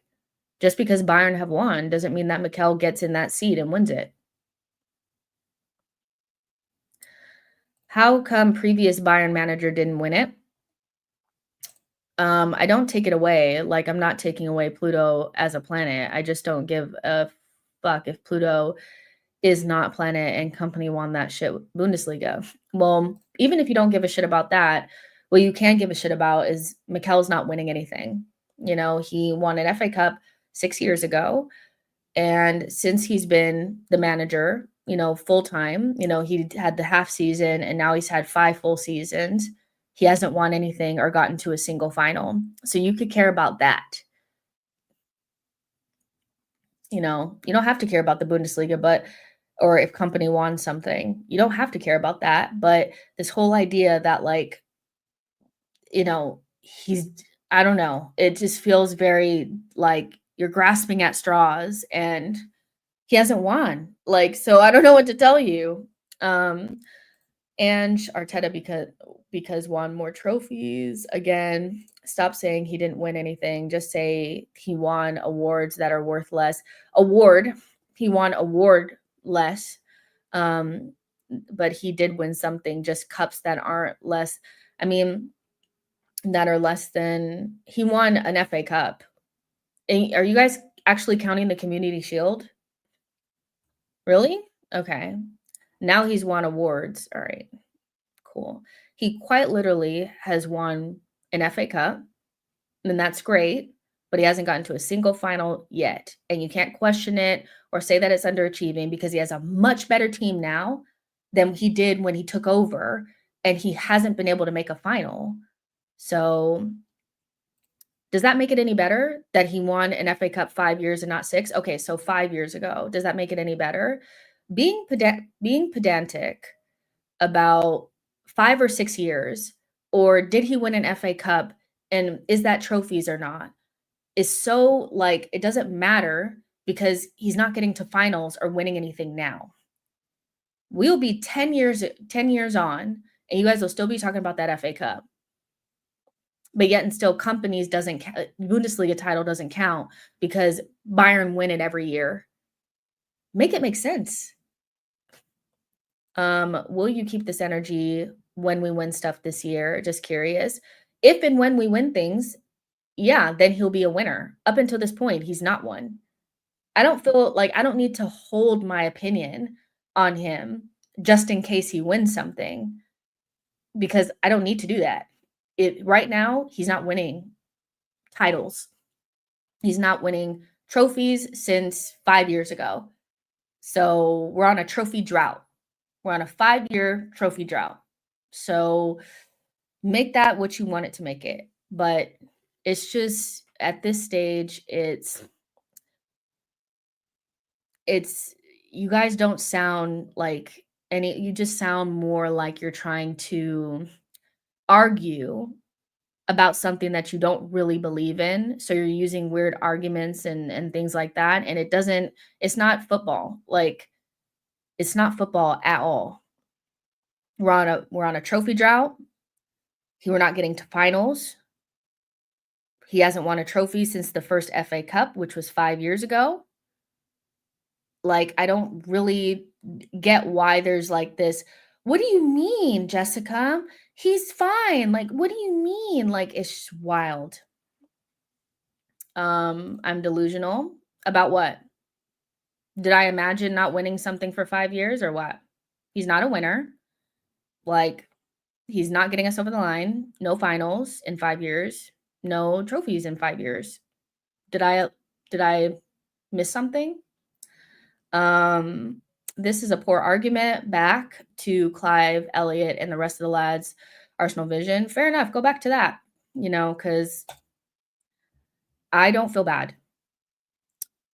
Just because Bayern have won doesn't mean that Mikel gets in that seat and wins it. How come previous Bayern manager didn't win it? I don't take it away. Like, I'm not taking away Pluto as a planet. I just don't give a fuck if Pluto is not planet and company won that shit Bundesliga. Well, even if you don't give a shit about that, what you can give a shit about is Mikel's not winning anything. He won an FA Cup 6 years ago. And since he's been the manager, full time, he had the half season and now he's had 5 full seasons. He hasn't won anything or gotten to a single final. So you could care about that. You don't have to care about the Bundesliga, or if company won something. You don't have to care about that. But this whole idea that, like, he's, I don't know, it just feels very like you're grasping at straws and he hasn't won. Like, so I don't know what to tell you. And Arteta because won more trophies. Again, stop saying he didn't win anything. Just say he won awards that are worth less. He won award less. But he did win something, just cups that aren't less. I mean, that are less than he won an FA Cup. And are you guys actually counting the Community Shield? Really? Okay. Now he's won awards. All right. Cool. He quite literally has won an FA Cup, and that's great, but he hasn't gotten to a single final yet. And you can't question it or say that it's underachieving because he has a much better team now than he did when he took over, and he hasn't been able to make a final. So Does that make it any better that he won an FA Cup 5 years and not 6? Okay, so 5 years ago. Does that make it any better? Being pedantic about 5 or 6 years, or did he win an FA Cup, and is that trophies or not, is so, like, it doesn't matter because he's not getting to finals or winning anything now. We'll be 10 years on, and you guys will still be talking about that FA Cup. But yet and still companies doesn't Bundesliga title doesn't count because Bayern win it every year. Make it make sense. Will you keep this energy when we win stuff this year? Just curious. If and when we win things, yeah, then he'll be a winner. Up until this point, he's not one. I don't feel like I don't need to hold my opinion on him just in case he wins something because I don't need to do that. Right now, he's not winning titles. He's not winning trophies since 5 years ago. So we're on a trophy drought. We're on a 5-year trophy drought. So make that what you want it to make it. But it's just at this stage, it's you guys don't sound like you just sound more like you're trying to argue about something that you don't really believe in. So you're using weird arguments and things like that. And it's not football. Like, it's not football at all. We're on a trophy drought. We're not getting to finals. He hasn't won a trophy since the first FA Cup, which was 5 years ago. Like, I don't really get why there's like this. What do you mean, Jessica? He's fine. Like, what do you mean? Like, it's just wild. I'm delusional about what? Did I imagine not winning something for 5 years or what? He's not a winner. Like, he's not getting us over the line. No finals in 5 years. No trophies in 5 years. Did I miss something? This is a poor argument back to Clive, Elliott, and the rest of the lads' Arsenal vision. Fair enough. Go back to that, because I don't feel bad.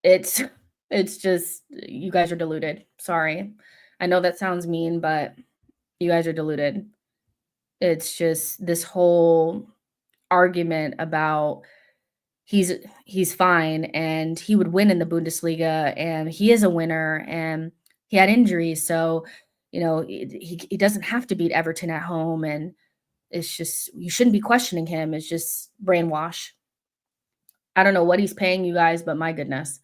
It's just you guys are deluded. Sorry. I know that sounds mean, but you guys are deluded. It's just this whole argument about he's fine and he would win in the Bundesliga and he is a winner and he had injuries, so he doesn't have to beat Everton at home, and it's just you shouldn't be questioning him. It's just brainwash. I don't know what he's paying you guys, but my goodness.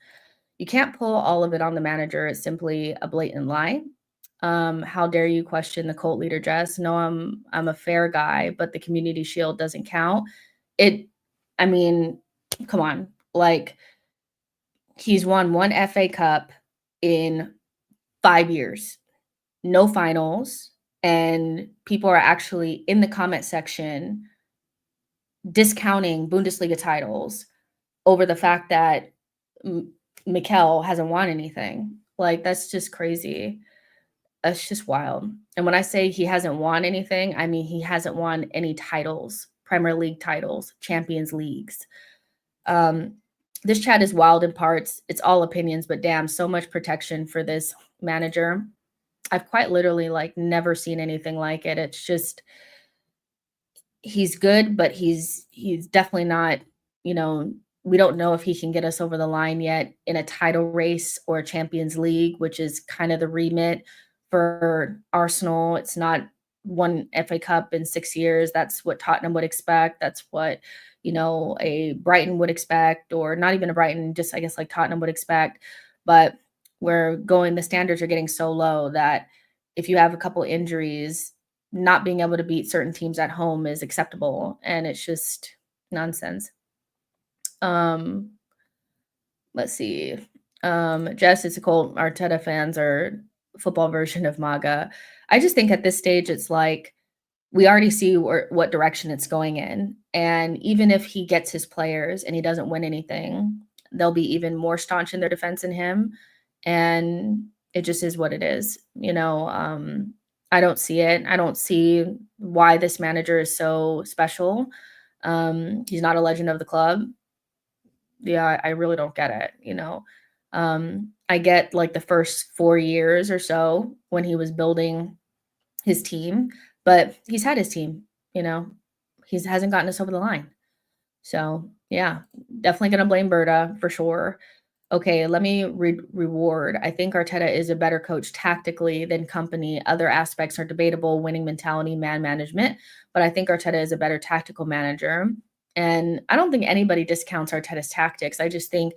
You can't pull all of it on the manager. It's simply a blatant lie. How dare you question the cult leader, Jess? No, I'm a fair guy, but the community shield doesn't count. I mean, come on. Like, he's won one FA Cup in 5 years, no finals, and people are actually in the comment section discounting Bundesliga titles over the fact that Mikel hasn't won anything. Like, that's just crazy. That's just wild. And when I say he hasn't won anything, I mean he hasn't won any titles, Premier League titles, Champions Leagues. This chat is wild in parts. It's all opinions, but damn, so much protection for this manager. I've quite literally never seen anything like it. It's just he's good, but he's definitely not, we don't know if he can get us over the line yet in a title race or a Champions League, which is kind of the remit for Arsenal. It's not one FA Cup in 6 years. That's what Tottenham would expect. That's what, a Brighton would expect, or not even a Brighton, just I guess like Tottenham would expect. But the standards are getting so low that if you have a couple injuries, not being able to beat certain teams at home is acceptable. And it's just nonsense. Let's see. Jess, it's a cult. Arteta fans are football version of MAGA. I just think at this stage, it's like we already see what direction it's going in. And even if he gets his players and he doesn't win anything, they'll be even more staunch in their defense in him. And it just is what it is. I don't see it. I don't see why this manager is so special. He's not a legend of the club. Yeah, I really don't get it, you know? I get, like, the first 4 years or so when he was building his team, but he's had his team, you know? He's hasn't gotten us over the line. So, yeah, definitely gonna blame Berta for sure. Okay, let me reward. I think Arteta is a better coach tactically than Company. Other aspects are debatable, winning mentality, man management, but I think Arteta is a better tactical manager. And I don't think anybody discounts Arteta's tactics. I just think,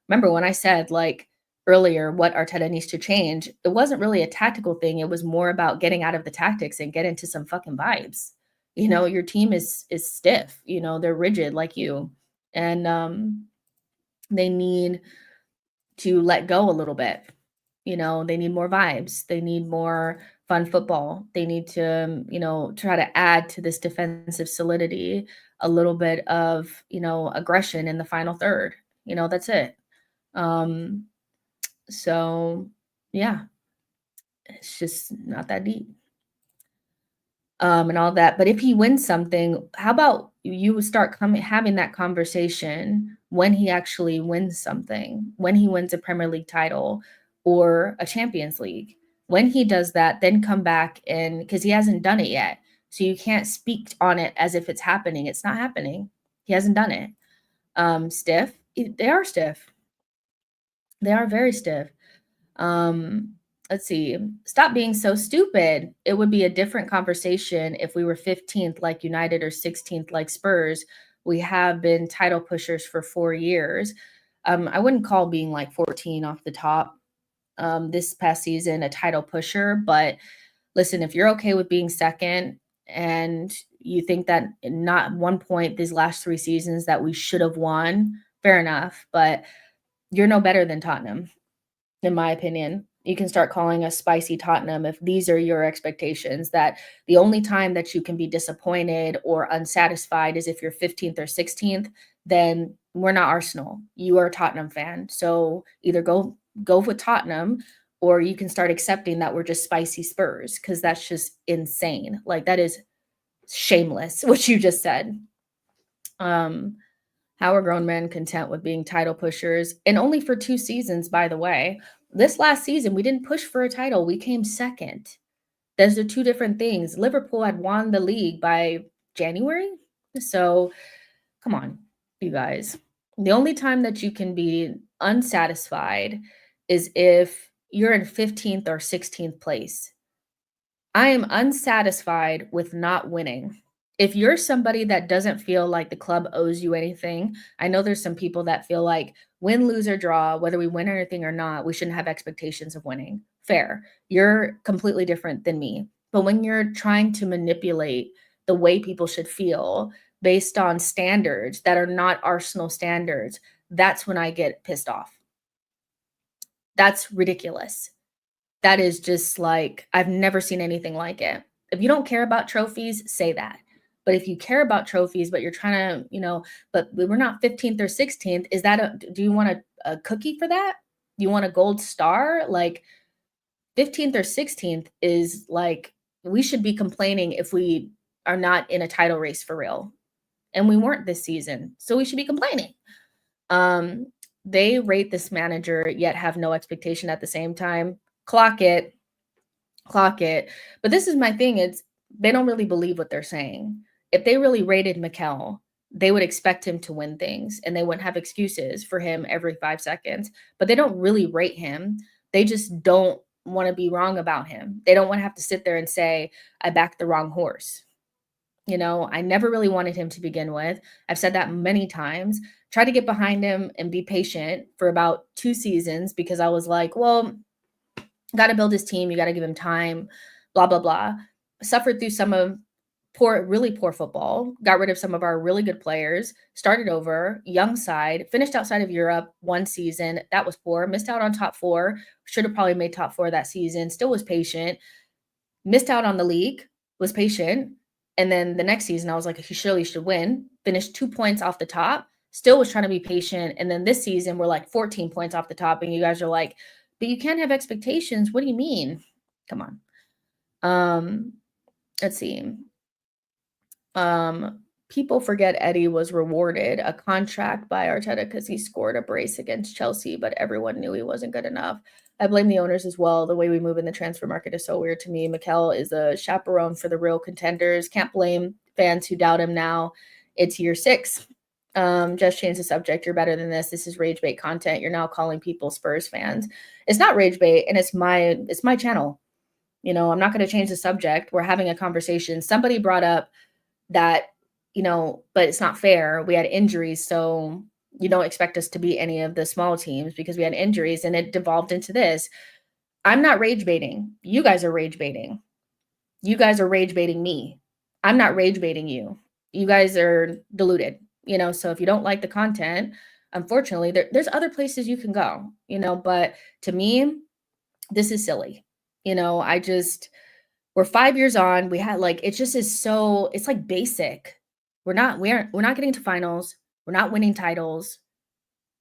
remember when I said like earlier what Arteta needs to change, it wasn't really a tactical thing. It was more about getting out of the tactics and get into some fucking vibes. You know, your team is stiff, you know, they're rigid like you. And they need to let go a little bit. You know, they need more vibes. They need more fun football. They need to, you know, try to add to this defensive solidity a little bit of, you know, aggression in the final third. You know, that's it. Um, so yeah, it's just not that deep. And all that. But if he wins something, how about you start coming having that conversation when he actually wins something, when he wins a Premier League title or a Champions League. When he does that, then come back and because he hasn't done it yet. So you can't speak on it as if it's happening. It's not happening. He hasn't done it. Stiff. They are stiff. They are very stiff. Um, let's see. Stop being so stupid. It would be a different conversation if we were 15th like United or 16th like Spurs. We have been title pushers for 4 years. I wouldn't call being like 14 off the top this past season a title pusher, but listen, if you're okay with being second and you think that not one point these last 3 seasons that we should have won, fair enough, but you're no better than Tottenham in my opinion. You can start calling us spicy Tottenham if these are your expectations, that the only time that you can be disappointed or unsatisfied is if you're 15th or 16th, then we're not Arsenal. You are a Tottenham fan. So either go with Tottenham or you can start accepting that we're just spicy Spurs because that's just insane. Like that is shameless what you just said. Um how are grown men content with being title pushers? And only for 2 seasons, by the way. This last season, we didn't push for a title. We came second. Those are two different things. Liverpool had won the league by January. So come on, you guys. The only time that you can be unsatisfied is if you're in 15th or 16th place. I am unsatisfied with not winning. If you're somebody that doesn't feel like the club owes you anything, I know there's some people that feel like win, lose, or draw, whether we win anything or not, we shouldn't have expectations of winning. Fair. You're completely different than me. But when you're trying to manipulate the way people should feel based on standards that are not Arsenal standards, that's when I get pissed off. That's ridiculous. That is just like, I've never seen anything like it. If you don't care about trophies, say that. But if you care about trophies, but you're trying to, you know, but we're not 15th or 16th, is that do you want a cookie for that? Do you want a gold star? Like 15th or 16th is like, we should be complaining if we are not in a title race for real. And we weren't this season. So we should be complaining. Um, they rate this manager, yet have no expectation at the same time. Clock it. Clock it. But this is my thing, it's they don't really believe what they're saying. If they really rated Mikel, they would expect him to win things and they wouldn't have excuses for him every 5 seconds. But they don't really rate him. They just don't want to be wrong about him. They don't want to have to sit there and say, I backed the wrong horse. You know, I never really wanted him to begin with. I've said that many times. Try to get behind him and be patient for about 2 seasons because I was like, well, got to build his team. You got to give him time, blah, blah, blah. Suffered through some of really poor football, got rid of some of our really good players, started over, young side, finished outside of Europe 1 season. That was poor. Missed out on top four. Should have probably made top four that season. Still was patient. Missed out on the league, was patient. And then the next season, I was like, he surely should win. Finished 2 points off the top. Still was trying to be patient. And then this season, we're like 14 points off the top. And you guys are like, but you can't have expectations. What do you mean? Come on. Let's see. People forget Eddie was rewarded a contract by Arteta because he scored a brace against Chelsea, but everyone knew he wasn't good enough. I blame the owners as well. The way we move in the transfer market is so weird to me. Mikel is a chaperone for the real contenders. Can't blame fans who doubt him now. It's year 6. Just change the subject. You're better than this. This is rage bait content. You're now calling people Spurs fans. It's not rage bait, and it's my channel. I'm not going to change the subject. We're having a conversation. Somebody brought up that, but it's not fair. We had injuries, so you don't expect us to beat any of the small teams because we had injuries, and it devolved into this. I'm not rage baiting. You guys are rage baiting. You guys are rage baiting me. I'm not rage baiting you. You guys are deluded, so if you don't like the content, unfortunately, there's other places you can go, but to me, this is silly. We're 5 years on. We had it just is so, it's like basic. We're not getting to finals. We're not winning titles.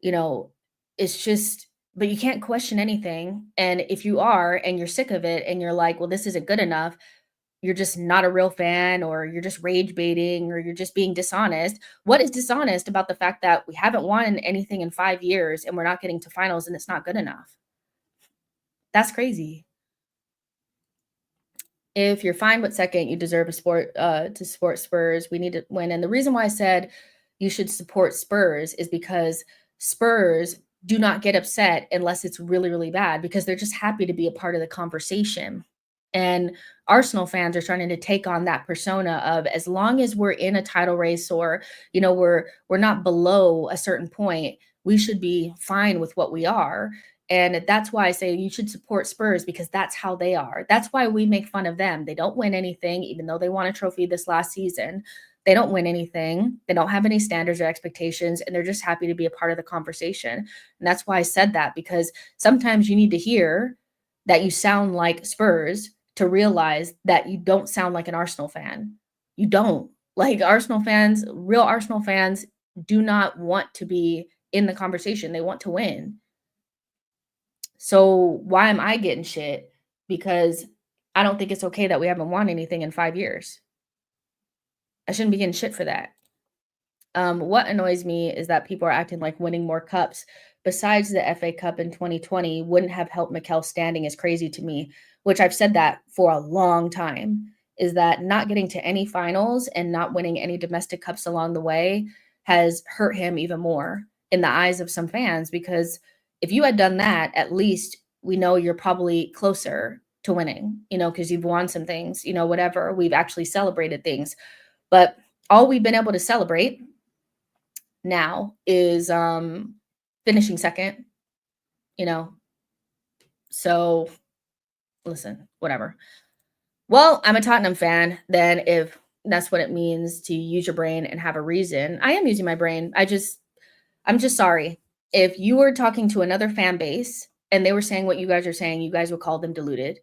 It's just, but you can't question anything. And if you are, and you're sick of it, and you're like, well, this isn't good enough, you're just not a real fan, or you're just rage baiting, or you're just being dishonest. What is dishonest about the fact that we haven't won anything in 5 years and we're not getting to finals and it's not good enough? That's crazy. If you're fine with second, you deserve to support Spurs. We need to win. And the reason why I said you should support Spurs is because Spurs do not get upset unless it's really, really bad, because they're just happy to be a part of the conversation. And Arsenal fans are starting to take on that persona of, as long as we're in a title race, or we're not below a certain point, we should be fine with what we are. And that's why I say you should support Spurs, because that's how they are. That's why we make fun of them. They don't win anything, even though they won a trophy this last season. They don't win anything. They don't have any standards or expectations, and they're just happy to be a part of the conversation. And that's why I said that, because sometimes you need to hear that you sound like Spurs to realize that you don't sound like an Arsenal fan. You don't. Like, Arsenal fans, real Arsenal fans, do not want to be in the conversation. They want to win. So why am I getting shit? Because I don't think it's okay that we haven't won anything in 5 years. I shouldn't be getting shit for that. What annoys me is that people are acting like winning more cups besides the FA Cup in 2020 wouldn't have helped Mikel's standing is crazy to me, which I've said that for a long time, is that not getting to any finals and not winning any domestic cups along the way has hurt him even more in the eyes of some fans, because if you had done that, at least we know you're probably closer to winning, because you've won some things, whatever. We've actually celebrated things. But all we've been able to celebrate now is finishing second, so listen, whatever. Well, I'm a Tottenham fan, then, if that's what it means to use your brain and have a reason. I am using my brain. I'm just sorry. If you were talking to another fan base and they were saying what you guys are saying, you guys would call them deluded.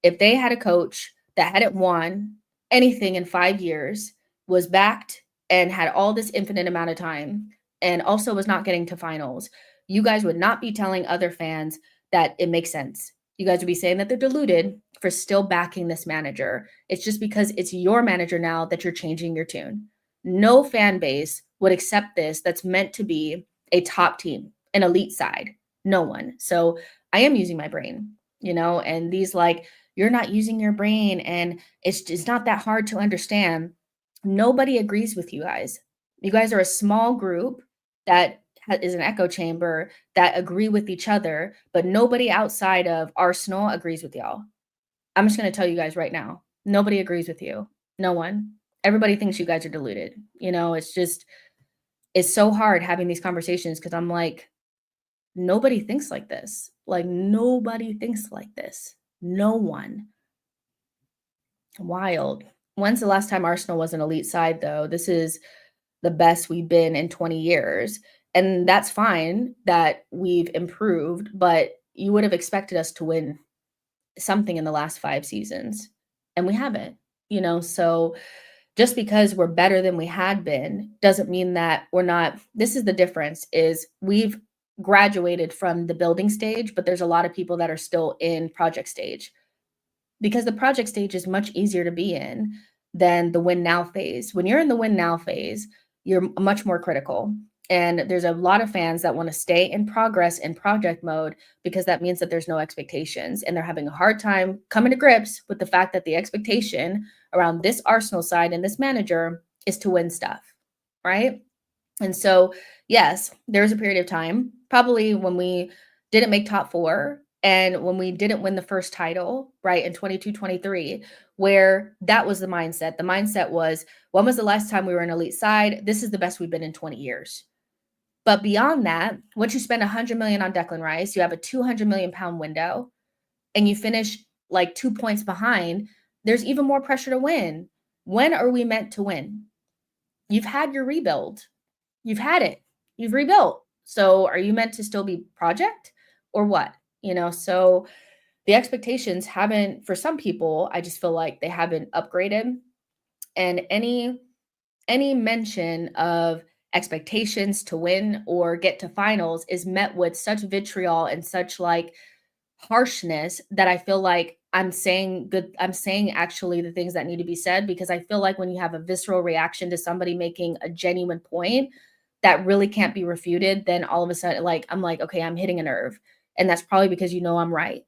If they had a coach that hadn't won anything in 5 years, was backed, and had all this infinite amount of time, and also was not getting to finals, you guys would not be telling other fans that it makes sense. You guys would be saying that they're deluded for still backing this manager. It's just because it's your manager now that you're changing your tune. No fan base would accept this that's meant to be a top team, an elite side. No one. So I am using my brain, and these you're not using your brain, and it's not that hard to understand. Nobody agrees with you guys. You guys are a small group that is an echo chamber that agree with each other, but nobody outside of Arsenal agrees with y'all. I'm just going to tell you guys right now, nobody agrees with you. No one. Everybody thinks you guys are deluded. It's so hard having these conversations, because I'm like, nobody thinks like this. Nobody thinks like this. No one. Wild. When's the last time Arsenal was an elite side, though? This is the best we've been in 20 years. And that's fine that we've improved, but you would have expected us to win something in the last 5 seasons. And we haven't, so just because we're better than we had been doesn't mean that we're not. This is the difference, is we've graduated from the building stage, but there's a lot of people that are still in project stage, because the project stage is much easier to be in. than the win now phase. When you're in the win now phase, you're much more critical. And there's a lot of fans that want to stay in progress in project mode because that means that there's no expectations. And they're having a hard time coming to grips with the fact that the expectation around this Arsenal side and this manager is to win stuff, right? And so, yes, there was a period of time, probably when we didn't make top four and when we didn't win the first title, right, in 22-23, where that was the mindset. The mindset was, when was the last time we were an elite side? This is the best we've been in 20 years. But beyond that, once you spend 100 million on Declan Rice, you have a 200 million pound window and you finish like 2 points behind, there's even more pressure to win. When are we meant to win? You've had your rebuild. You've had it. You've rebuilt. So are you meant to still be project or what? So the expectations haven't, for some people, I just feel like they haven't upgraded. And any mention of expectations to win or get to finals is met with such vitriol and such like harshness that I feel like I'm saying actually the things that need to be said, because I feel like when you have a visceral reaction to somebody making a genuine point that really can't be refuted, then all of a sudden, like, I'm like, okay, I'm hitting a nerve. And that's probably because I'm right.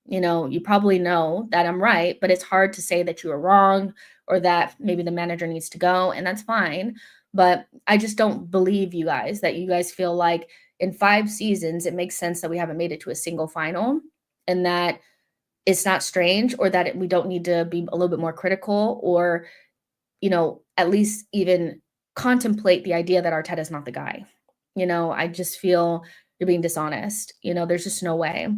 You probably know that I'm right, but it's hard to say that you are wrong or that maybe the manager needs to go, and that's fine. But I just don't believe that you guys feel like in 5 seasons, it makes sense that we haven't made it to a single final and that it's not strange, or that we don't need to be a little bit more critical, or, at least even contemplate the idea that Arteta is not the guy. I just feel you're being dishonest. There's just no way.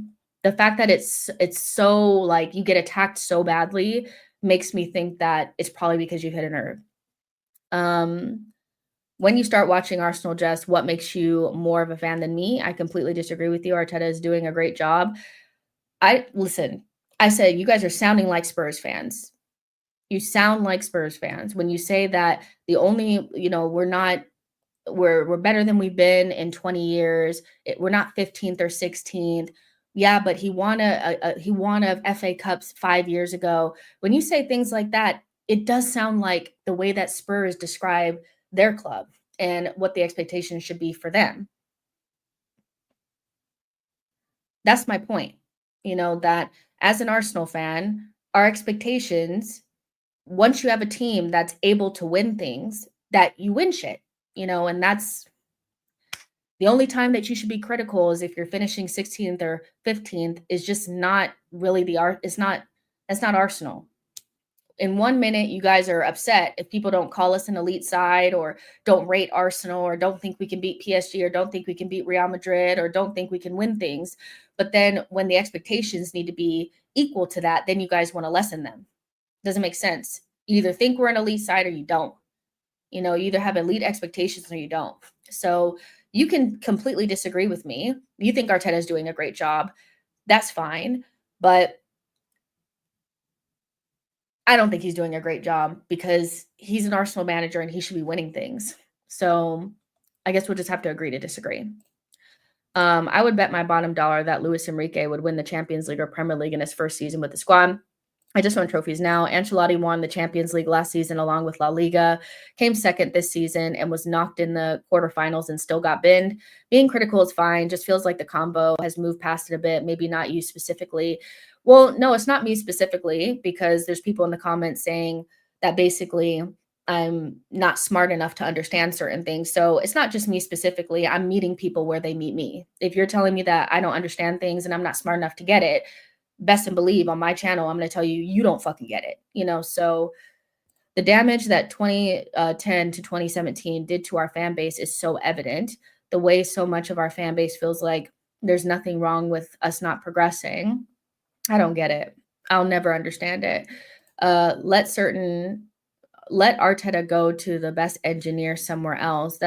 The fact that it's so like you get attacked so badly makes me think that it's probably because you hit a nerve. When you start watching Arsenal, Jess, what makes you more of a fan than me? I completely disagree with you. Arteta is doing a great job. I said you guys are sounding like Spurs fans. You sound like Spurs fans when you say that the only, we're better than we've been in 20 years. We're not 15th or 16th. Yeah, but he won a FA Cups 5 years ago. When you say things like that, it does sound like the way that Spurs describe their club and what the expectations should be for them. That's my point. That as an Arsenal fan, our expectations, once you have a team that's able to win things, that you win shit, and that's the only time that you should be critical is if you're finishing 16th or 15th is just not really that's not Arsenal. In 1 minute, you guys are upset if people don't call us an elite side or don't rate Arsenal or don't think we can beat PSG or don't think we can beat Real Madrid or don't think we can win things. But then when the expectations need to be equal to that, then you guys want to lessen them. Doesn't make sense. You either think we're an elite side or you don't. You either have elite expectations or you don't. So you can completely disagree with me. You think Arteta is doing a great job. That's fine. But I don't think he's doing a great job because he's an Arsenal manager and he should be winning things. So I guess we'll just have to agree to disagree. I would bet my bottom dollar that Luis Enrique would win the Champions League or Premier League in his first season with the squad. I just won trophies now. Ancelotti won the Champions League last season along with La Liga, came second this season and was knocked in the quarterfinals and still got binned. Being critical is fine. Just feels like the combo has moved past it a bit, maybe not you specifically. Well, no, it's not me specifically because there's people in the comments saying that basically I'm not smart enough to understand certain things. So it's not just me specifically. I'm meeting people where they meet me. If you're telling me that I don't understand things and I'm not smart enough to get it, best and believe on my channel, I'm going to tell you, you don't fucking get it, so the damage that 2010 to 2017 did to our fan base is so evident. The way so much of our fan base feels like there's nothing wrong with us not progressing. I don't get it. I'll never understand it. Let Arteta go to the best engineer somewhere else.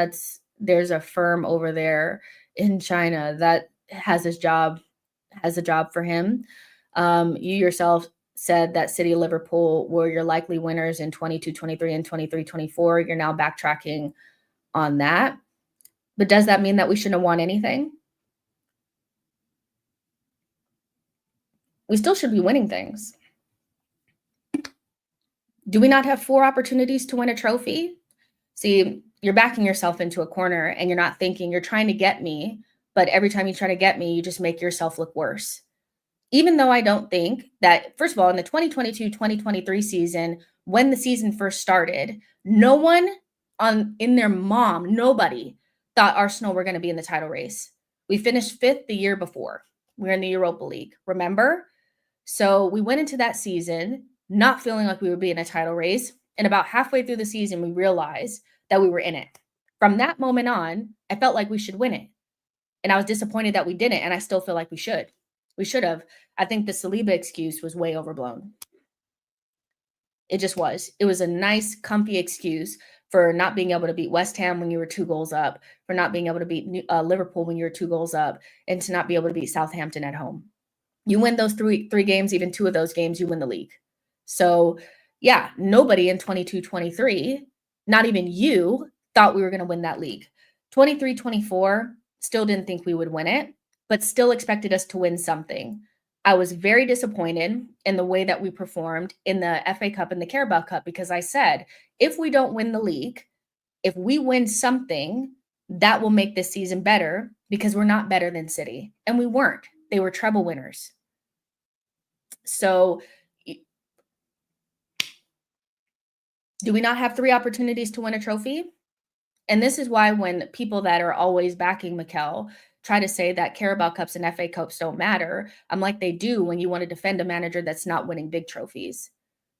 There's a firm over there in China that has a job for him. You yourself said that City Liverpool were your likely winners in 22-23 and 23-24. You're now backtracking on that. But does that mean that we shouldn't have won anything? We still should be winning things. Do we not have 4 opportunities to win a trophy? See, you're backing yourself into a corner and you're not thinking, you're trying to get me, but every time you try to get me, you just make yourself look worse. Even though I don't think that, first of all, in the 2022-2023 season, when the season first started, no one in their mom, nobody thought Arsenal were going to be in the title race. We finished 5th the year before. We were in the Europa League, remember? So we went into that season not feeling like we would be in a title race. And about halfway through the season, we realized that we were in it. From that moment on, I felt like we should win it. And I was disappointed that we didn't. And I still feel like we should. We should have. I think the Saliba excuse was way overblown. It just was. It was a nice, comfy excuse for not being able to beat West Ham when you were 2 goals up, for not being able to beat Liverpool when you were 2 goals up, and to not be able to beat Southampton at home. You win those three games, even 2 of those games, you win the league. So, yeah, nobody in 22-23, not even you, thought we were going to win that league. 23-24, still didn't think we would win it, but still expected us to win something. I was very disappointed in the way that we performed in the FA Cup and the Carabao Cup because I said, if we don't win the league, if we win something, that will make this season better because we're not better than City. And we weren't. They were treble winners. So, do we not have 3 opportunities to win a trophy? And this is why when people that are always backing Mikel try to say that Carabao Cups and FA Cups don't matter, I'm like, they do when you want to defend a manager that's not winning big trophies.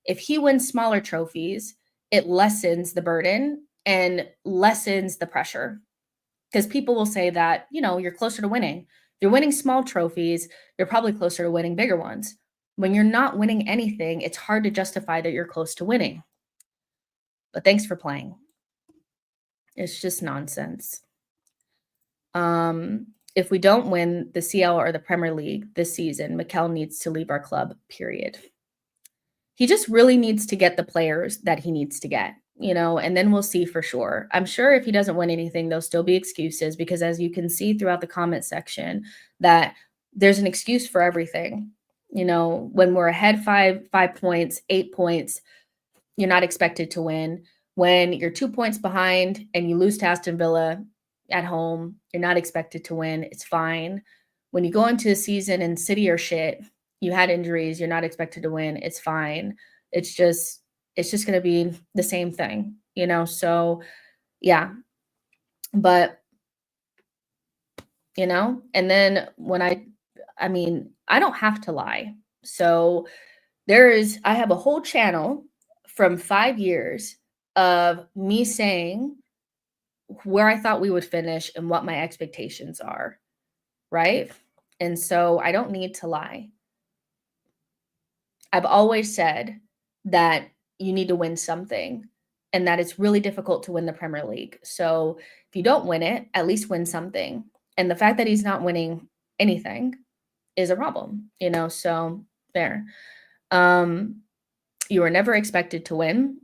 If he wins smaller trophies, it lessens the burden and lessens the pressure. Because people will say that, you're closer to winning. If you're winning small trophies, you're probably closer to winning bigger ones. When you're not winning anything, it's hard to justify that you're close to winning. But thanks for playing. It's just nonsense. If we don't win the CL or the Premier League this season, Mikel needs to leave our club, period. He just really needs to get the players that he needs to get, and then we'll see for sure. I'm sure if he doesn't win anything, there'll still be excuses because as you can see throughout the comment section, that there's an excuse for everything. When we're ahead 5 points, 8 points, you're not expected to win. When you're 2 points behind and you lose to Aston Villa at home, you're not expected to win. It's fine. When you go into a season and City are shit, you had injuries, you're not expected to win. It's fine. It's just going to be the same thing, So, yeah. But, and then when I don't have to lie. So I have a whole channel from 5 years of me saying where I thought we would finish and what my expectations are, right? And so I don't need to lie. I've always said that you need to win something and that it's really difficult to win the Premier League. So if you don't win it, at least win something. And the fact that he's not winning anything is a problem, so there. You were never expected to win.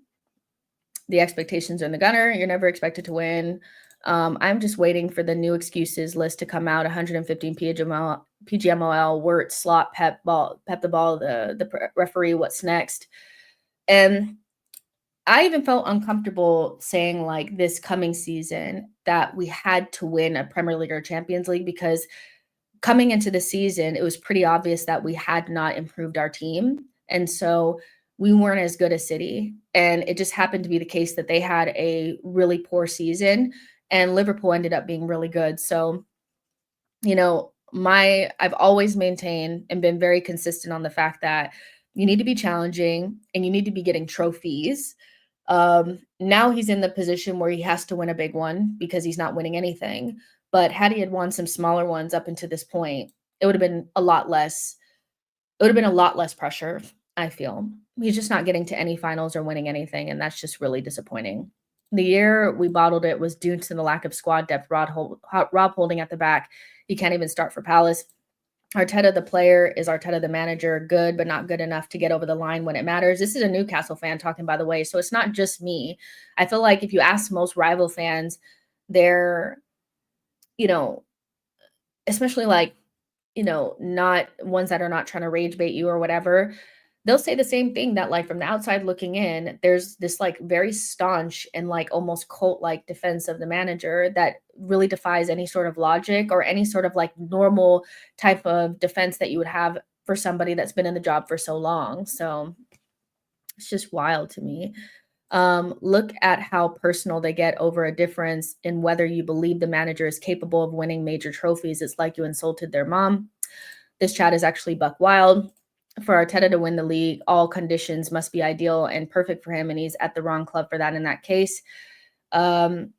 The expectations are in the gunner. You're never expected to win. I'm just waiting for the new excuses list to come out. 115 PGMOL, Wirt, slot, Pep the ball, the referee, what's next. And I even felt uncomfortable saying like this coming season that we had to win a Premier League or Champions League because coming into the season, it was pretty obvious that we had not improved our team. And so we weren't as good as City. And it just happened to be the case that they had a really poor season and Liverpool ended up being really good. So, I've always maintained and been very consistent on the fact that you need to be challenging and you need to be getting trophies. Now he's in the position where he has to win a big one because he's not winning anything. But had he had won some smaller ones up until this point, it would have been a lot less. It would have been a lot less pressure, I feel. He's just not getting to any finals or winning anything, and that's just really disappointing. The year we bottled it was due to the lack of squad depth. Rob Holding at the back. He can't even start for Palace. Arteta, the player, is Arteta, the manager, good, but not good enough to get over the line when it matters. This is a Newcastle fan talking, by the way, so it's not just me. I feel like if you ask most rival fans, they're, especially like, not ones that are not trying to rage bait you or whatever, they'll say the same thing that, like, from the outside looking in, there's this, like, very staunch and, like, almost cult-like defense of the manager that really defies any sort of logic or any sort of, like, normal type of defense that you would have for somebody that's been in the job for so long. So, it's just wild to me. Look at how personal they get over a difference in whether you believe the manager is capable of winning major trophies. It's like you insulted their mom. This chat is actually buck wild. For Arteta to win the league, all conditions must be ideal and perfect for him, and he's at the wrong club for that in that case. Um,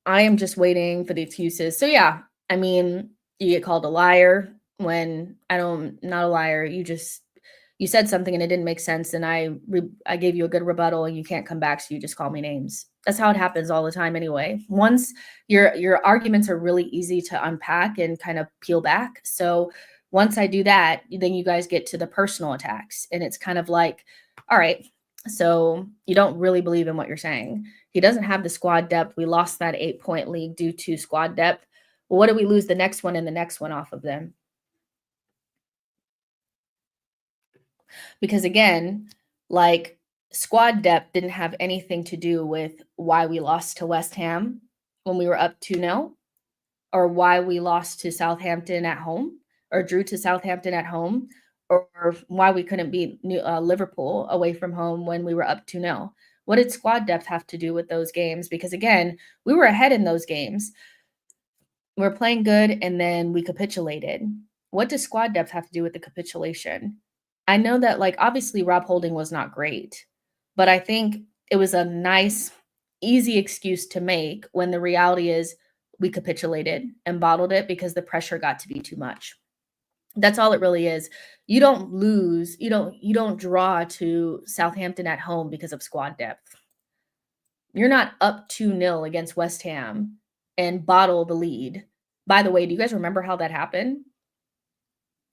I am just waiting for the excuses. So yeah, I mean, you get called a liar when I don't not a liar. You said something and it didn't make sense and I gave you a good rebuttal and you can't come back so you just call me names. That's how it happens all the time anyway. Once your arguments are really easy to unpack and kind of peel back. So once I do that, then you guys get to the personal attacks and it's kind of like, all right, so you don't really believe in what you're saying. He doesn't have the squad depth. We lost that 8-point league due to squad depth. Well, what do we lose the next one and the next one off of them? Because again, like squad depth didn't have anything to do with why we lost to West Ham when we were up 2-0 or why we lost to Southampton at home or drew to Southampton at home or why we couldn't beat Liverpool away from home when we were up 2-0. What did squad depth have to do with those games? Because again, we were ahead in those games. We were playing good and then we capitulated. What does squad depth have to do with the capitulation? I know that, like, obviously Rob Holding was not great, but I think it was a nice, easy excuse to make when the reality is we capitulated and bottled it because the pressure got to be too much. That's all it really is. You don't lose, you don't draw to Southampton at home because of squad depth. You're not up 2-0 against West Ham and bottle the lead. By the way, do you guys remember how that happened?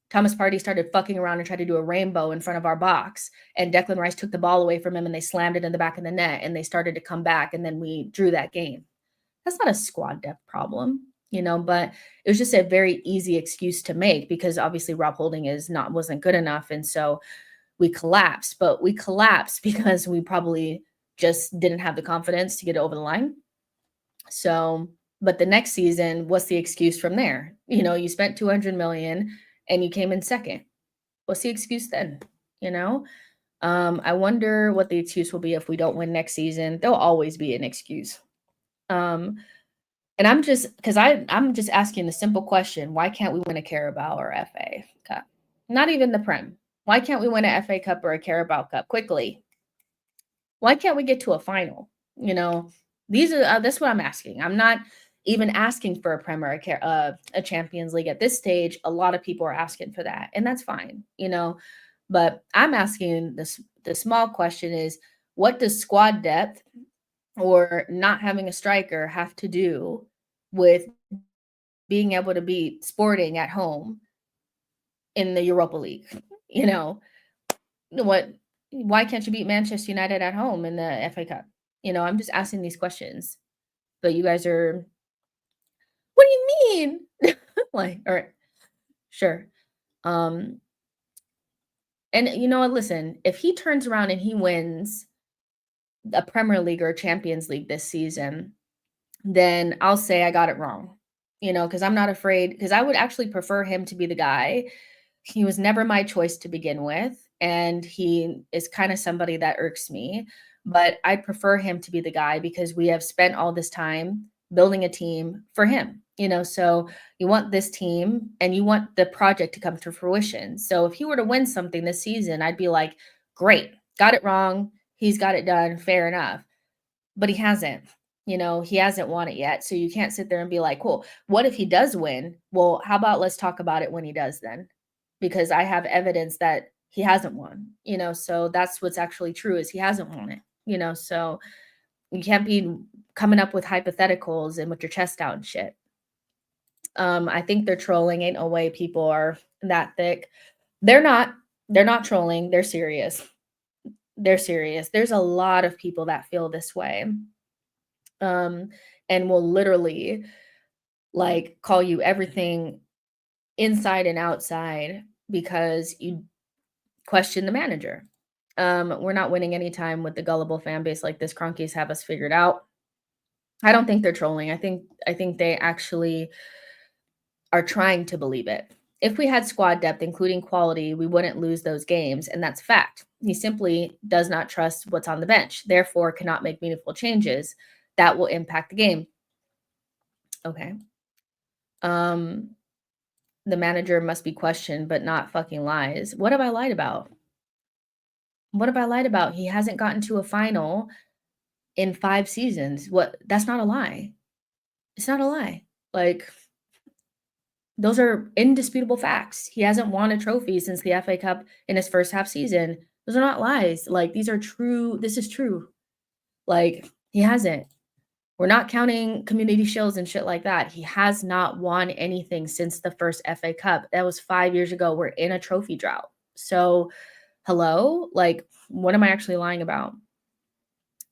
Thomas Partey started fucking around and tried to do a rainbow in front of our box, and Declan Rice took the ball away from him and they slammed it in the back of the net and they started to come back and then we drew that game. That's not a squad depth problem, but it was just a very easy excuse to make because obviously Rob Holding wasn't good enough and so we collapsed, but we collapsed because we probably just didn't have the confidence to get it over the line. So, but the next season, what's the excuse from there? You spent 200 million and you came in second. What's the excuse then? You know? I wonder what the excuse will be if we don't win next season. There'll always be an excuse. Um, and I'm just asking the simple question, why can't we win a Carabao or FA Cup? Not even the Prem. Why can't we win a FA Cup or a Carabao Cup quickly? Why can't we get to a final? These are that's what I'm asking. I'm not even asking for a Prem or a Champions League at this stage. A lot of people are asking for that, and that's fine. But I'm asking this. The small question is, what does squad depth or not having a striker have to do with being able to beat Sporting at home in the Europa League? You know, what why can't you beat Manchester United at home in the FA Cup? I'm just asking these questions. But you guys are, what do you mean? Like, all right, sure. Um, and you know what? Listen, if he turns around and he wins a Premier League or a Champions League this season, then I'll say I got it wrong. Because I'm not afraid, because I would actually prefer him to be the guy. He was never my choice to begin with, and he is kind of somebody that irks me, but I'd prefer him to be the guy because we have spent all this time building a team for him. So you want this team and you want the project to come to fruition. So if he were to win something this season, I'd be like, great, got it wrong. He's got it done. Fair enough. But he hasn't. He hasn't won it yet. So you can't sit there and be like, cool, what if he does win? Well, how about let's talk about it when he does then? Because I have evidence that he hasn't won, so that's what's actually true is he hasn't won it, so you can't be coming up with hypotheticals and with your chest out and shit. I think they're trolling. Ain't no way people are that thick. They're not trolling. They're serious. There's a lot of people that feel this way. And will literally like call you everything inside and outside because question the manager. We're not winning anytime with the gullible fan base like this. Cronkies have us figured out. I don't think they're trolling. I think they actually are trying to believe it. If we had squad depth, including quality, we wouldn't lose those games, and that's fact. He simply does not trust what's on the bench, therefore cannot make meaningful changes that will impact the game. Okay. Um, the manager must be questioned, but not fucking lies. What have I lied about? What have I lied about? He hasn't gotten to a final in 5 seasons. What? That's not a lie. It's not a lie. Like, those are indisputable facts. He hasn't won a trophy since the FA Cup in his first half season. Those are not lies. Like, these are true. This is true. Like, he hasn't. We're not counting community shields and shit like that. He has not won anything since the first FA Cup. That was 5 years ago. We're in a trophy drought. So, hello? Like, what am I actually lying about?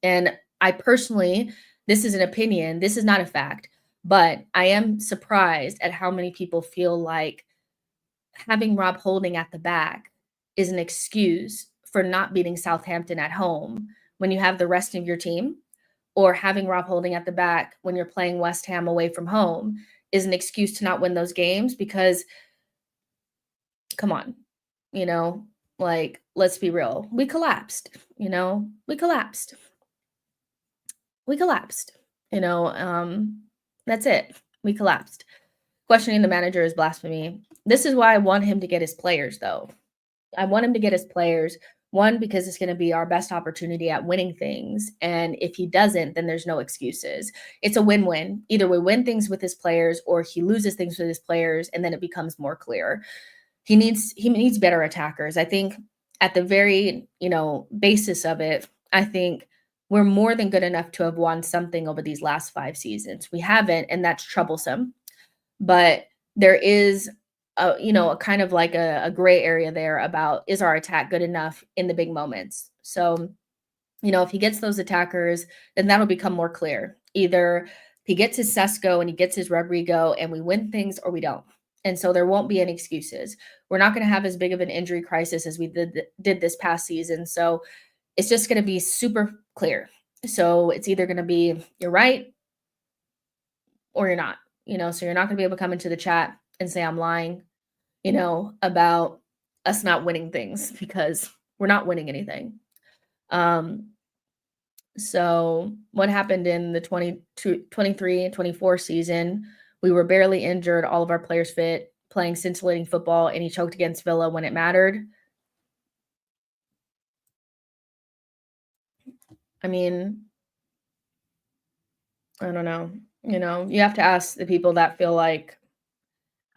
And I personally, this is an opinion, this is not a fact, but I am surprised at how many people feel like having Rob Holding at the back is an excuse for not beating Southampton at home when you have the rest of your team, or having Rob Holding at the back when you're playing West Ham away from home is an excuse to not win those games. Because come on, you know, like, let's be real. We collapsed, we collapsed. We collapsed, that's it. We collapsed. Questioning the manager is blasphemy. This is why I want him to get his players, though. I want him to get his players. One, because it's going to be our best opportunity at winning things. And if he doesn't, then there's no excuses. It's a win-win. Either we win things with his players or he loses things with his players, and then it becomes more clear. He needs better attackers. I think at the very, basis of it, I think we're more than good enough to have won something over these last 5 seasons. We haven't, and that's troublesome. But there is a kind of like a gray area there about, is our attack good enough in the big moments? So, if he gets those attackers, then that'll become more clear. Either he gets his Sesko and he gets his Rodrygo and we win things, or we don't. And so there won't be any excuses. We're not going to have as big of an injury crisis as we did this past season. So it's just going to be super clear. So it's either going to be, you're right, or you're not. So you're not going to be able to come into the chat and say I'm lying, about us not winning things, because we're not winning anything. So what happened in the 23-24 season, we were barely injured, all of our players fit, playing scintillating football, and he choked against Villa when it mattered. I mean, I don't know. You have to ask the people that feel like,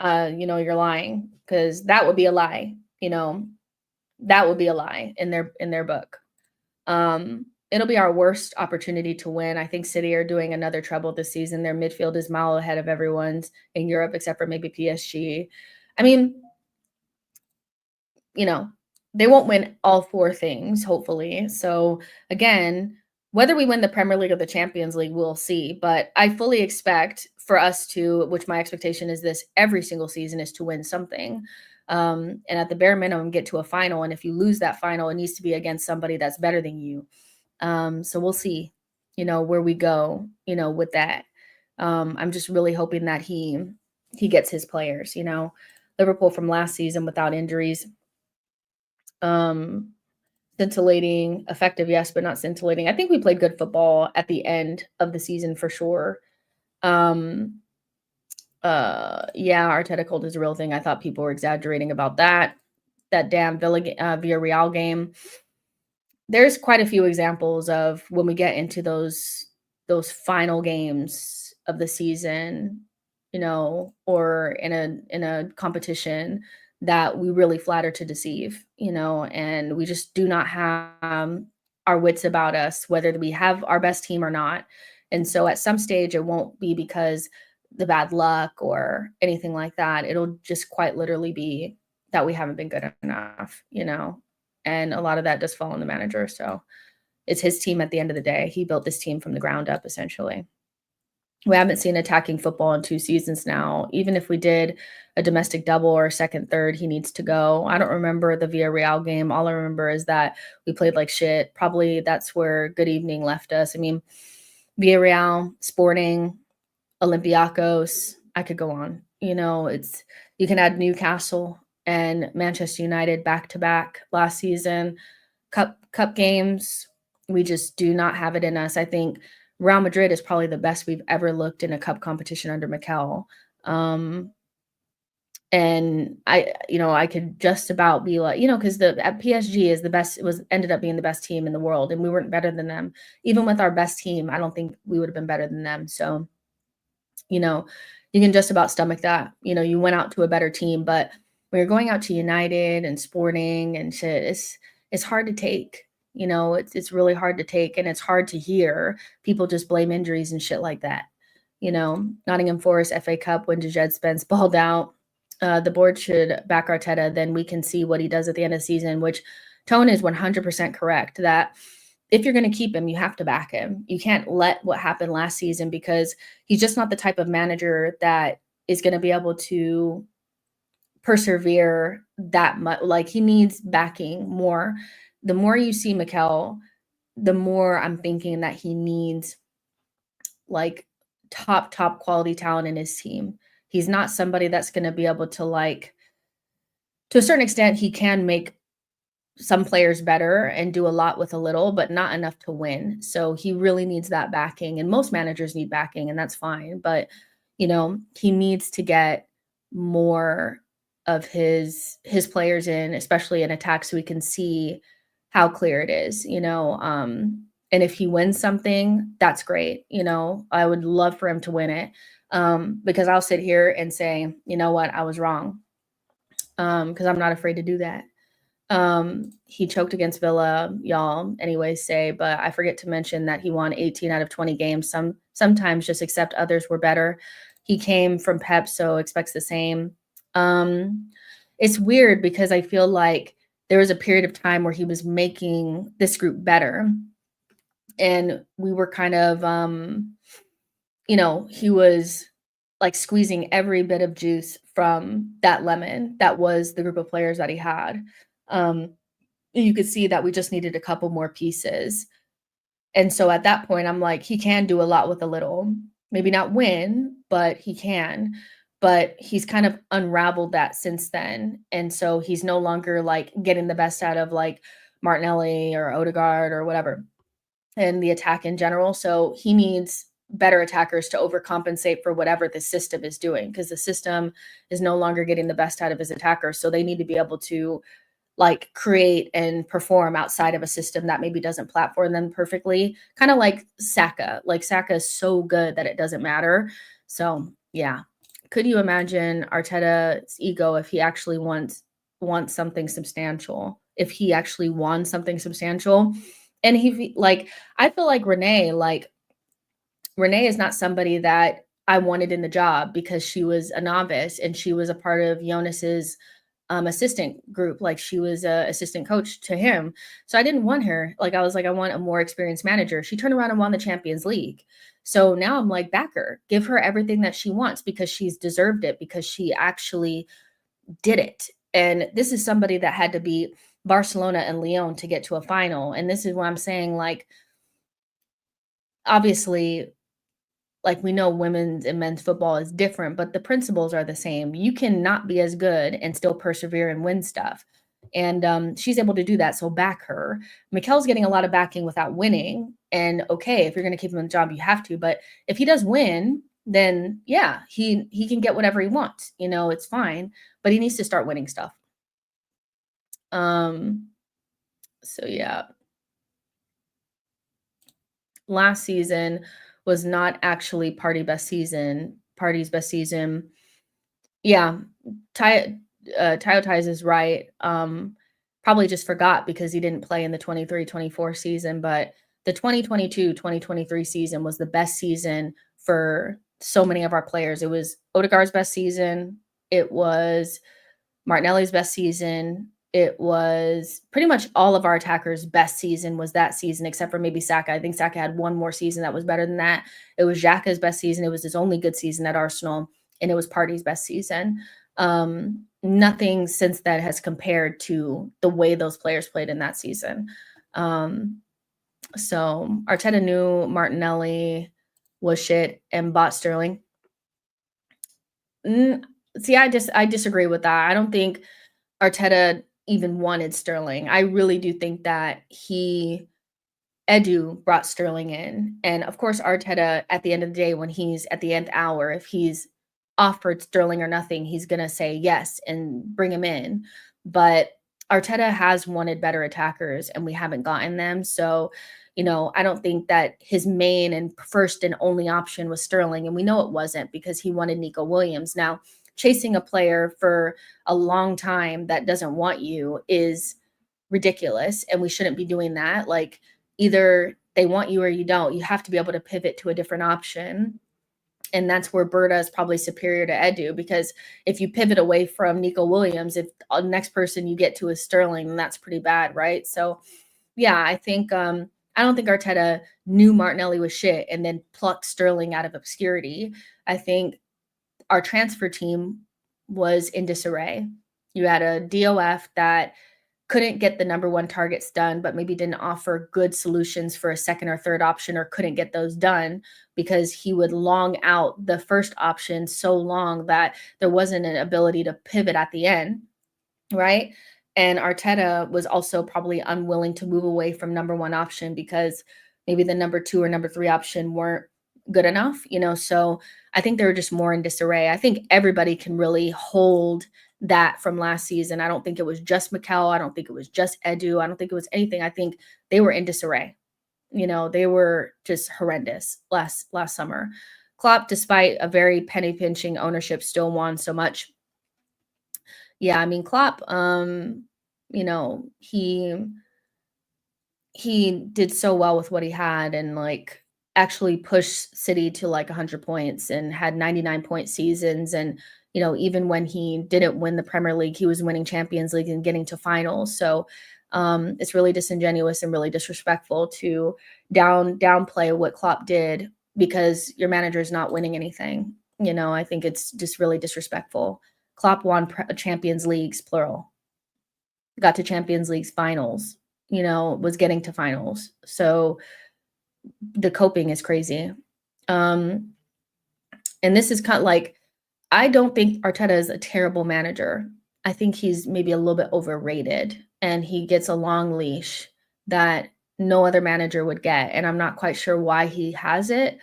you're lying, because that would be a lie. That would be a lie in their book. It'll be our worst opportunity to win. I think City are doing another treble this season. Their midfield is mile ahead of everyone's in Europe, except for maybe PSG. I mean, they won't win all 4 things, hopefully. So again, whether we win the Premier League or the Champions League, we'll see. But I fully expect for us to, which my expectation is this every single season, is to win something. And at the bare minimum, get to a final. And if you lose that final, it needs to be against somebody that's better than you. So we'll see, where we go, with that. I'm just really hoping that he gets his players, Liverpool from last season without injuries. Scintillating, effective, yes, but not scintillating. I think we played good football at the end of the season for sure. Yeah, Arteta cold is a real thing. I thought people were exaggerating about that damn Villarreal game. There's quite a few examples of when we get into those final games of the season, or in a competition, that we really flatter to deceive, and we just do not have our wits about us, whether we have our best team or not. And so at some stage, it won't be because the bad luck or anything like that. It'll just quite literally be that we haven't been good enough, and a lot of that does fall on the manager. So it's his team at the end of the day. He built this team from the ground up, essentially. We haven't seen attacking football in 2 seasons now. Even if we did a domestic double or a second, third, he needs to go. I don't remember the Villarreal game. All I remember is that we played like shit. Probably that's where good evening left us. I mean, Villarreal, Sporting, Olympiacos, I could go on. You know, it's you can add Newcastle and Manchester United back to back last season. Cup games, we just do not have it in us. I think Real Madrid is probably the best we've ever looked in a cup competition under Mikel. And I could just about be like, because the at PSG is the best, it was ended up being the best team in the world, and we weren't better than them. Even with our best team, I don't think we would have been better than them. So, you know, you can just about stomach that. You went out to a better team, but when you're going out to United and Sporting and shit, it's hard to take. It's really hard to take, and it's hard to hear people just blame injuries and shit like that. Nottingham Forest FA Cup when Jed Spence balled out. The board should back Arteta, then we can see what he does at the end of the season, which Tone is 100% correct that if you're going to keep him, you have to back him. You can't let what happened last season, because he's just not the type of manager that is going to be able to persevere that much. Like, he needs backing more. The more you see Mikel, the more I'm thinking that he needs like top quality talent in his team. He's not somebody that's going to be able to, like, to a certain extent, he can make some players better and do a lot with a little, but not enough to win. So he really needs that backing, and most managers need backing, and that's fine. But, he needs to get more of his players in, especially in attack, so we can see how clear it is, and if he wins something, that's great. I would love for him to win it, because I'll sit here and say, you know what, I was wrong, because I'm not afraid to do that. He choked against Villa, y'all anyways say, but I forget to mention that he won 18 out of 20 games. Sometimes just accept others were better. He came from Pep, so expects the same. It's weird because I feel like there was a period of time where he was making this group better, and we were kind of, he was like squeezing every bit of juice from that lemon that was the group of players that he had. You could see that we just needed a couple more pieces. And so at that point, I'm like, he can do a lot with a little. Maybe not win, but he can. But he's kind of unraveled that since then. And so he's no longer like getting the best out of like Martinelli or Odegaard or whatever, and the attack in general. So he needs better attackers to overcompensate for whatever the system is doing, because the system is no longer getting the best out of his attackers. So they need to be able to like create and perform outside of a system that maybe doesn't platform them perfectly. Kind of like Saka. Like, Saka is so good that it doesn't matter. So yeah. Could you imagine Arteta's ego if he actually wants something substantial? If he actually won something substantial? And he, like, I feel like Renee is not somebody that I wanted in the job because she was a novice and she was a part of Jonas's assistant group. Like, she was a assistant coach to him. So I didn't want her. Like, I was like, I want a more experienced manager. She turned around and won the Champions League. So now I'm like, back her, give her everything that she wants, because she's deserved it, because she actually did it. And this is somebody that had to beat Barcelona and Lyon to get to a final. And this is what I'm saying, like, obviously, like, we know women's and men's football is different, but the principles are the same. You cannot be as good and still persevere and win stuff. And she's able to do that, so back her. Mikel's getting a lot of backing without winning. And okay, if you're going to keep him in the job, you have to. But if he does win, then yeah, he can get whatever he wants. It's fine. But he needs to start winning stuff. So yeah. Last season was not actually Party's best season. Yeah, Tayo Ties is right. Probably just forgot because he didn't play in the 23-24 season, but the 2022-2023 season was the best season for so many of our players. It was Odegaard's best season. It was Martinelli's best season. it was pretty much all of our attackers' best season was that season, except for maybe Saka. I think Saka had one more season that was better than that. It was Xhaka's best season. It was his only good season at Arsenal, and it was Partey's best season. Nothing since that has compared to the way those players played in that season. So Arteta knew Martinelli was shit and bought Sterling. See, I disagree with that. I don't think Arteta even wanted Sterling. I really do think that Edu brought Sterling in. And of course, Arteta, at the end of the day, when he's at the nth hour, if he's offered Sterling or nothing, he's going to say yes and bring him in. But Arteta has wanted better attackers and we haven't gotten them. So, I don't think that his main and first and only option was Sterling. And we know it wasn't because he wanted Nico Williams. Now, chasing a player for a long time that doesn't want you is ridiculous. And we shouldn't be doing that. Like, either they want you or you don't. You have to be able to pivot to a different option. And that's where Berta is probably superior to Edu, because if you pivot away from Nico Williams, if the next person you get to is Sterling, then that's pretty bad, right? So, yeah, I think I don't think Arteta knew Martinelli was shit and then plucked Sterling out of obscurity. I think our transfer team was in disarray. You had a DOF that couldn't get the number one targets done, but maybe didn't offer good solutions for a second or third option, or couldn't get those done because he would long out the first option so long that there wasn't an ability to pivot at the end, right? And Arteta was also probably unwilling to move away from number one option because maybe the number two or number three option weren't good enough, So I think they were just more in disarray. I think everybody can really hold that from last season. I don't think it was just Mikel. I don't think it was just Edu. I don't think it was anything. I think they were in disarray. They were just horrendous last summer. Klopp, despite a very penny pinching ownership, still won so much. Yeah, I mean Klopp, he did so well with what he had, and actually pushed City to 100 points and had 99-point seasons. And even when he didn't win the Premier League, he was winning Champions League and getting to finals. So it's really disingenuous and really disrespectful to downplay what Klopp did because your manager is not winning anything. I think it's just really disrespectful. Klopp won Champions Leagues, plural. Got to Champions Leagues finals. Was getting to finals. So the coping is crazy. And this is kind of I don't think Arteta is a terrible manager. I think he's maybe a little bit overrated and he gets a long leash that no other manager would get. And I'm not quite sure why he has it,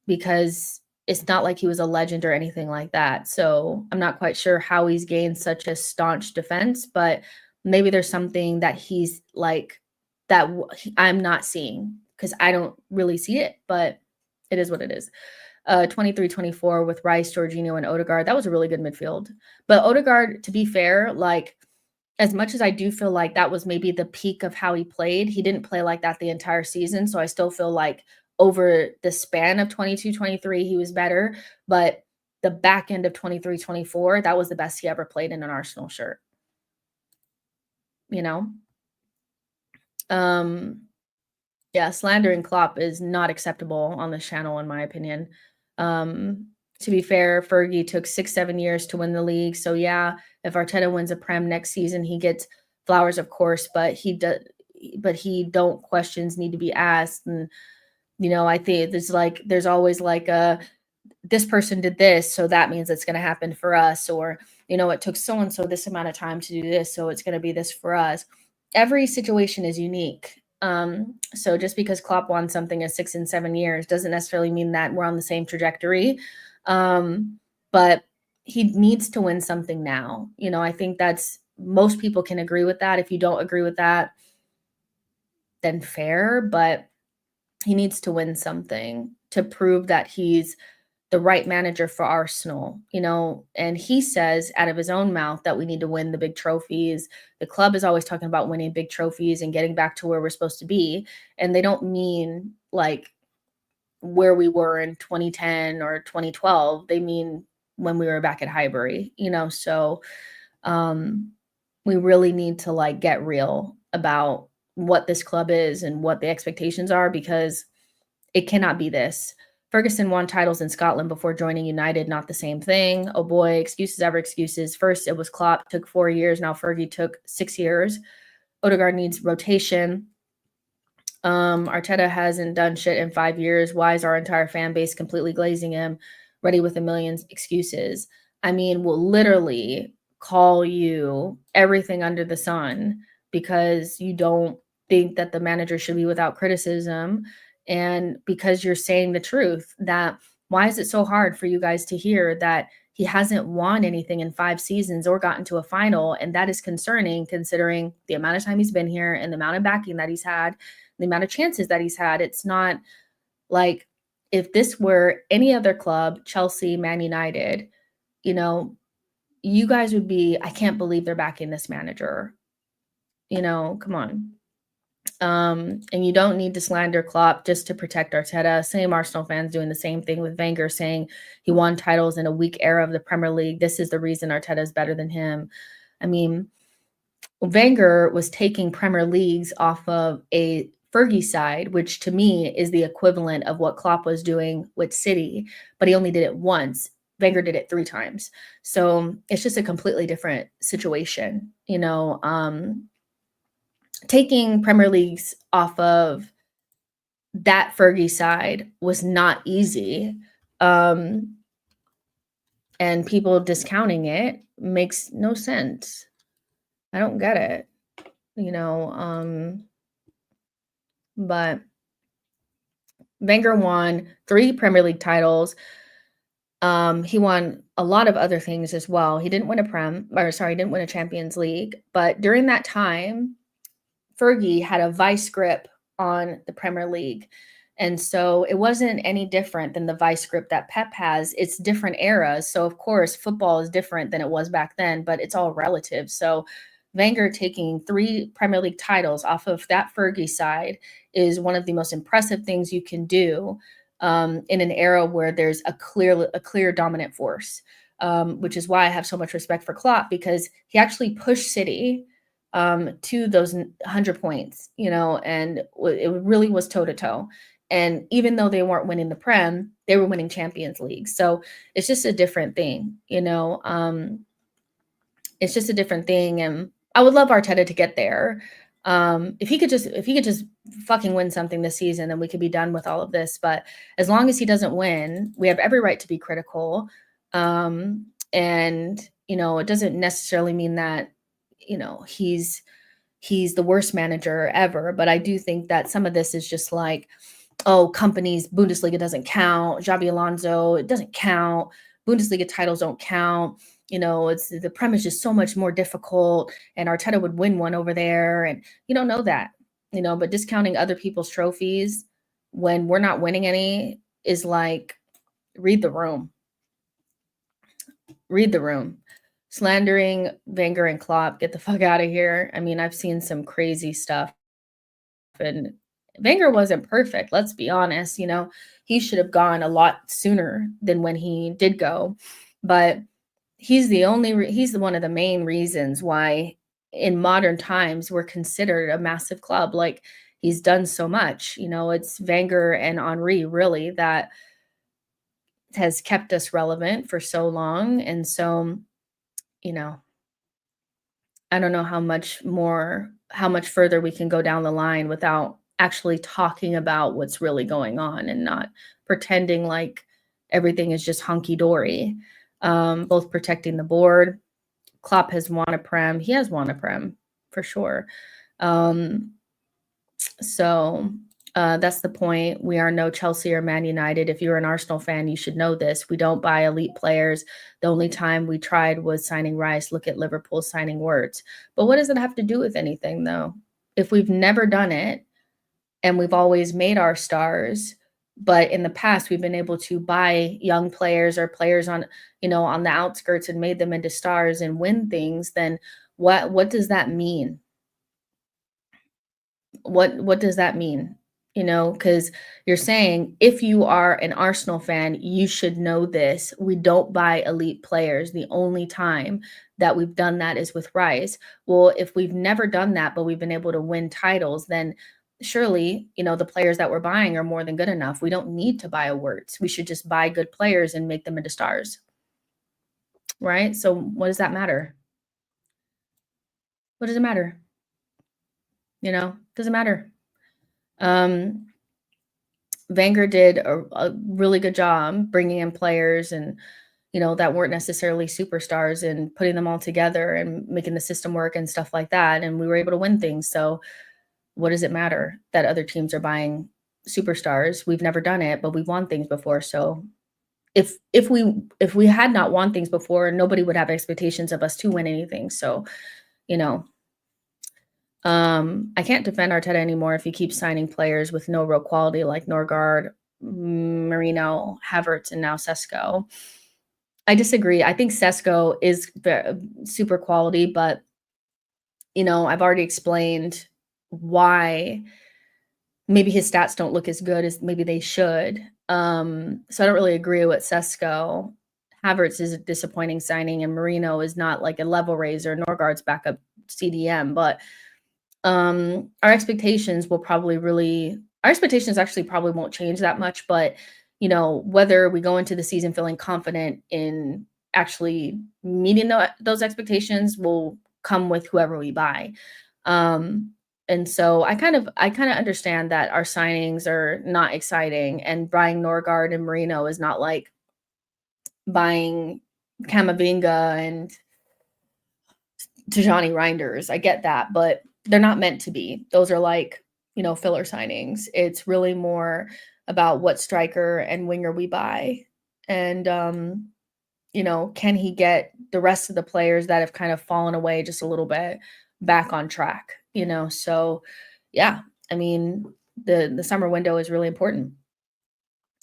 because it's not like he was a legend or anything like that. So I'm not quite sure how he's gained such a staunch defense, but maybe there's something that he's that I'm not seeing because I don't really see it, but it is what it is. 23-24 with Rice, Jorginho, and Odegaard. That was a really good midfield. But Odegaard, to be fair, as much as I do feel like that was maybe the peak of how he played, he didn't play like that the entire season. So I still feel like over the span of 22-23, he was better. But the back end of 23-24, that was the best he ever played in an Arsenal shirt. Yeah, slandering Klopp is not acceptable on this channel, in my opinion. To be fair, Fergie took 6-7 years to win the league. So yeah, if Arteta wins a Prem next season, he gets flowers, of course, but questions need to be asked. And, I think there's always this person did this, so that means it's going to happen for us. Or, it took so-and-so this amount of time to do this, so it's going to be this for us. Every situation is unique. So just because Klopp won something in 6 and 7 years doesn't necessarily mean that we're on the same trajectory. But he needs to win something now. I think most people can agree with that. If you don't agree with that, then fair, but he needs to win something to prove that he's the right manager for Arsenal, and he says out of his own mouth that we need to win the big trophies. The club is always talking about winning big trophies and getting back to where we're supposed to be. And they don't mean where we were in 2010 or 2012. They mean when we were back at Highbury, so we really need to like get real about what this club is and what the expectations are because it cannot be this. Ferguson won titles in Scotland before joining United, not the same thing. Oh boy, excuses ever excuses. First it was Klopp, took 4 years, now Fergie took 6 years. Odegaard needs rotation. Arteta hasn't done shit in 5 years. Why is our entire fan base completely glazing him, ready with a million excuses? I mean, we'll literally call you everything under the sun because you don't think that the manager should be without criticism and because you're saying the truth that why is it so hard for you guys to hear that he hasn't won anything in 5 seasons or gotten to a final, and that is concerning considering the amount of time he's been here and the amount of backing that he's had, the amount of chances that he's had. It's not like if this were any other club, Chelsea, Man United, you know, you guys would be, I can't believe they're backing this manager. You know, come on. And you don't need to slander Klopp just to protect Arteta. Same Arsenal fans doing the same thing with Wenger, saying he won titles in a weak era of the Premier League. This is the reason Arteta is better than him. I mean, Wenger was taking Premier Leagues off of a Fergie side, which to me is the equivalent of what Klopp was doing with City, but he only did it once. Wenger did it 3 times. So it's just a completely different situation, you know. Taking Premier Leagues off of that Fergie side was not easy. And people discounting it makes no sense. I don't get it, you know. But Wenger won 3 Premier League titles. He won a lot of other things as well. He didn't win he didn't win a Champions League. But during that time, Fergie had a vice grip on the Premier League. And so it wasn't any different than the vice grip that Pep has. It's different eras. So, of course, football is different than it was back then, but it's all relative. So, Wenger taking 3 Premier League titles off of that Fergie side is one of the most impressive things you can do in an era where there's a clear dominant force, which is why I have so much respect for Klopp because he actually pushed City to those 100 points, you know, and it really was toe to toe. And even though they weren't winning the Prem, they were winning Champions League. So it's just a different thing, you know. It's just a different thing, and I would love Arteta to get there. If he could just fucking win something this season, then we could be done with all of this. But as long as he doesn't win, we have every right to be critical. And you know, it doesn't necessarily mean that you know he's the worst manager ever. But I do think that some of this is just like, oh, companies, Bundesliga doesn't count. Xabi Alonso, it doesn't count. Bundesliga titles don't count. You know, it's the Prem is just so much more difficult, and Arteta would win one over there, and you don't know that, you know. But discounting other people's trophies when we're not winning any is like, read the room. Read the room. Slandering Wenger and Klopp, get the fuck out of here. I mean, I've seen some crazy stuff, and Wenger wasn't perfect. Let's be honest. You know, he should have gone a lot sooner than when he did go, but he's one of the main reasons why in modern times we're considered a massive club. Like he's done so much, you know, it's Wenger and Henry really that has kept us relevant for so long. And so, you know, I don't know how much further we can go down the line without actually talking about what's really going on and not pretending like everything is just hunky dory. Both protecting the board. Klopp has won a Prem. He has won a Prem for sure. So that's the point. We are no Chelsea or Man United. If you're an Arsenal fan, you should know this. We don't buy elite players. The only time we tried was signing Rice. Look at Liverpool signing Wirtz. But what does it have to do with anything, though? If we've never done it and we've always made our stars, but in the past we've been able to buy young players or players on, you know, on the outskirts and made them into stars and win things, then what does that mean? What does that mean? Because you're saying if you are an Arsenal fan, you should know this. We don't buy elite players. The only time that we've done that is with Rice. Well, if we've never done that, but we've been able to win titles, then surely, the players that we're buying are more than good enough. We don't need to buy awards. We should just buy good players and make them into stars. Right? So what does that matter? What does it matter? Doesn't matter. Wenger did a really good job bringing in players and that weren't necessarily superstars and putting them all together and making the system work and stuff like that. And we were able to win things. So what does it matter that other teams are buying superstars? We've never done it, but we've won things before. So if we had not won things before, nobody would have expectations of us to win anything. So, you know, I can't defend Arteta anymore if he keeps signing players with no real quality like Norgard, Marino, Havertz, and now Sesko. I disagree. I think Sesko is super quality, but I've already explained why maybe his stats don't look as good as maybe they should. So I don't really agree with Sesko. Havertz is a disappointing signing, and Marino is not like a level raiser. Norgard's backup CDM, but our expectations actually probably won't change that much, but whether we go into the season feeling confident in actually meeting those expectations will come with whoever we buy. And so I kind of understand that our signings are not exciting, and buying Norgard and Marino is not like buying Camavinga and Tijani Reinders. I get that, but they're not meant to be. Those are like, filler signings. It's really more about what striker and winger we buy. And, can he get the rest of the players that have kind of fallen away just a little bit back on track, So, yeah, I mean, the summer window is really important.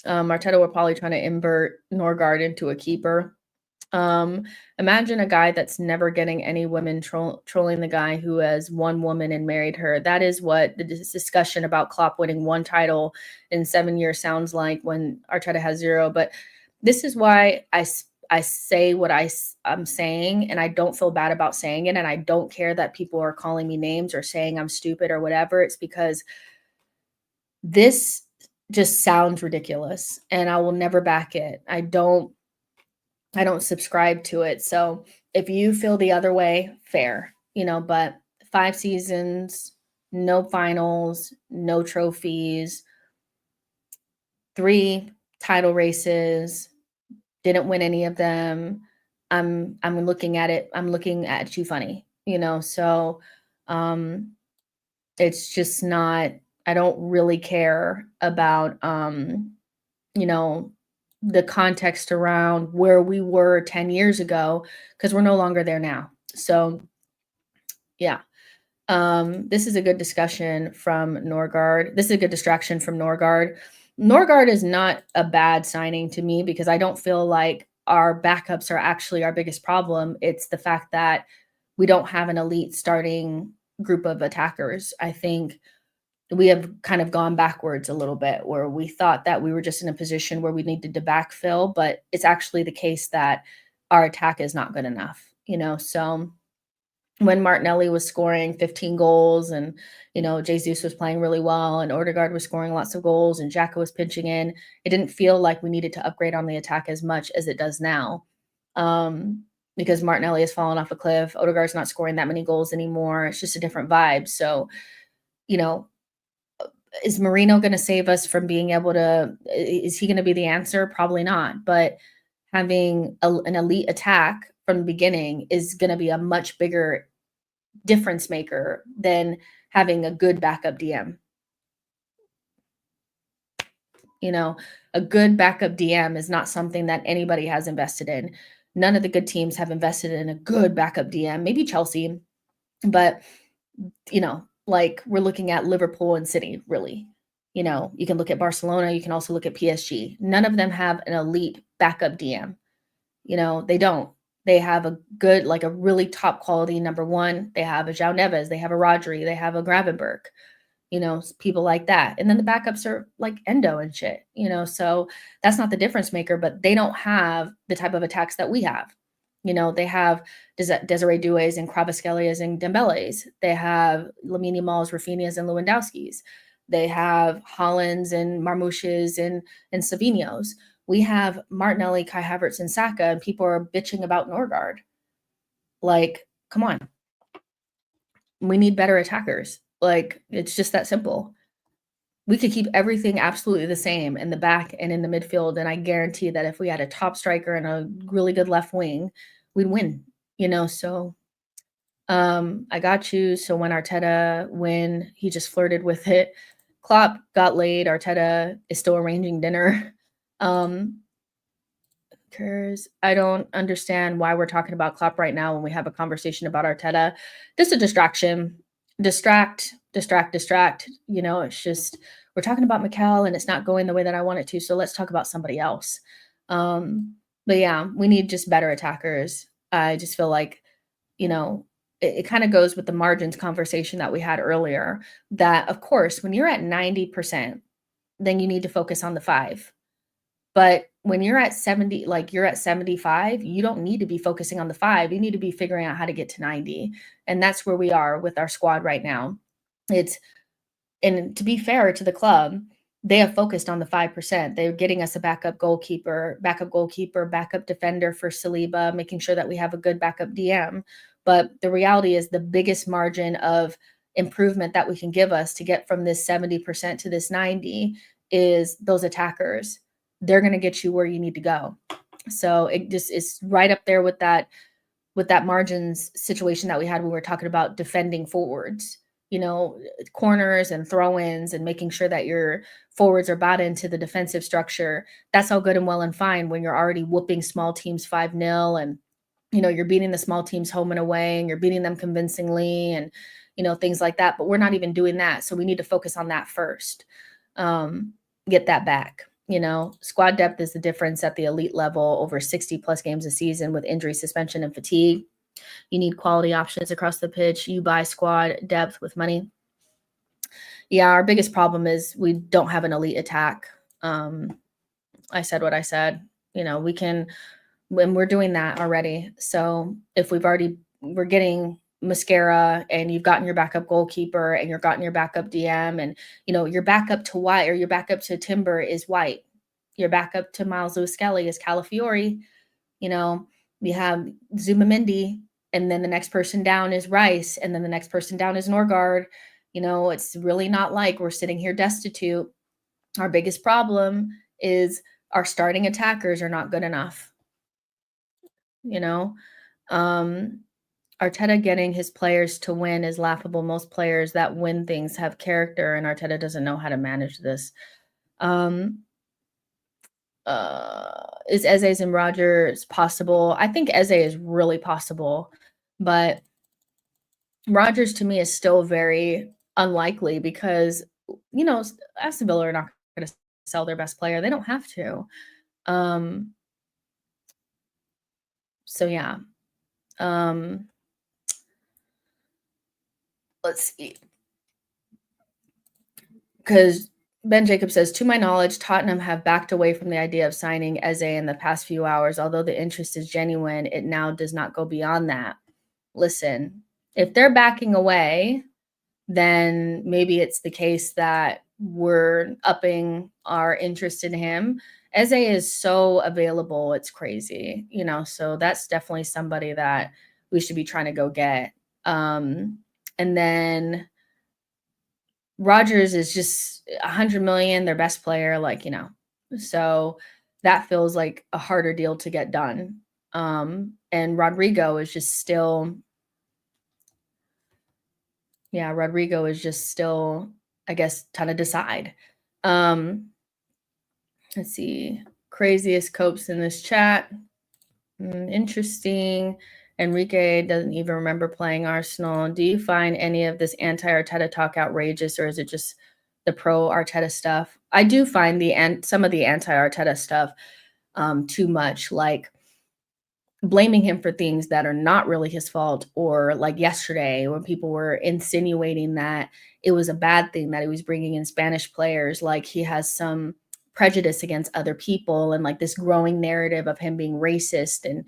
Arteta will probably trying to invert Norgard into a keeper. Imagine a guy that's never getting any women trolling the guy who has one woman and married her. That is what the discussion about Klopp winning one title in 7 years sounds like when Arteta has zero. But this is why I say what I'm saying, and I don't feel bad about saying it, and I don't care that people are calling me names or saying I'm stupid or whatever. It's because this just sounds ridiculous, and I will never back it. I don't subscribe to it. So if you feel the other way, fair, but 5 seasons, no finals, no trophies, 3 title races, didn't win any of them. I'm looking at you funny, so it's just not, I don't really care about the context around where we were 10 years ago, because we're no longer there now. So yeah. This is a good discussion from Norgard. This is a good distraction from Norgard. Norgard is not a bad signing to me because I don't feel like our backups are actually our biggest problem. It's the fact that we don't have an elite starting group of attackers. I think we have kind of gone backwards a little bit, where we thought that we were just in a position where we needed to backfill, but it's actually the case that our attack is not good enough, So when Martinelli was scoring 15 goals and, Jesus was playing really well and Odegaard was scoring lots of goals and Xhaka was pinching in, it didn't feel like we needed to upgrade on the attack as much as it does now. Because Martinelli has fallen off a cliff. Odegaard's not scoring that many goals anymore. It's just a different vibe. So, is Marino going to save us from being able to, is he going to be the answer? Probably not. But having an elite attack from the beginning is going to be a much bigger difference maker than having a good backup DM. A good backup DM is not something that anybody has invested in. None of the good teams have invested in a good backup DM, maybe Chelsea, but like we're looking at Liverpool and City, really. You can look at Barcelona, you can also look at PSG. None of them have an elite backup DM. They don't. They have a good, like a really top quality number one. They have a João Neves, they have a Rodri, they have a Gravenberch. people like that. And then the backups are like Endo and shit. So that's not the difference maker, but they don't have the type of attacks that we have. They have Desiree Doués and Kvaratskhelia and Dembeles. They have Lamine Yamal's, Rafinha's, and Lewandowski's. They have Hollands and Marmouches and Savinho's. We have Martinelli, Kai Havertz, and Saka, and people are bitching about Norgard. Like, come on. We need better attackers. Like, it's just that simple. We could keep everything absolutely the same in the back and in the midfield, and I guarantee that if we had a top striker and a really good left wing, we'd win, so I got you. So when he just flirted with it. Klopp got laid. Arteta is still arranging dinner. I don't understand why we're talking about Klopp right now when we have a conversation about Arteta. Just a distraction. Distract. It's just we're talking about Mikel and it's not going the way that I want it to. So let's talk about somebody else. But yeah, we need just better attackers. I just feel like, it kind of goes with the margins conversation that we had earlier, that of course, when you're at 90%, then you need to focus on the 5. But when you're at 70, like you're at 75, you don't need to be focusing on the 5. You need to be figuring out how to get to 90. And that's where we are with our squad right now. And to be fair to the club, they have focused on the 5%. They're getting us a backup goalkeeper, backup defender for Saliba, making sure that we have a good backup DM. But the reality is the biggest margin of improvement that we can give us to get from this 70% to this 90 is those attackers. They're going to get you where you need to go. So it just is right up there with that margins situation that we had when we were talking about defending forwards. Corners and throw-ins and making sure that your forwards are bought into the defensive structure. That's all good and well and fine when you're already whooping small teams 5-0 and, you're beating the small teams home and away and you're beating them convincingly and, things like that. But we're not even doing that. So we need to focus on that first. Get that back. Squad depth is the difference at the elite level over 60 plus games a season with injury, suspension, and fatigue. You need quality options across the pitch. You buy squad depth with money. Yeah, our biggest problem is we don't have an elite attack. I said what I said. We can, when we're doing that already. So if we're getting Mosquera and you've gotten your backup goalkeeper and you've gotten your backup DM and, your backup to White or your backup to Timber is White. Your backup to Miles Lewis-Skelly is Calafiori. We have Zumamendi. And then the next person down is Rice. And then the next person down is Norgard. It's really not like we're sitting here destitute. Our biggest problem is our starting attackers are not good enough. Arteta getting his players to win is laughable. Most players that win things have character, and Arteta doesn't know how to manage this. Is Eze's and Rodgers possible? I think Eze is really possible, but Rodgers to me is still very unlikely because, Aston Villa are not going to sell their best player. They don't have to. So yeah. Let's see. Because Ben Jacob says, to my knowledge, Tottenham have backed away from the idea of signing Eze in the past few hours. Although the interest is genuine, it now does not go beyond that. Listen, if they're backing away, then maybe it's the case that we're upping our interest in him. Eze is so available, it's crazy, so that's definitely somebody that we should be trying to go get. And then Rodgers is just 100 million, their best player, so that feels like a harder deal to get done. And Rodrygo is just still, I guess, trying to decide. Let's see. Craziest copes in this chat. Interesting. Enrique doesn't even remember playing Arsenal. Do you find any of this anti-Arteta talk outrageous, or is it just the pro-Arteta stuff? I do find some of the anti-Arteta stuff too much. Like, blaming him for things that are not really his fault, or like yesterday when people were insinuating that it was a bad thing that he was bringing in Spanish players, like he has some prejudice against other people, and like this growing narrative of him being racist and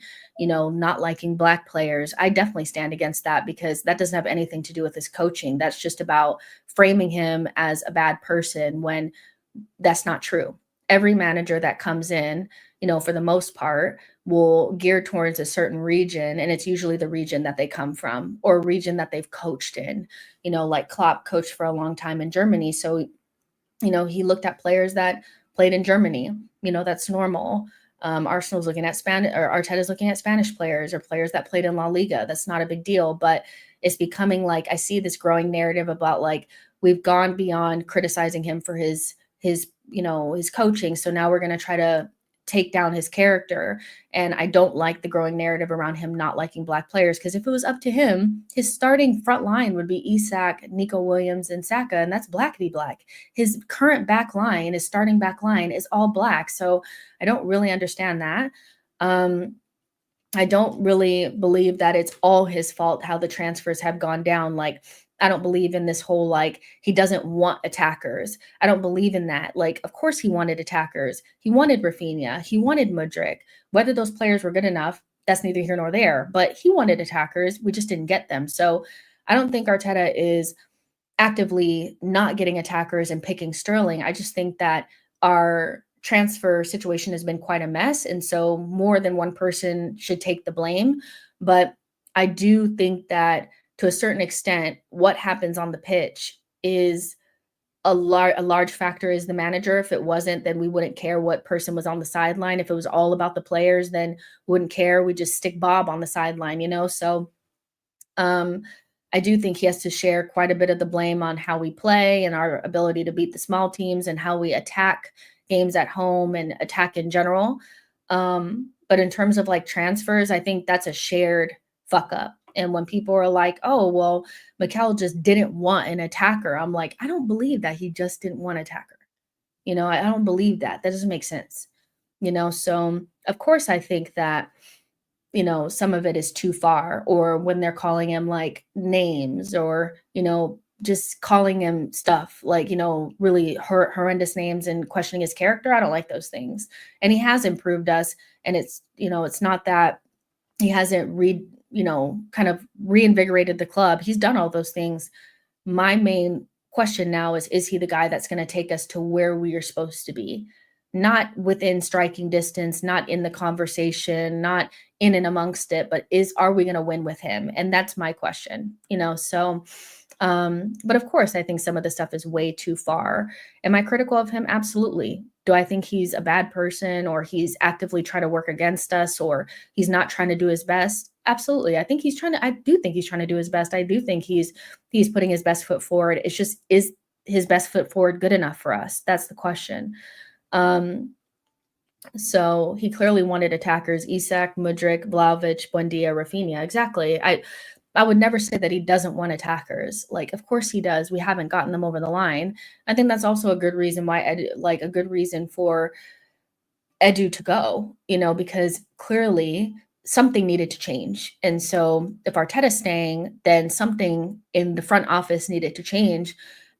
not liking black players. I definitely stand against that because that doesn't have anything to do with his coaching. That's just about framing him as a bad person when that's not true. Every manager that comes in, for the most part, will gear towards a certain region, and it's usually the region that they come from or a region that they've coached in. Like Klopp coached for a long time in Germany, so he looked at players that played in Germany. That's normal. Arsenal's looking at Spanish, or Arteta's looking at Spanish players or players that played in La Liga. That's not a big deal, but it's becoming like I see this growing narrative about like we've gone beyond criticizing him for his coaching. So now we're going to try to take down his character. And I don't like the growing narrative around him not liking black players, because if it was up to him, his starting front line would be Isak, Nico Williams, and Saka, and that's black v black. His current back line, his starting back line, is all black. So I don't really understand that. I don't really believe that it's all his fault how the transfers have gone down. Like, I don't believe in this whole like he doesn't want attackers. I don't believe in that. Like, of course he wanted attackers. He wanted Rafinha. He wanted Mudryk. Whether those players were good enough, that's neither here nor there. But he wanted attackers. We just didn't get them. So I don't think Arteta is actively not getting attackers and picking Sterling. I just think that our transfer situation has been quite a mess. And so more than one person should take the blame. But I do think that to a certain extent, what happens on the pitch is a large factor is the manager. If it wasn't, then we wouldn't care what person was on the sideline. If it was all about the players, then we wouldn't care. We just stick Bob on the sideline. So um, I do think he has to share quite a bit of the blame on how we play and our ability to beat the small teams and how we attack games at home and attack in general. But in terms of like transfers, I think that's a shared fuck up. And when people are like, oh, well, Mikel just didn't want an attacker, I'm like, I don't believe that he just didn't want an attacker. I don't believe that. That doesn't make sense. So of course I think that some of it is too far, or when they're calling him like names, or, just calling him stuff like, really horrendous names and questioning his character. I don't like those things. And he has improved us. And it's not that he hasn't kind of reinvigorated the club. He's done all those things. My main question now is he the guy that's going to take us to where we are supposed to be? Not within striking distance, not in the conversation, not in and amongst it, but are we going to win with him? And that's my question. So but of course I think some of the stuff is way too far. Am I critical of him? Absolutely. Do I think he's a bad person, or he's actively trying to work against us, or he's not trying to do his best? Absolutely. I do think he's trying to do his best. I do think he's putting his best foot forward. It's just, is his best foot forward good enough for us? That's the question. So he clearly wanted attackers: Isak, Mudryk, Vlahovic, Buendia, Rafinha. Exactly. I would never say that he doesn't want attackers. Like, of course he does. We haven't gotten them over the line. I think that's also a good reason why, a good reason for Edu to go, because clearly something needed to change. And so if Arteta's staying, then something in the front office needed to change.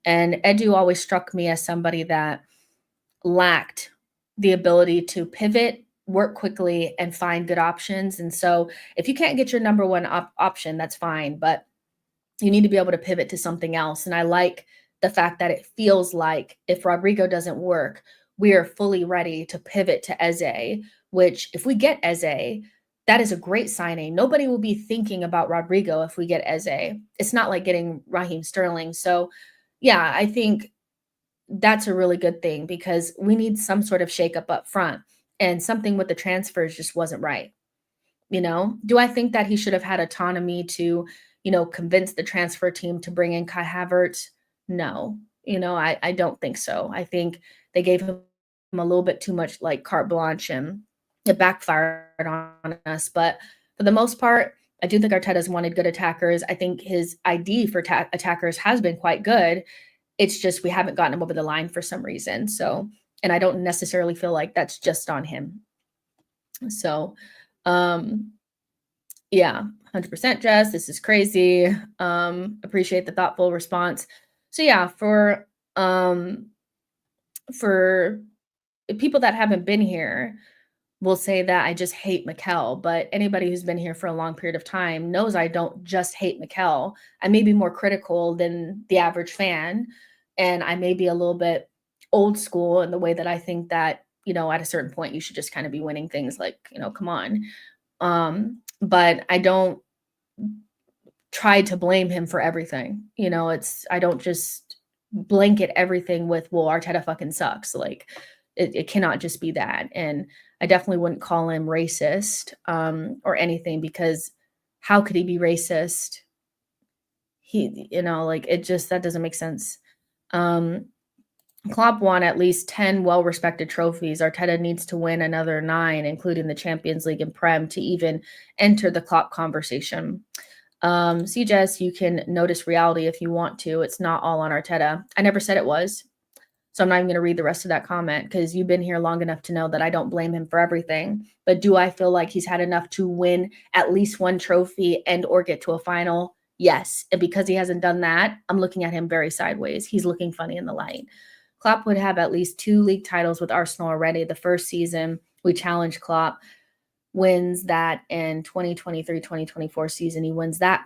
And Edu always struck me as somebody that lacked the ability to pivot, work quickly, and find good options. And so if you can't get your number one option, that's fine, but you need to be able to pivot to something else. And I like the fact that it feels like if Rodrygo doesn't work, we are fully ready to pivot to Eze, which if we get Eze, that is a great signing. Nobody will be thinking about Rodrygo if we get Eze. It's not like getting Raheem Sterling. So yeah, I think that's a really good thing, because we need some sort of shakeup up front, and something with the transfers just wasn't right. Do I think that he should have had autonomy to, convince the transfer team to bring in Kai Havertz? No, I don't think so. I think they gave him a little bit too much like carte blanche, and it backfired on us. But for the most part, I do think Arteta's wanted good attackers. I think his ID for attackers has been quite good. It's just we haven't gotten him over the line for some reason. So, and I don't necessarily feel like that's just on him. So, Yeah, 100% Jess. This is crazy. Appreciate the thoughtful response. So yeah, for people that haven't been here will say that I just hate Mikel, but anybody who's been here for a long period of time knows I don't just hate Mikel. I may be more critical than the average fan, and I may be a little bit old school in the way that I think that, at a certain point you should just kind of be winning things like, come on. But I don't try to blame him for everything. I don't just blanket everything with, well, Arteta fucking sucks. Like it cannot just be that. And I definitely wouldn't call him racist or anything, because how could he be racist? Like it just, that doesn't make sense. Klopp won at least 10 well-respected trophies. Arteta needs to win another 9, including the Champions League and Prem, to even enter the Klopp conversation. CJS, you can notice reality if you want to. It's not all on Arteta. I never said it was. So I'm not even going to read the rest of that comment, because you've been here long enough to know that I don't blame him for everything. But do I feel like he's had enough to win at least one trophy and or get to a final? Yes. And because he hasn't done that, I'm looking at him very sideways. He's looking funny in the light. Klopp would have at least 2 league titles with Arsenal already. The first season we challenged Klopp, wins that, in 2023-2024 season he wins that.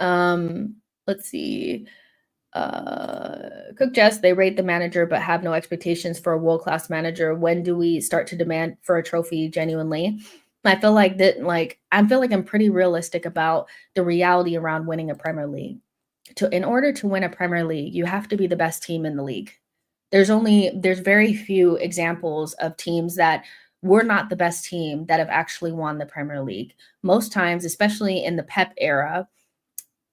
Let's see. Cook Jess, they rate the manager but have no expectations for a world-class manager. When do we start to demand for a trophy genuinely? I feel like I'm pretty realistic about the reality around winning a Premier League. In order to win a Premier League, you have to be the best team in the league. There's very few examples of teams that were not the best team that have actually won the Premier League. Most times, especially in the Pep era,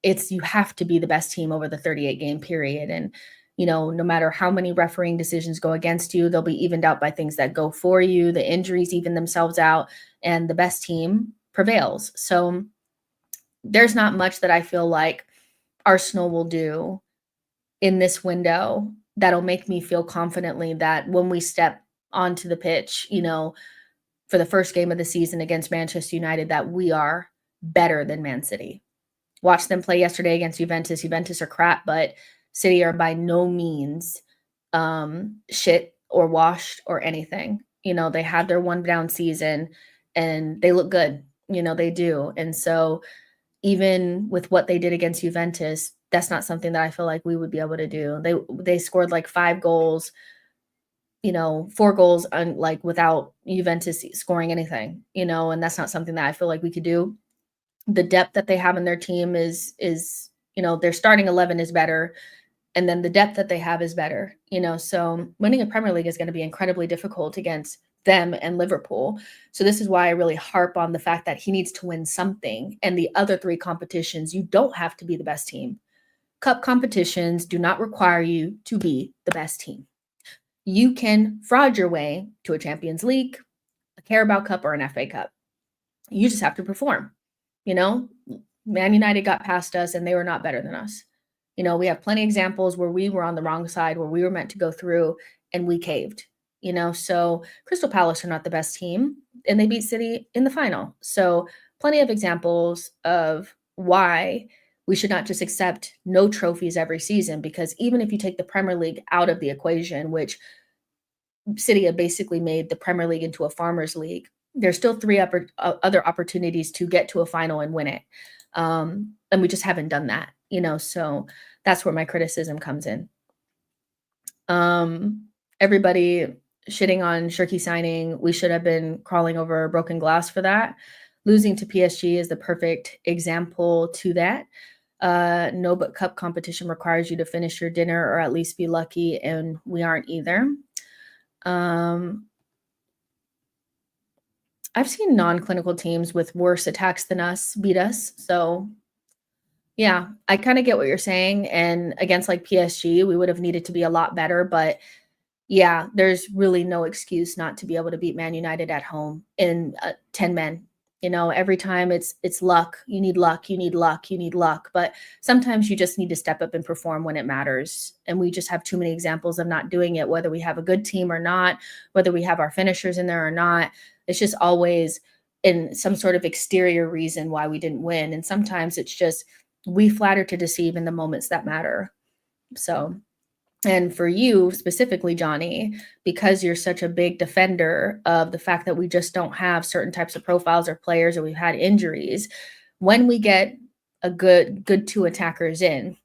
you have to be the best team over the 38 game period. And, no matter how many refereeing decisions go against you, they'll be evened out by things that go for you. The injuries even themselves out, and the best team prevails. So there's not much that I feel like Arsenal will do in this window that'll make me feel confidently that when we step onto the pitch, for the first game of the season against Manchester United, that we are better than Man City. Watched them play yesterday against Juventus. Juventus are crap, but City are by no means shit or washed or anything. They had their one down season and they look good. They do. And so even with what they did against Juventus, that's not something that I feel like we would be able to do. They scored like 5 goals, 4 goals like without Juventus scoring anything, and that's not something that I feel like we could do. The depth that they have in their team is their starting 11 is better, and then the depth that they have is better, so winning a Premier League is going to be incredibly difficult against them and Liverpool. So this is why I really harp on the fact that he needs to win something. And the other 3 competitions, you don't have to be the best team. Cup competitions do not require you to be the best team. You can fraud your way to a Champions League, a Carabao Cup, or an FA Cup. You just have to perform. Man United got past us and they were not better than us. We have plenty of examples where we were on the wrong side, where we were meant to go through and we caved. So Crystal Palace are not the best team and they beat City in the final. So plenty of examples of why we should not just accept no trophies every season, because even if you take the Premier League out of the equation, which City have basically made the Premier League into a farmers league, there's still 3 other opportunities to get to a final and win it. And we just haven't done that, so that's where my criticism comes in. Everybody shitting on Shirky signing. We should have been crawling over broken glass for that. Losing to PSG is the perfect example to that. No, but cup competition requires you to finish your dinner or at least be lucky, and we aren't either. I've seen non-clinical teams with worse attacks than us beat us. So yeah, I kind of get what you're saying. And against like PSG, we would have needed to be a lot better. But yeah, there's really no excuse not to be able to beat Man United at home in 10 men. Every time it's luck. You need luck, you need luck, you need luck. But sometimes you just need to step up and perform when it matters. And we just have too many examples of not doing it, whether we have a good team or not, whether we have our finishers in there or not. It's just always in some sort of exterior reason why we didn't win. And sometimes it's just we flatter to deceive in the moments that matter. So, and for you specifically, Johnny, because you're such a big defender of the fact that we just don't have certain types of profiles or players, or we've had injuries, when we get a good two attackers in,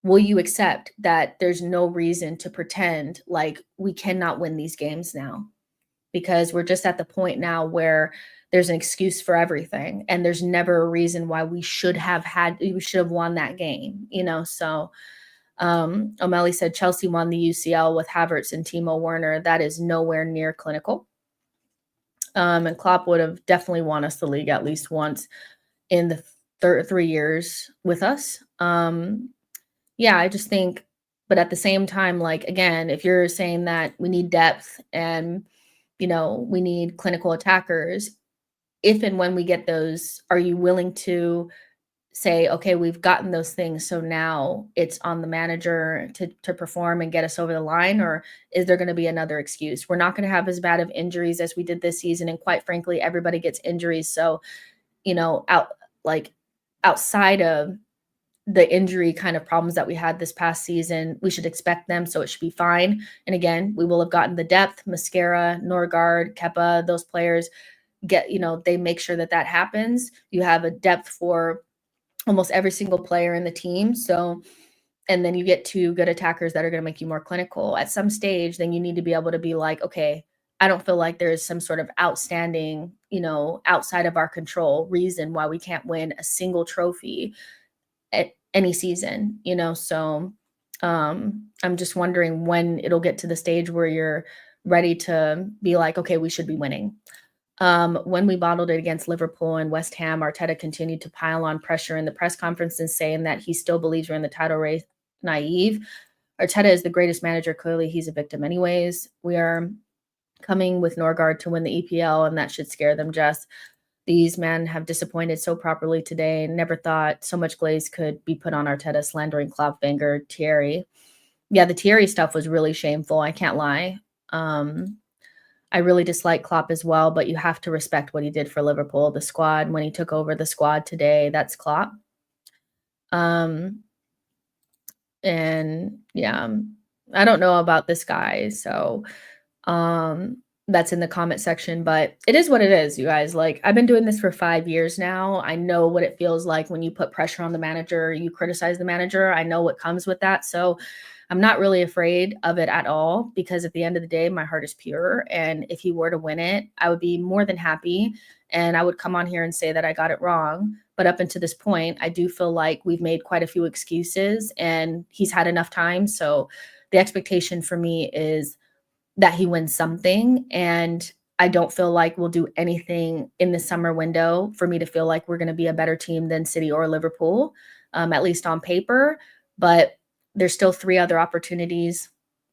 will you accept that there's no reason to pretend like we cannot win these games now? Because we're just at the point now where there's an excuse for everything, and there's never a reason why we should have won that game, So O'Malley said Chelsea won the UCL with Havertz and Timo Werner. That is nowhere near clinical. And Klopp would have definitely won us the league at least once in the 3 years with us. Yeah, I just think, but at the same time, like, again, if you're saying that we need depth and, we need clinical attackers, if and when we get those, are you willing to say, okay, we've gotten those things, so now it's on the manager to perform and get us over the line? Or is there going to be another excuse? We're not going to have as bad of injuries as we did this season, and quite frankly, everybody gets injuries. So, outside of the injury kind of problems that we had this past season, we should expect them, so it should be fine. And again, we will have gotten the depth. Mosquera, Norgard, Kepa, those players they make sure that happens. You have a depth for almost every single player in the team. So, and then you get two good attackers that are going to make you more clinical. At some stage, then you need to be able to be like, okay, I don't feel like there's some sort of outstanding, outside of our control reason why we can't win a single trophy at any season, So I'm just wondering when it'll get to the stage where you're ready to be like, okay, we should be winning. When we bottled it against Liverpool and West Ham, Arteta continued to pile on pressure in the press conferences, saying that he still believes we're in the title race. Naive. Arteta is the greatest manager. Clearly, he's a victim anyways. We are coming with Norgard to win the EPL, and that should scare them just. These men have disappointed so properly today. Never thought so much glaze could be put on Arteta, slandering Klopp, Wenger, Thierry. Yeah, the Thierry stuff was really shameful. I can't lie. I really dislike Klopp as well, but you have to respect what he did for Liverpool, the squad. When he took over the squad today, that's Klopp. And yeah, I don't know about this guy, so that's in the comment section, but it is what it is, you guys. Like, I've been doing this for 5 years now. I know what it feels like when you put pressure on the manager, you criticize the manager. I know what comes with that. So I'm not really afraid of it at all, because at the end of the day, my heart is pure. And if he were to win it, I would be more than happy. And I would come on here and say that I got it wrong. But up until this point, I do feel like we've made quite a few excuses and he's had enough time. So the expectation for me is that he wins something. And I don't feel like we'll do anything in the summer window for me to feel like we're going to be a better team than City or Liverpool, at least on paper. But there's still 3 other opportunities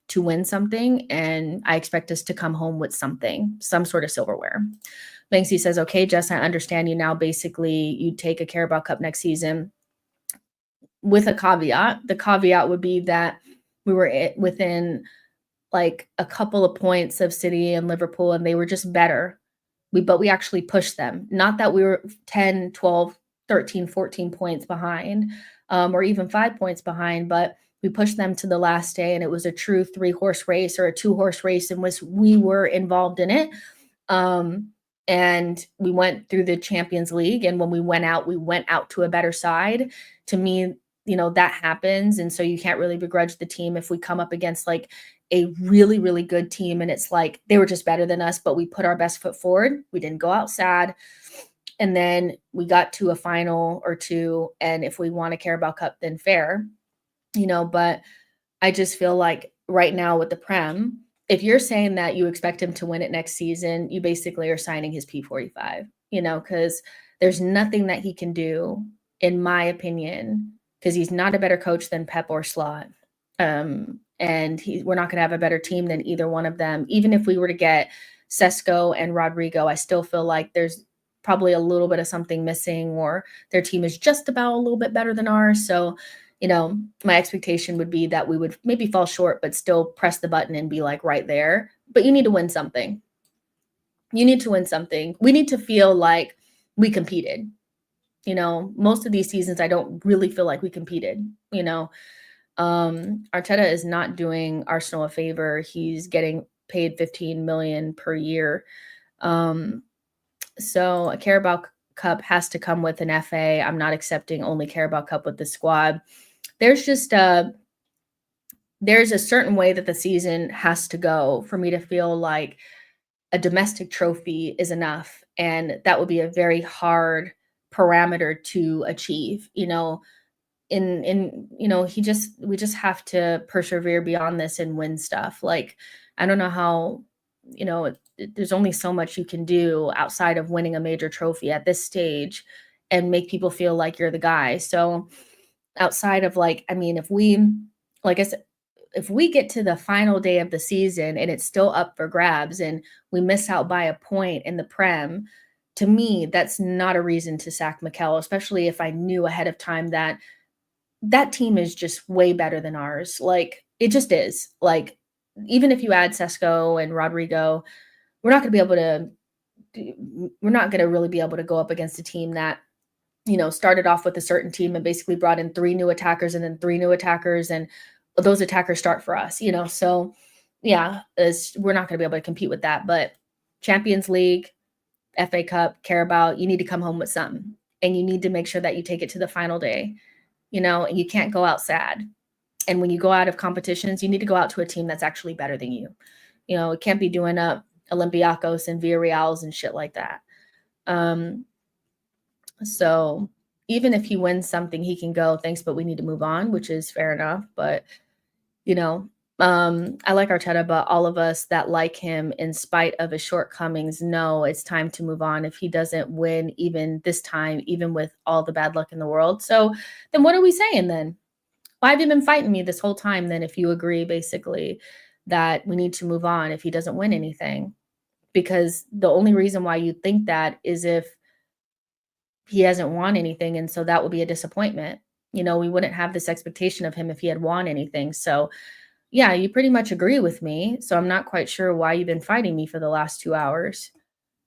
to win something, and I expect us to come home with something, some sort of silverware. Banksy says, okay, Jess, I understand you now. Basically, you take a Carabao Cup next season with a caveat. The caveat would be that we were within like a couple of points of City and Liverpool, and they were just better. But we actually pushed them. Not that we were 10, 12, 13, 14 points behind, or even 5 points behind, but we pushed them to the last day, and it was a true 3-horse race or a 2-horse race in which we were involved in it. And we went through the Champions League, and when we went out to a better side. To me, that happens. And so you can't really begrudge the team if we come up against like a really, really good team and it's like they were just better than us, but we put our best foot forward. We didn't go out sad. And then we got to a final or two. And if we want a Carabao Cup, then fair, but I just feel like right now with the Prem, if you're saying that you expect him to win it next season, you basically are signing his P45, because there's nothing that he can do, in my opinion, because he's not a better coach than Pep or Slot. And we're not going to have a better team than either one of them. Even if we were to get Sesko and Rodrygo, I still feel like there's probably a little bit of something missing, or their team is just about a little bit better than ours. So, my expectation would be that we would maybe fall short, but still press the button and be like right there. But you need to win something. You need to win something. We need to feel like we competed. Most of these seasons, I don't really feel like we competed. Arteta is not doing Arsenal a favor. He's getting paid 15 million per year. So a Carabao Cup has to come with an FA. I'm not accepting only Carabao Cup with the squad. There's just there's a certain way that the season has to go for me to feel like a domestic trophy is enough, and that would be a very hard parameter to achieve. We just have to persevere beyond this and win stuff. Like, I don't know how, there's only so much you can do outside of winning a major trophy at this stage and make people feel like you're the guy. So outside of like I said, if we get to the final day of the season and it's still up for grabs and we miss out by a point in the Prem, to me, that's not a reason to sack Mikel, especially if I knew ahead of time that that team is just way better than ours. Like, it just is. Like, even if you add Sesko and Rodrygo, we're not going to be able to we're not going to really be able to go up against a team that started off with a certain team and basically brought in 3 new attackers and then 3 new attackers, and those attackers start for us. So yeah, we're not going to be able to compete with that. But Champions League, FA Cup, Carabao, you need to come home with something, and you need to make sure that you take it to the final day. And you can't go out sad. And when you go out of competitions, you need to go out to a team that's actually better than you. It can't be doing up Olympiacos and Villarreals and shit like that. So even if he wins something, he can go, thanks, but we need to move on, which is fair enough. But, I like Arteta, but all of us that like him, in spite of his shortcomings, know it's time to move on if he doesn't win even this time, even with all the bad luck in the world. So then what are we saying then? Why have you been fighting me this whole time then, if you agree basically that we need to move on if he doesn't win anything? Because the only reason why you think that is if he hasn't won anything, and so that would be a disappointment. We wouldn't have this expectation of him if he had won anything. So yeah, you pretty much agree with me. So I'm not quite sure why you've been fighting me for the last 2 hours.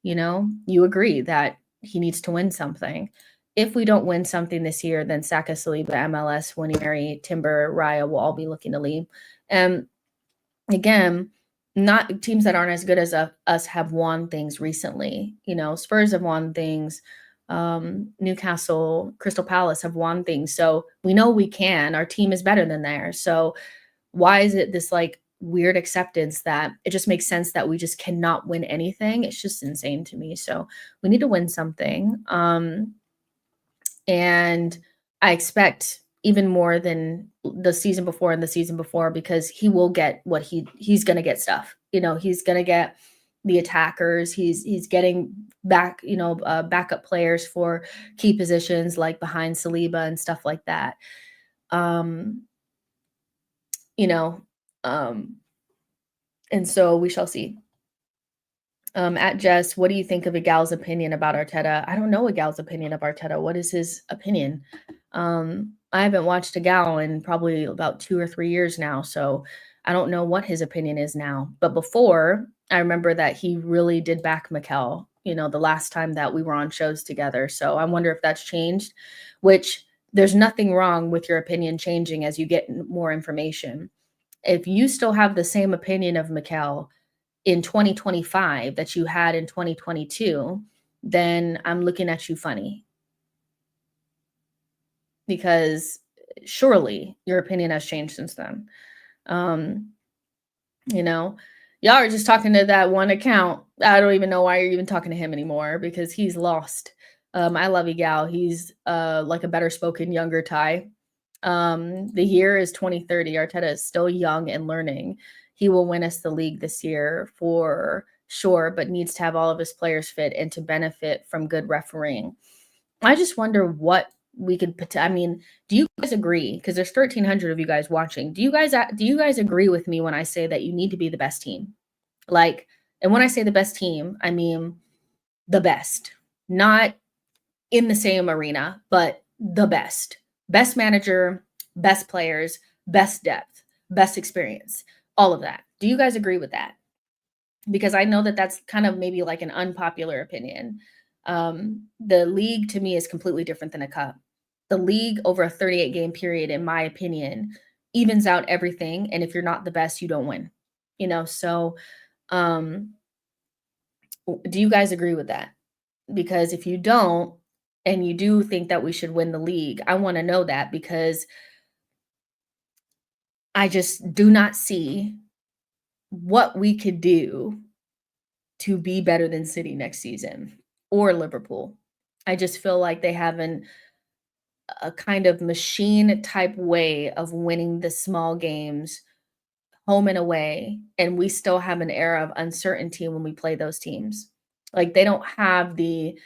You agree that he needs to win something. If we don't win something this year, then Saka, Saliba, MLS, Winnie, Timber, Raya will all be looking to leave. And again, not teams that aren't as good as us have won things recently. Spurs have won things. Newcastle, Crystal Palace have won things. So we know we can. Our team is better than theirs. So why is it this like weird acceptance that it just makes sense that we just cannot win anything? It's just insane to me. So we need to win something. And I expect even more than the season before and the season before, because he will get what he's going to get stuff. He's going to get the attackers. He's getting back, backup players for key positions like behind Saliba and stuff like that. And so we shall see. At Jess, what do you think of a gal's opinion about Arteta? I don't know a gal's opinion of Arteta. What is his opinion? I haven't watched a gal in probably about 2 or 3 years now, so I don't know what his opinion is now. But before, I remember that he really did back Mikel, the last time that we were on shows together. So I wonder if that's changed, which there's nothing wrong with your opinion changing as you get more information. If you still have the same opinion of Mikel in 2025 that you had in 2022, then I'm looking at you funny. Because surely your opinion has changed since then. Y'all are just talking to that one account. I don't even know why you're even talking to him anymore, because he's lost. I love you, gal. He's like a better spoken, younger Ty. The year is 2030. Arteta is still young and learning. He will win us the league this year for sure, but needs to have all of his players fit and to benefit from good refereeing. I just wonder what we could put. I mean, do you guys agree? Because there's 1,300 of you guys watching. Do you guys agree with me when I say that you need to be the best team? Like, and when I say the best team, I mean the best, not in the same arena, but the best. Best manager, best players, best depth, best experience, all of that. Do you guys agree with that? because I know that that's kind of maybe like an unpopular opinion. The league to me is completely different than a cup. The league over a 38 game period, in my opinion, evens out everything. And if you're not the best, you don't win. So um, do you guys agree with that? Because if you don't, and you do think that we should win the league, I want to know that, because I just do not see what we could do to be better than City next season or Liverpool. I just feel like they have a kind of machine type way of winning the small games home and away, and we still have an era of uncertainty when we play those teams. Like, they don't have the,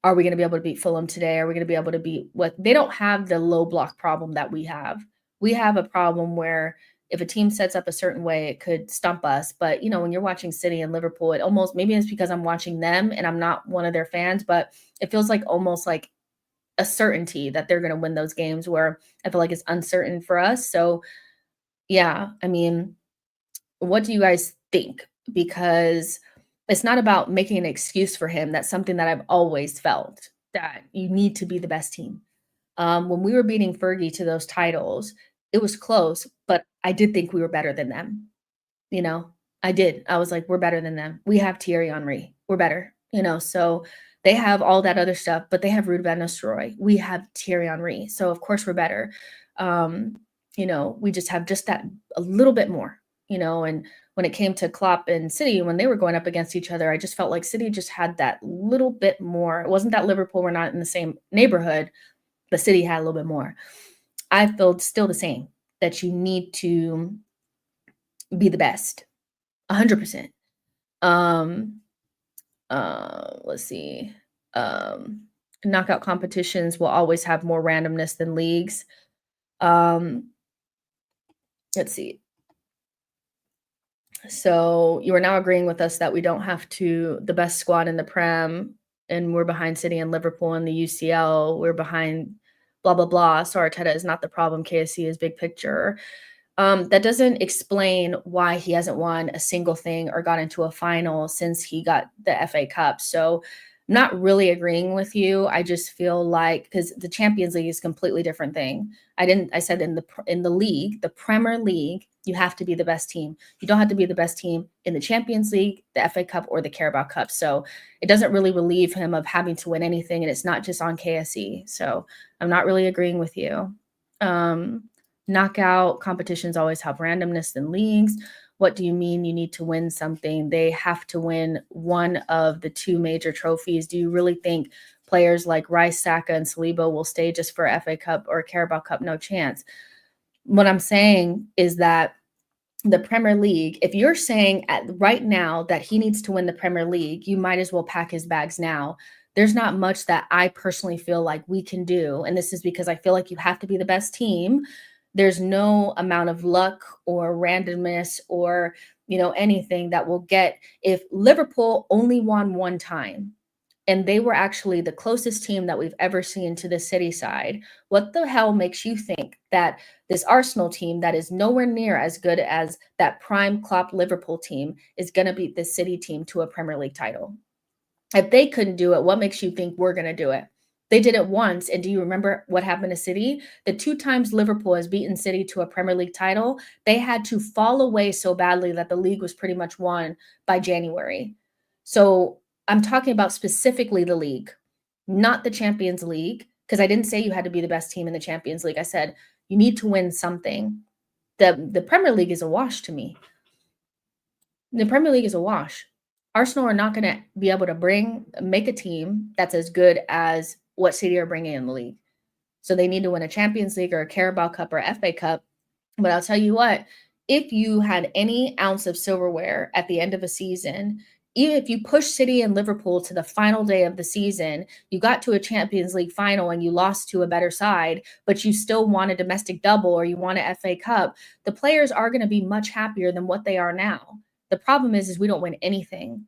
are we going to be able to beat Fulham today? Are we going to be able to beat what? They don't have the low block problem that we have. We have a problem where if a team sets up a certain way, it could stump us. But, when you're watching City and Liverpool, it almost, maybe it's because I'm watching them and I'm not one of their fans, but it feels like almost like a certainty that they're going to win those games, where I feel like it's uncertain for us. So, yeah, I mean, what do you guys think? Because it's not about making an excuse for him. That's something that I've always felt, that you need to be the best team. When we were beating Fergie to those titles, it was close, but I did think we were better than them. You know, I did. I was like, we're better than them. We have Thierry Henry. We're better. So they have all that other stuff, but they have Ruud van Nistelrooy. We have Thierry Henry. So of course we're better. Um, we just have just that a little bit more, and when it came to Klopp and City, when they were going up against each other, I just felt like City just had that little bit more. It wasn't that Liverpool were not in the same neighborhood, but City had a little bit more. I feel still the same, that you need to be the best, 100%. Um, let's see. Um, Knockout competitions will always have more randomness than leagues. Um, let's see. So you are now agreeing with us that we don't have the best squad in the Prem, and we're behind City and Liverpool in the UCL. We're behind blah, blah, blah. So Arteta is not the problem. KSC is big picture. That doesn't explain why he hasn't won a single thing or got into a final since he got the FA Cup. So I'm not really agreeing with you. I just feel like, because the Champions League is a completely different thing. I said in the league, the Premier League, you have to be the best team. You don't have to be the best team in the Champions League, the FA Cup, or the Carabao Cup. So it doesn't really relieve him of having to win anything, and it's not just on KSE. So I'm not really agreeing with you. Knockout competitions always have randomness than leagues. What do you mean you need to win something? They have to win one of the two major trophies. Do you really think players like Rice, Saka, and Saliba will stay just for FA Cup or Carabao Cup? No chance. What I'm saying is that the Premier League, if you're saying right now that he needs to win the Premier League, you might as well pack his bags now. There's not much that I personally feel like we can do. And this is because I feel like you have to be the best team. There's no amount of luck or randomness or, anything that will get. If Liverpool only won one time, and they were actually the closest team that we've ever seen to the City side, what the hell makes you think that this Arsenal team that is nowhere near as good as that prime Klopp Liverpool team is going to beat the City team to a Premier League title? If they couldn't do it, what makes you think we're going to do it? They did it once, and do you remember what happened to City? The two times Liverpool has beaten City to a Premier League title, they had to fall away so badly that the league was pretty much won by January. So I'm talking about specifically the league, not the Champions League, because I didn't say you had to be the best team in the Champions League. I said you need to win something. The Premier League is a wash to me. The Premier League is a wash. Arsenal are not going to be able to make a team that's as good as what City are bringing in the league. So they need to win a Champions League or a Carabao Cup or FA Cup. But I'll tell you what, if you had any ounce of silverware at the end of a season, even if you push City and Liverpool to the final day of the season, you got to a Champions League final and you lost to a better side, but you still won a domestic double or you won a FA Cup, the players are going to be much happier than what they are now. The problem is we don't win anything.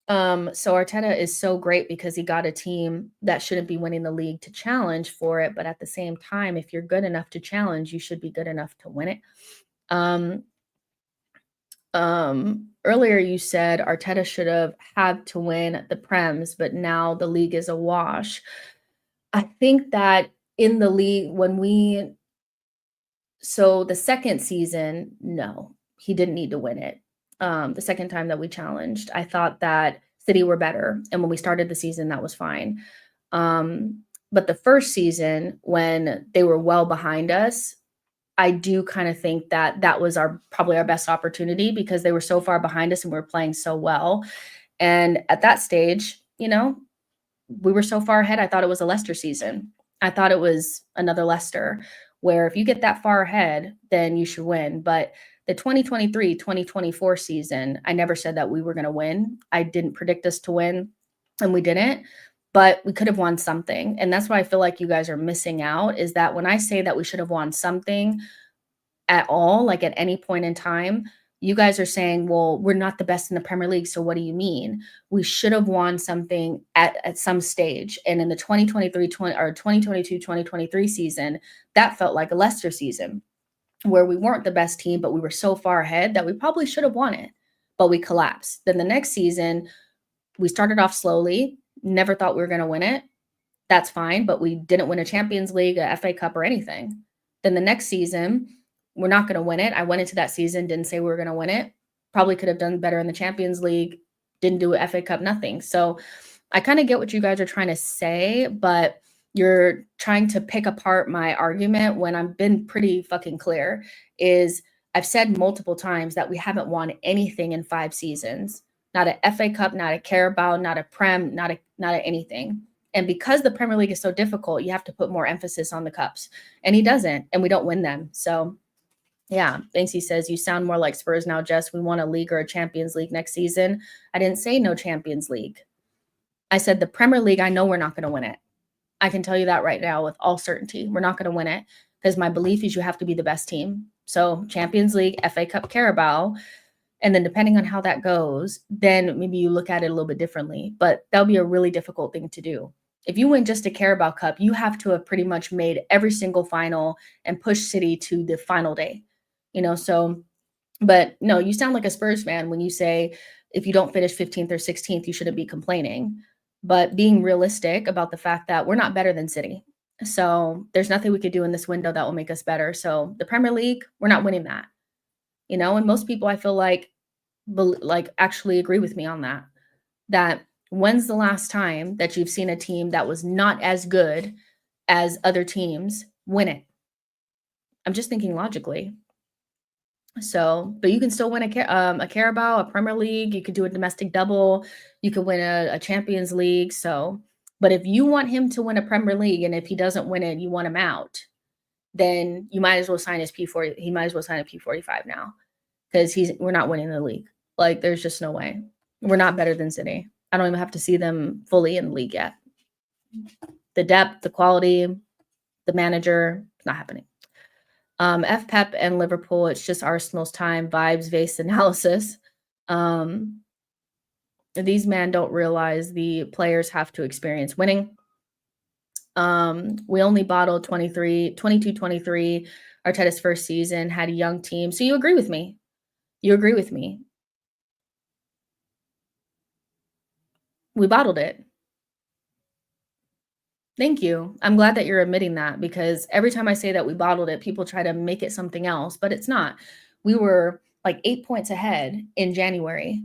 So Arteta is so great because he got a team that shouldn't be winning the league to challenge for it. But at the same time, if you're good enough to challenge, you should be good enough to win it. Earlier you said Arteta should have had to win the Prems, but now the league is a wash. I think that in the league, so the second season, no, he didn't need to win it. The second time that we challenged, I thought that City were better, and when we started the season, that was fine. But the first season, when they were well behind us, I do kind of think that that was probably our best opportunity because they were so far behind us and we were playing so well. And at that stage, we were so far ahead. I thought it was a Leicester season. I thought it was another Leicester, where if you get that far ahead, then you should win. But the 2023-2024 season, I never said that we were going to win. I didn't predict us to win, and we didn't. But we could have won something. And that's why I feel like you guys are missing out, is that when I say that we should have won something at all, like at any point in time, you guys are saying, well, we're not the best in the Premier League. So what do you mean? We should have won something at some stage. And in the 2022-2023 season, that felt like a Leicester season where we weren't the best team, but we were so far ahead that we probably should have won it, but we collapsed. Then the next season, we started off slowly, never thought we were going to win it. That's fine, but we didn't win a Champions League, a FA Cup, or anything. Then the next season, we're not going to win it. I went into that season, didn't say we were going to win it. Probably could have done better in the Champions League, didn't do a FA Cup, nothing. So I kind of get what you guys are trying to say, but you're trying to pick apart my argument when I've been pretty fucking clear. I've said multiple times that we haven't won anything in 5 seasons. Not a FA Cup, not a Carabao, not a Prem, not a anything. And because the Premier League is so difficult, you have to put more emphasis on the cups. And he doesn't, and we don't win them. So yeah, Banksy says, you sound more like Spurs now, Jess. We want a league or a Champions League next season. I didn't say no Champions League. I said the Premier League, I know we're not going to win it. I can tell you that right now with all certainty. We're not going to win it because my belief is you have to be the best team. So Champions League, FA Cup, Carabao, and then depending on how that goes, then maybe you look at it a little bit differently. But that'll be a really difficult thing to do. If you win just a Carabao Cup, you have to have pretty much made every single final and pushed City to the final day. But no, you sound like a Spurs fan when you say if you don't finish 15th or 16th, you shouldn't be complaining. But being realistic about the fact that we're not better than City. So there's nothing we could do in this window that will make us better. So the Premier League, we're not winning that. And most people I feel like actually agree with me on that. That when's the last time that you've seen a team that was not as good as other teams win it? I'm just thinking logically. So, but you can still win a Carabao, a Premier League. You could do a domestic double. You could win a Champions League. So, but if you want him to win a Premier League, and if he doesn't win it, you want him out, then you might as well sign his P40. He might as well sign a P45 now because we're not winning the league. Like, there's just no way. We're not better than City. I don't even have to see them fully in the league yet. The depth, the quality, the manager, it's not happening. FPEP and Liverpool, it's just Arsenal's time, vibes, vase analysis. These men don't realize the players have to experience winning. We only bottled 22-23. Arteta's first season, had a young team. So you agree with me. You agree with me. We bottled it. Thank you. I'm glad that you're admitting that, because every time I say that we bottled it, people try to make it something else, but it's not. We were like 8 points ahead in January.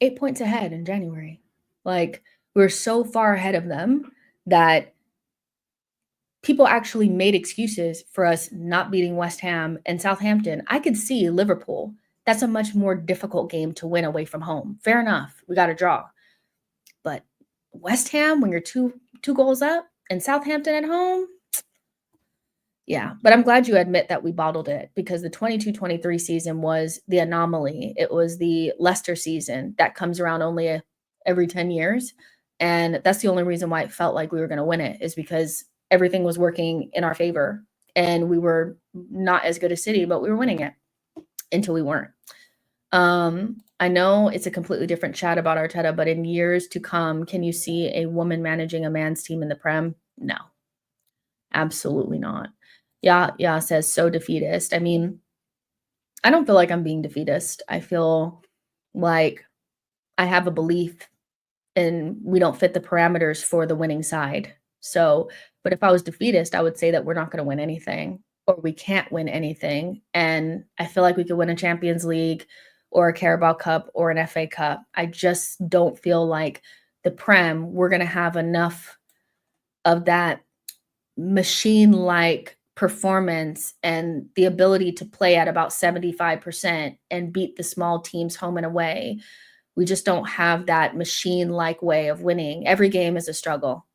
8 points ahead in January. Like, we were so far ahead of them that people actually made excuses for us not beating West Ham and Southampton. I could see Liverpool. That's a much more difficult game to win away from home. Fair enough. We got a draw. But West Ham, when you're two goals up, and Southampton at home, yeah. But I'm glad you admit that we bottled it, because the 22-23 season was the anomaly. It was the Leicester season that comes around only every 10 years. And that's the only reason why it felt like we were going to win it, is because everything was working in our favor. And we were not as good as City, but we were winning it until we weren't. I know it's a completely different chat about Arteta, but in years to come, can you see a woman managing a man's team in the Prem? No, absolutely not. Yeah, says so defeatist. I mean, I don't feel like I'm being defeatist. I feel like I have a belief and we don't fit the parameters for the winning side. So, but if I was defeatist, I would say that we're not going to win anything or we can't win anything. And I feel like we could win a Champions League or a Carabao Cup or an FA Cup. I just don't feel like the Prem, we're going to have enough of that machine like performance and the ability to play at about 75% and beat the small teams home and away. We just don't have that machine like way of winning. Every game is a struggle,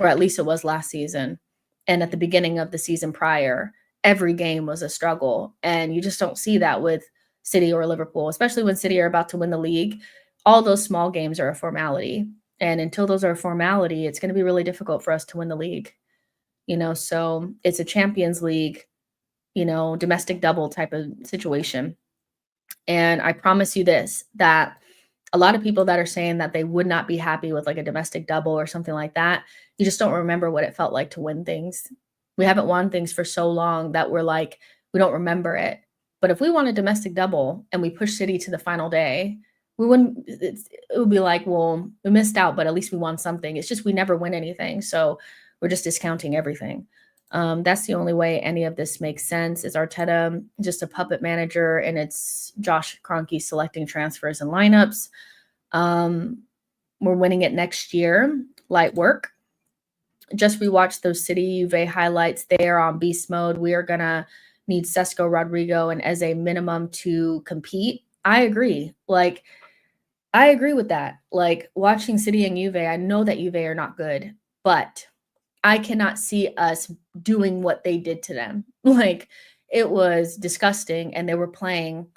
or at least it was last season. And at the beginning of the season prior, every game was a struggle. And you just don't see that with City or Liverpool, especially when City are about to win the league. All those small games are a formality. And until those are a formality, it's going to be really difficult for us to win the league. So it's a Champions League, domestic double type of situation. And I promise you this, that a lot of people that are saying that they would not be happy with like a domestic double or something like that, you just don't remember what it felt like to win things. We haven't won things for so long that we're like, we don't remember it. But if we won a domestic double and we push City to the final day, it would be like, well, we missed out, but at least we won something. It's just we never win anything. So we're just discounting everything. That's the only way any of this makes sense. Is Arteta just a puppet manager and it's Josh Kroenke selecting transfers and lineups? We're winning it next year. Light work. Just rewatch those City Juve highlights. They are on beast mode. We are going to need Sesko, Rodrygo, and as a minimum to compete. I agree. I agree with that. Like watching City and Juve, I know that Juve are not good, but I cannot see us doing what they did to them. Like it was disgusting and they were playing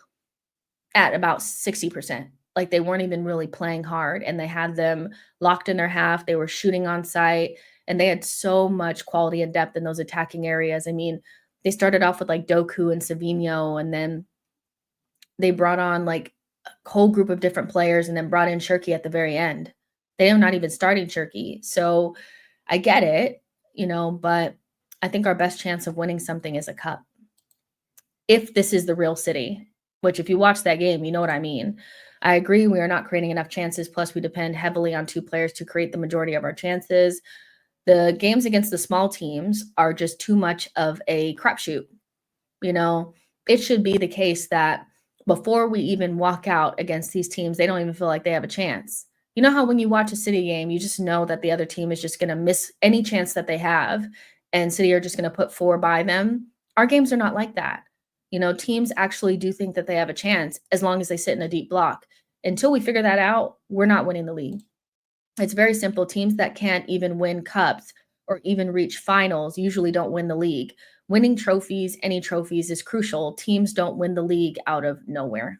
at about 60%. Like they weren't even really playing hard and they had them locked in their half. They were shooting on sight and they had so much quality and depth in those attacking areas. I mean, they started off with like Doku and Savino and then they brought on like a whole group of different players and then brought in Shirky at the very end. They are not even starting Shirky. So I get it, but I think our best chance of winning something is a cup. If this is the real City, which if you watch that game, you know what I mean. I agree we are not creating enough chances. Plus, we depend heavily on two players to create the majority of our chances. The games against the small teams are just too much of a crapshoot. It should be the case that before we even walk out against these teams, they don't even feel like they have a chance. You know how when you watch a City game, you just know that the other team is just going to miss any chance that they have, and City are just going to put 4 by them. Our games are not like that. Teams actually do think that they have a chance as long as they sit in a deep block. Until we figure that out, we're not winning the league. It's very simple. Teams that can't even win cups or even reach finals usually don't win the league. Winning trophies, any trophies, is crucial. Teams don't win the league out of nowhere.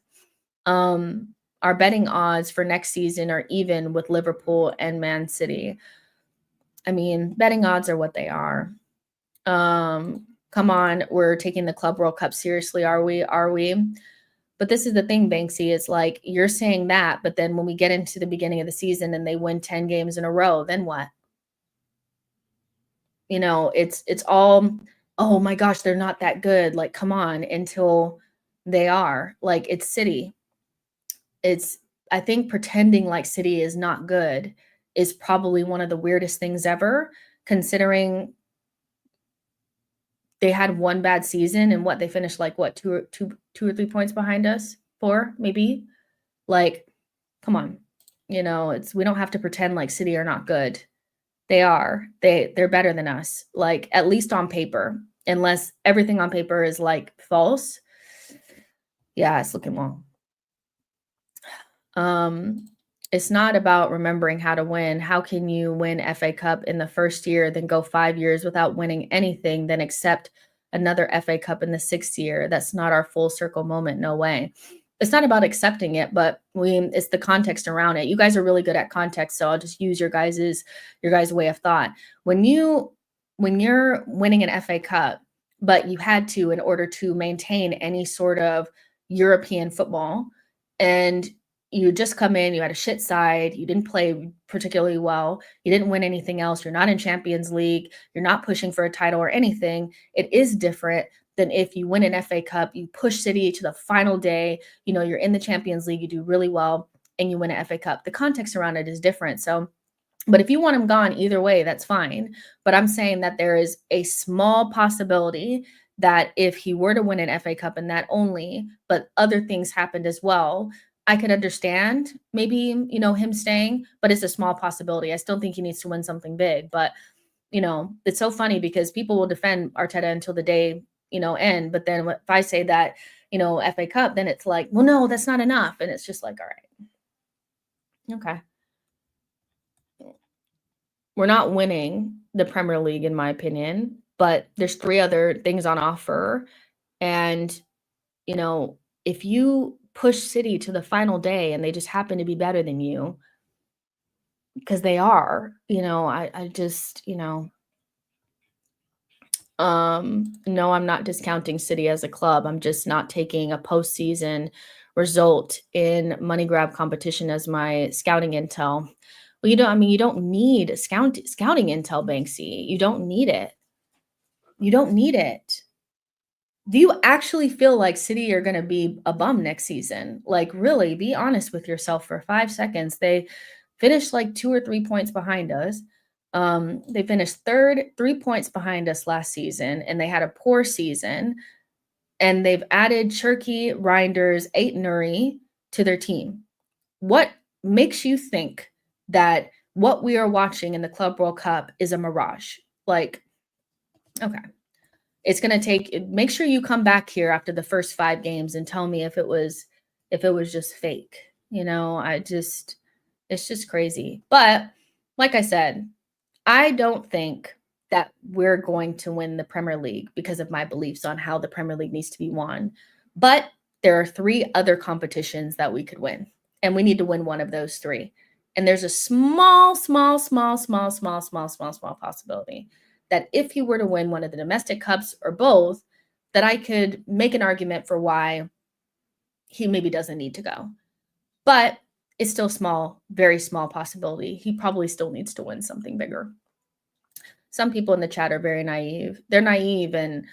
Our betting odds for next season are even with Liverpool and Man City. I mean, betting odds are what they are. Come on, we're taking the Club World Cup seriously, are we? Are we? But this is the thing, Banksy. It's like you're saying that, but then when we get into the beginning of the season and they win 10 games in a row, then what? It's all, oh my gosh, they're not that good. Like, come on, until they are. Like, it's City. I think pretending like City is not good is probably one of the weirdest things ever, considering they had one bad season and they finished like what, two or 3 points behind us, 4 maybe. Like, come on, we don't have to pretend like City are not good. They are. They're better than us, like at least on paper, unless everything on paper is like false. Yeah, it's looking long. It's not about remembering how to win. How can you win FA Cup in the first year, then go 5 years without winning anything, then accept another FA Cup in the 6th year? That's not our full circle moment. No way. It's not about accepting it, but it's the context around it. You guys are really good at context, so I'll just use your guys' way of thought. When you're winning an FA Cup, but you had to in order to maintain any sort of European football, and you just come in, you had a shit side, you didn't play particularly well, you didn't win anything else, you're not in Champions League, you're not pushing for a title or anything, it is different than if you win an FA Cup, you push City to the final day, you're in the Champions League, you do really well, and you win an FA Cup. The context around it is different. So, but if you want him gone either way, that's fine. But I'm saying that there is a small possibility that if he were to win an FA Cup and that only, but other things happened as well, I could understand maybe, him staying, but it's a small possibility. I still think he needs to win something big. But, it's so funny because people will defend Arteta until the day, end. But then if I say that, FA Cup, then it's like, well, no, that's not enough. And it's just like, all right. Okay. We're not winning the Premier League, in my opinion, but there's 3 other things on offer. And, if you push City to the final day and they just happen to be better than you, because they are, I just, no, I'm not discounting City as a club. I'm just not taking a postseason result in money grab competition as my scouting intel. Well, you don't need scouting intel, Banksy. You don't need it. You don't need it. Do you actually feel like City are going to be a bum next season? Like, really, be honest with yourself for 5 seconds. They finished like 2 or 3 points behind us. They finished third, 3 points behind us last season, and they had a poor season. And they've added Cherky, Reinders, Nuri to their team. What makes you think that what we are watching in the Club World Cup is a mirage? Like, okay. It's going to make sure you come back here after the first 5 games and tell me if it was just fake. It's just crazy. But like I said, I don't think that we're going to win the Premier League because of my beliefs on how the Premier League needs to be won. But there are 3 other competitions that we could win, and we need to win one of those 3. And there's a small possibility that if he were to win one of the domestic cups or both, that I could make an argument for why he maybe doesn't need to go. But it's still small, very small possibility. He probably still needs to win something bigger. Some people in the chat are very naive. They're naive and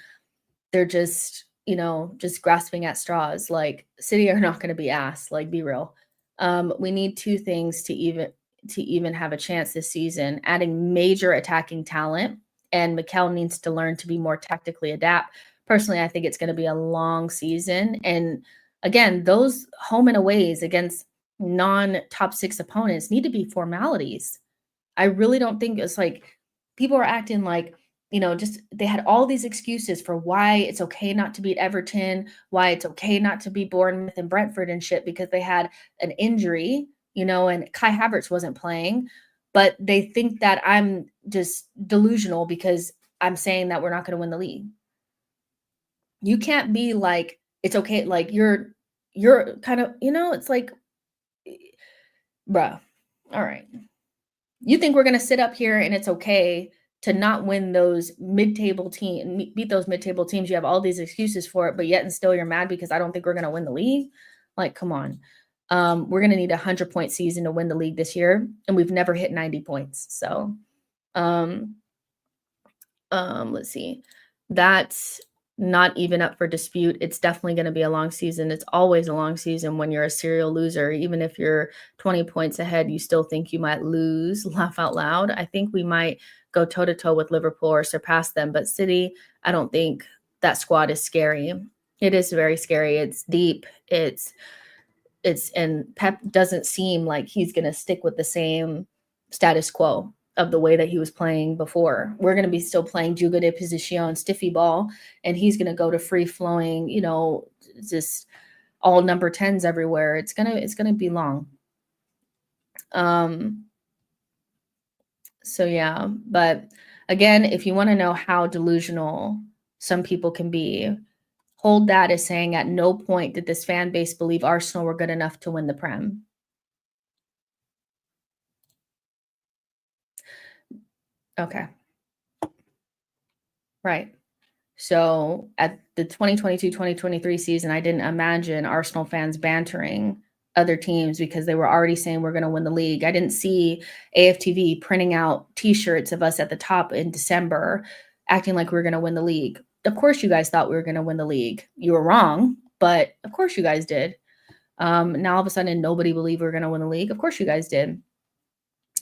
they're just, just grasping at straws. Like, City are not going to be asked. Like, be real. We need 2 things to even have a chance this season: adding major attacking talent, and Mikel needs to learn to be more tactically adapt. Personally, I think it's going to be a long season. And again, those home and aways against non-top 6 opponents need to be formalities. I really don't think it's like people are acting like, just they had all these excuses for why it's okay not to beat Everton, why it's okay not to beat Bournemouth and Brentford and shit, because they had an injury, and Kai Havertz wasn't playing. But they think that I'm just delusional because I'm saying that we're not going to win the league. You can't be like, it's okay. Like, you're kind of, it's like, bruh, all right. You think we're going to sit up here and it's okay to not win those mid-table beat those mid-table teams? You have all these excuses for it, but yet and still you're mad because I don't think we're going to win the league. Like, come on. We're going to need a 100-point season to win the league this year, and we've never hit 90 points. So, let's see. That's not even up for dispute. It's definitely going to be a long season. It's always a long season when you're a serial loser. Even if you're 20 points ahead, you still think you might lose. Laugh out loud. I think we might go toe-to-toe with Liverpool or surpass them. But City, I don't think that squad is scary. It is very scary. It's deep. And Pep doesn't seem like he's going to stick with the same status quo of the way that he was playing before. We're going to be still playing Juga de Position, stiffy ball, and he's going to go to free flowing, just all number 10s everywhere. It's going to be long. So yeah, but again, if you want to know how delusional some people can be, hold that as saying at no point did this fan base believe Arsenal were good enough to win the Prem. Okay. Right. So at the 2022-2023 season, I didn't imagine Arsenal fans bantering other teams because they were already saying we're going to win the league. I didn't see AFTV printing out T-shirts of us at the top in December acting like we we're going to win the league. Of course you guys thought we were going to win the league. You were wrong, but of course you guys did. Now all of a sudden nobody believed we were going to win the league. Of course you guys did.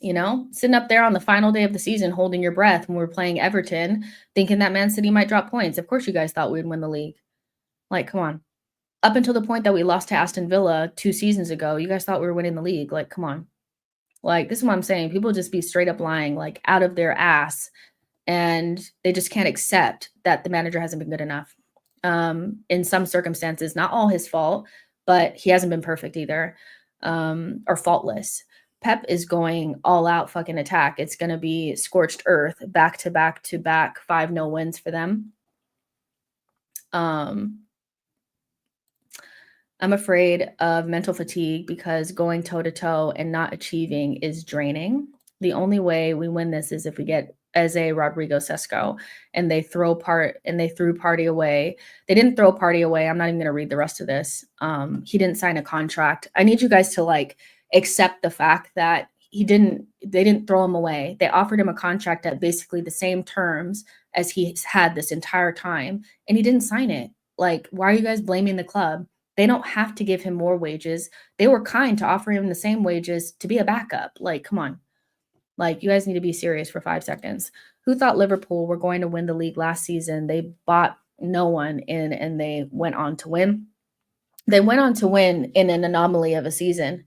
You know, sitting up there on the final day of the season, holding your breath when we were playing Everton, thinking that Man City might drop points. Of course you guys thought we'd win the league. Like, come on. Up until the point that we lost to Aston Villa 2 seasons ago, you guys thought we were winning the league. Like, come on. Like, this is what I'm saying. People just be straight up lying, like out of their ass, and they just can't accept that the manager hasn't been good enough. In some circumstances, not all his fault, but he hasn't been perfect either, or faultless. Pep is going all out fucking attack. It's going to be scorched earth, back to back to back, 5-0 wins for them. I'm afraid of mental fatigue because going toe to toe and not achieving is draining. The only way we win this is if we get as a Rodrygo, Sesko, and they threw Party away. They didn't throw Party away. I'm not even going to read the rest of this. He didn't sign a contract. I need you guys to like accept the fact that they didn't throw him away. They offered him a contract at basically the same terms as he's had this entire time, and he didn't sign it. Like, why are you guys blaming the club? They don't have to give him more wages. They were kind to offer him the same wages to be a backup. Like, come on. Like, you guys need to be serious for 5 seconds. Who thought Liverpool were going to win the league last season? They bought no one in, and they went on to win. They went on to win in an anomaly of a season.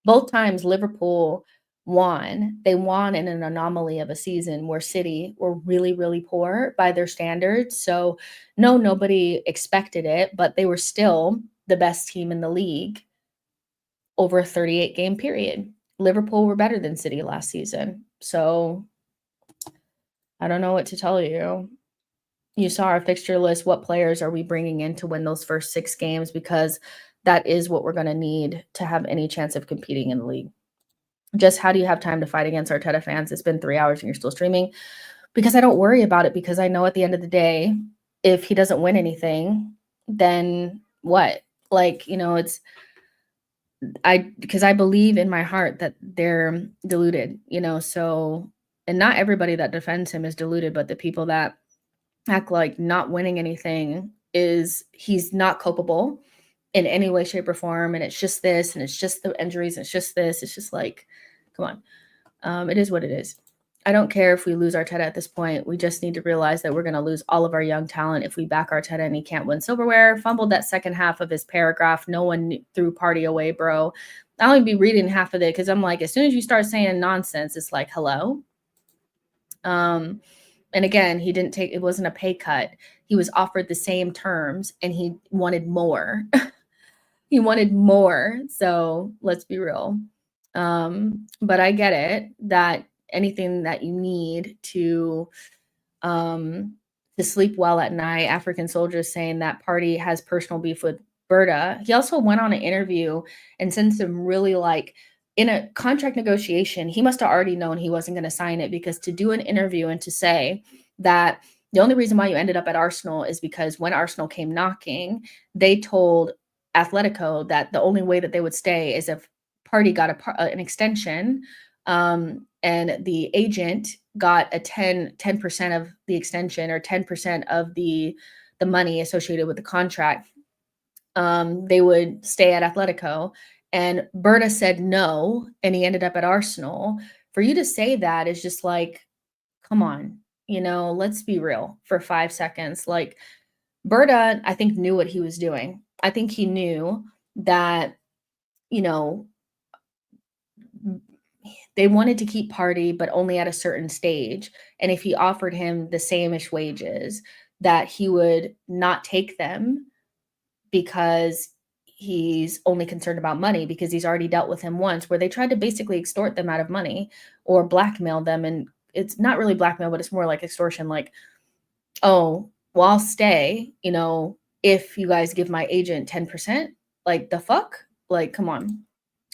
Both times Liverpool won, they won in an anomaly of a season where City were really, really poor by their standards. So, no, nobody expected it, but they were still the best team in the league over a 38-game period. Liverpool were better than City last season. So I don't know what to tell you. You saw our fixture list. What players are we bringing in to win those first 6 games? Because that is what we're going to need to have any chance of competing in the league. Just how do you have time to fight against Arteta fans? It's been 3 hours and you're still streaming. Because I don't worry about it, because I know at the end of the day, if he doesn't win anything, then what? Like, you know, because I believe in my heart that they're deluded, you know, so, and not everybody that defends him is deluded, but the people that act like not winning anything he's not culpable in any way, shape, or form, and it's just this, and it's just the injuries, and it's just this, it's just like, come on. It is what it is. I don't care if we lose Arteta at this point. We just need to realize that we're going to lose all of our young talent if we back Arteta and he can't win silverware. Fumbled that second half of his paragraph. No one threw Party away, bro. I'll only be reading half of it because I'm like, as soon as you start saying nonsense, it's like, hello. And again, it wasn't a pay cut. He was offered the same terms and he wanted more. He wanted more. So let's be real. But I get it that anything that you need to sleep well at night. African Soldiers saying that Party has personal beef with Berta. He also went on an interview and said some really like in a contract negotiation, he must have already known he wasn't going to sign it, because to do an interview and to say that the only reason why you ended up at Arsenal is because when Arsenal came knocking, they told Atletico that the only way that they would stay is if Party got an extension, and the agent got a 10% of the extension, or 10% of the money associated with the contract. They would stay at Atletico, and Berta said no, and he ended up at Arsenal. For you to say that is just like, come on, you know, let's be real for 5 seconds. Like, Berta, I think, knew what he was doing. I think he knew that, you know, they wanted to keep Party, but only at a certain stage. And if he offered him the same-ish wages, that he would not take them because he's only concerned about money, because he's already dealt with him once where they tried to basically extort them out of money or blackmail them. And it's not really blackmail, but it's more like extortion. Like, oh, well, I'll stay, you know, if you guys give my agent 10%. Like, the fuck? Like, come on.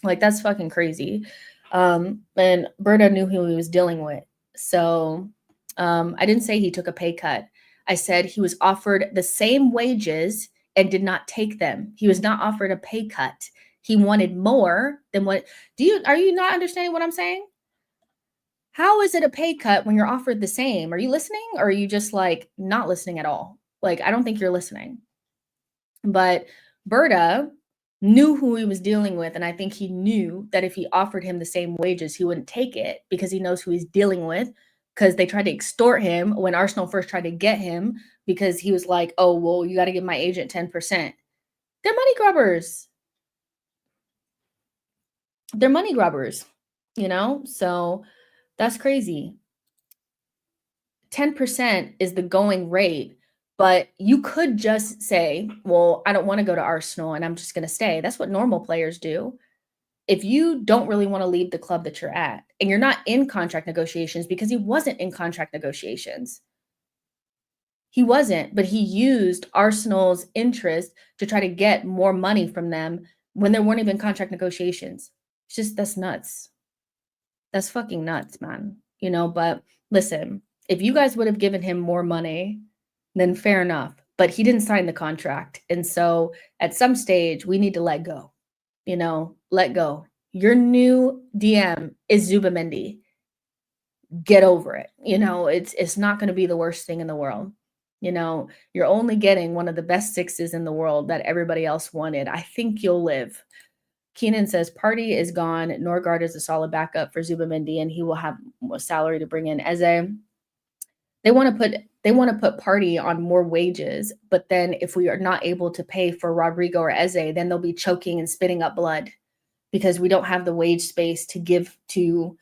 Like, that's fucking crazy. And Berta knew who he was dealing with. So I didn't say he took a pay cut. I said he was offered the same wages and did not take them. He was not offered a pay cut. He wanted more than what are you not understanding what I'm saying? How is it a pay cut when you're offered the same? Are you listening, or are you just like not listening at all? Like, I don't think you're listening. But Berta knew who he was dealing with, and I think he knew that if he offered him the same wages, he wouldn't take it because he knows who he's dealing with. Because they tried to extort him when Arsenal first tried to get him because he was like, "Oh, well, you got to give my agent 10%." They're money grubbers. They're money grubbers, you know? So that's crazy. 10% is the going rate, but you could just say, well, I don't want to go to Arsenal and I'm just going to stay. That's what normal players do. If you don't really want to leave the club that you're at and you're not in contract negotiations, because he wasn't in contract negotiations. He wasn't, but he used Arsenal's interest to try to get more money from them when there weren't even contract negotiations. It's just, that's nuts. That's fucking nuts, man. You know, but listen, if you guys would have given him more money, then fair enough. But he didn't sign the contract. And so at some stage, we need to let go. You know, let go. Your new DM is Zubamendi. Get over it. You know, it's not going to be the worst thing in the world. You know, you're only getting one of the best sixes in the world that everybody else wanted. I think you'll live. Keenan says Party is gone. Norgard is a solid backup for Zubamendi, and he will have more salary to bring in. They want to put Party on more wages, but then if we are not able to pay for Rodrygo or Eze, then they'll be choking and spitting up blood because we don't have the wage space to give to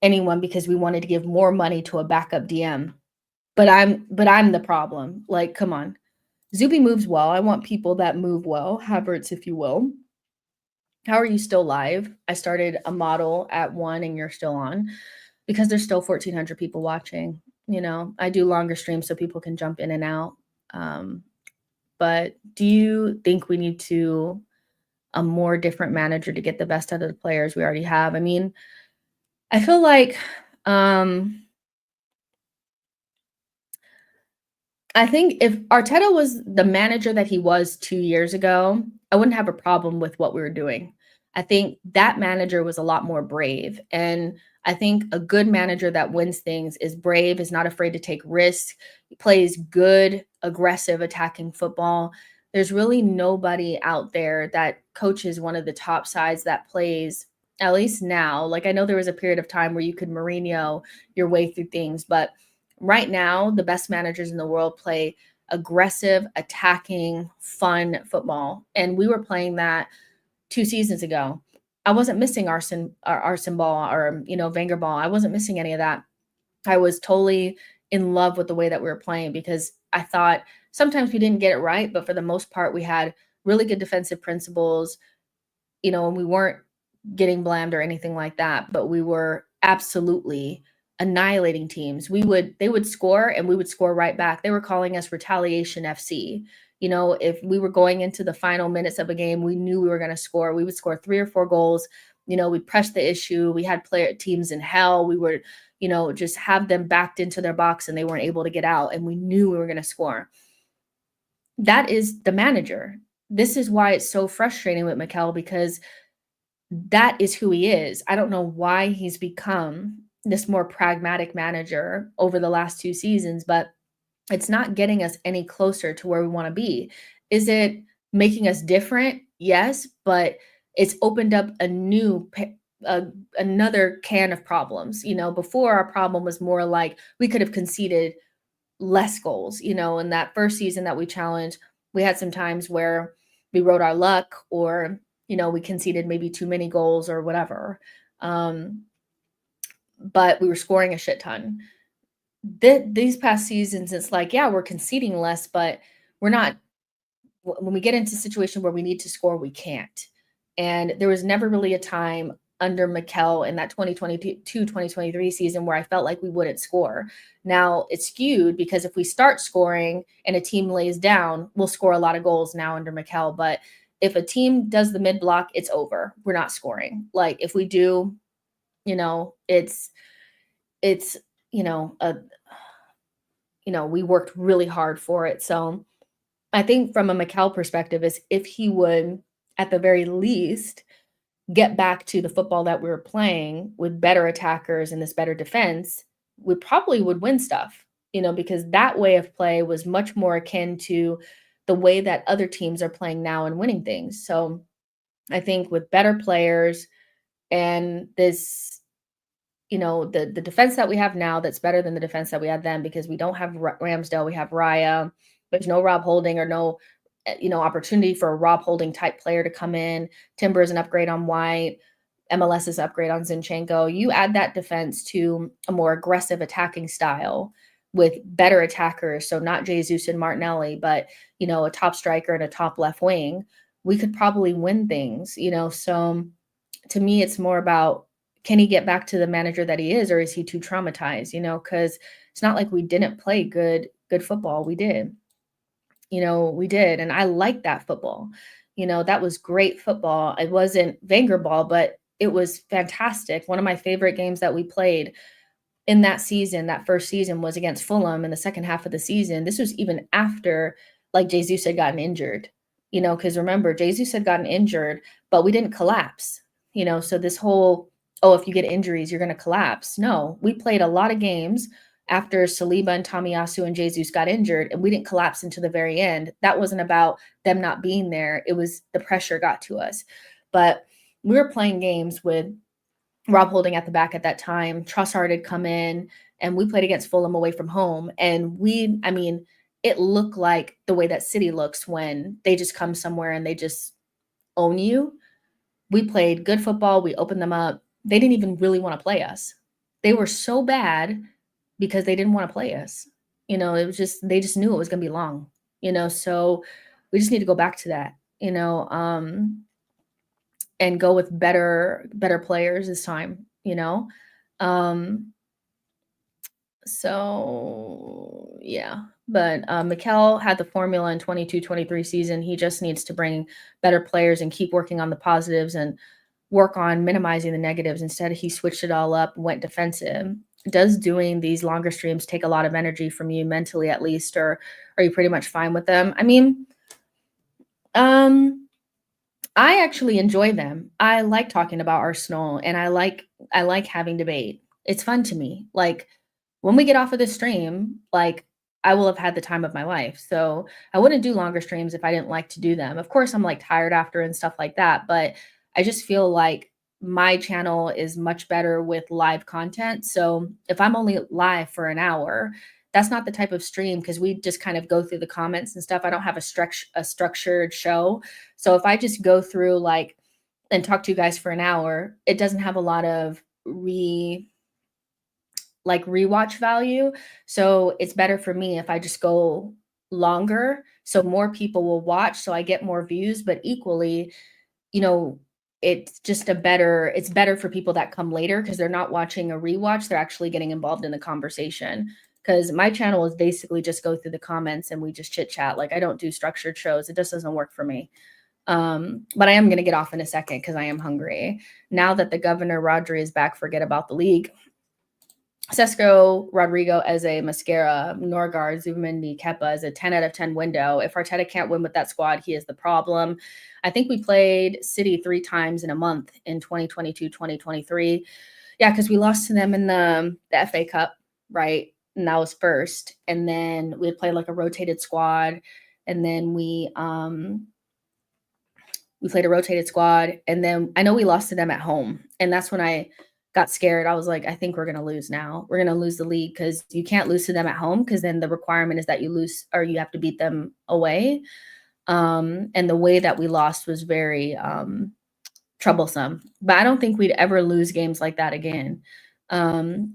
anyone because we wanted to give more money to a backup DM. But I'm the problem. Like, come on. Zuby moves well. I want people that move well. Havertz, if you will. How are you still live? I started a model at 1 and you're still on because there's still 1,400 people watching. You know, I do longer streams so people can jump in and out. But do you think we need a more different manager to get the best out of the players we already have? I mean, I feel like I think if Arteta was the manager that he was 2 years ago, I wouldn't have a problem with what we were doing. I think that manager was a lot more brave. And I think a good manager that wins things is brave, is not afraid to take risks, plays good, aggressive, attacking football. There's really nobody out there that coaches one of the top sides that plays, at least now. Like, I know there was a period of time where you could Mourinho your way through things, but right now, the best managers in the world play aggressive, attacking, fun football. And we were playing that 2 seasons ago. I wasn't missing Arsen ball or, you know, Wenger ball. I wasn't missing any of that. I was totally in love with the way that we were playing because I thought sometimes we didn't get it right, but for the most part, we had really good defensive principles, you know, and we weren't getting blamed or anything like that, but we were absolutely annihilating teams. They would score and we would score right back. They were calling us retaliation FC. You know, if we were going into the final minutes of a game, we knew we were going to score. We would score 3 or 4 goals. You know, we'd press the issue. We had teams in hell. We would, you know, just have them backed into their box and they weren't able to get out. And we knew we were going to score. That is the manager. This is why it's so frustrating with Mikel, because that is who he is. I don't know why he's become this more pragmatic manager over the last 2 seasons, but it's not getting us any closer to where we want to be. Is it making us different? Yes, but it's opened up another can of problems. You know, before our problem was more like we could have conceded less goals. You know, in that first season that we challenged, we had some times where we rode our luck, or you know, we conceded maybe too many goals or whatever. But we were scoring a shit ton. These past seasons, it's like, yeah, we're conceding less, but we're not. When we get into a situation where we need to score, we can't. And there was never really a time under Mikel in that 2022-2023 season where I felt like we wouldn't score. Now it's skewed because if we start scoring and a team lays down, we'll score a lot of goals now under Mikel. But if a team does the mid block, it's over. We're not scoring. Like if we do, you know, it's you know, we worked really hard for it. So I think from a Mikel perspective is if he would, at the very least, get back to the football that we were playing with better attackers and this better defense, we probably would win stuff. because that way of play was much more akin to the way that other teams are playing now and winning things. So I think with better players and this, the defense that we have now that's better than the defense that we had then because we don't have Ramsdale, we have Raya. There's no Rob Holding or no, opportunity for a Rob Holding type player to come in. Timber is an upgrade on White. MLS is upgrade on Zinchenko. You add that defense to a more aggressive attacking style with better attackers. So not Jesus and Martinelli, but a top striker and a top left wing. We could probably win things. So to me, it's more about can he get back to the manager that he is, or is he too traumatized? Because it's not like we didn't play good football. We did. We did, and I liked that football. That was great football. It wasn't Wenger ball, but it was fantastic. One of my favorite games that we played in that season, that first season, was against Fulham in the second half of the season. This was even after, like, Jesus had gotten injured, because remember, Jesus had gotten injured, but we didn't collapse, so this whole, oh, if you get injuries, you're going to collapse. No, we played a lot of games after Saliba and Tomiyasu and Jesus got injured, and we didn't collapse into the very end. That wasn't about them not being there. It was the pressure got to us. But we were playing games with Rob Holding at the back at that time. Trossard had come in, and we played against Fulham away from home. And it looked like the way that City looks when they just come somewhere and they just own you. We played good football. We opened them up. They didn't even really want to play us. They were so bad because they didn't want to play us. It was just, they just knew it was going to be long, so we just need to go back to that, and go with better players this time, so yeah. But Mikel had the formula in 22-23 season. He just needs to bring better players and keep working on the positives and work on minimizing the negatives. Instead, he switched it all up, went defensive. Does doing these longer streams take a lot of energy from you mentally, at least, or are you pretty much fine with them? I actually enjoy them. I like talking about Arsenal, and I like having debate. It's fun to me. Like, when we get off of this stream, like, I will have had the time of my life. So I wouldn't do longer streams if I didn't like to do them. Of course, I'm like tired after and stuff like that, but I just feel like my channel is much better with live content. So if I'm only live for an hour, that's not the type of stream because we just kind of go through the comments and stuff. I don't have a structured show. So if I just go through and talk to you guys for an hour, it doesn't have a lot of rewatch value. So it's better for me if I just go longer so more people will watch, so I get more views, but equally, it's better for people that come later because they're not watching a rewatch, they're actually getting involved in the conversation. Because my channel is basically just go through the comments and we just chit chat. Like, I don't do structured shows. It just doesn't work for me. But I am going to get off in a second because I am hungry. Now that the governor Rodri is back, forget about the league. Sesko, Rodrygo as a Mosquera, Norgard, Zubimendi, Kepa as a 10 out of 10 window. If Arteta can't win with that squad, he is the problem. I think we played City 3 times in a month in 2022, 2023. Yeah, because we lost to them in the FA Cup, right? And that was first. And then we had played like a rotated squad. And then we played a rotated squad. And then I know we lost to them at home. And that's when I got scared. I was like, I think we're going to lose now. We're going to lose the league because you can't lose to them at home because then the requirement is that you lose or you have to beat them away. And the way that we lost was very troublesome. But I don't think we'd ever lose games like that again,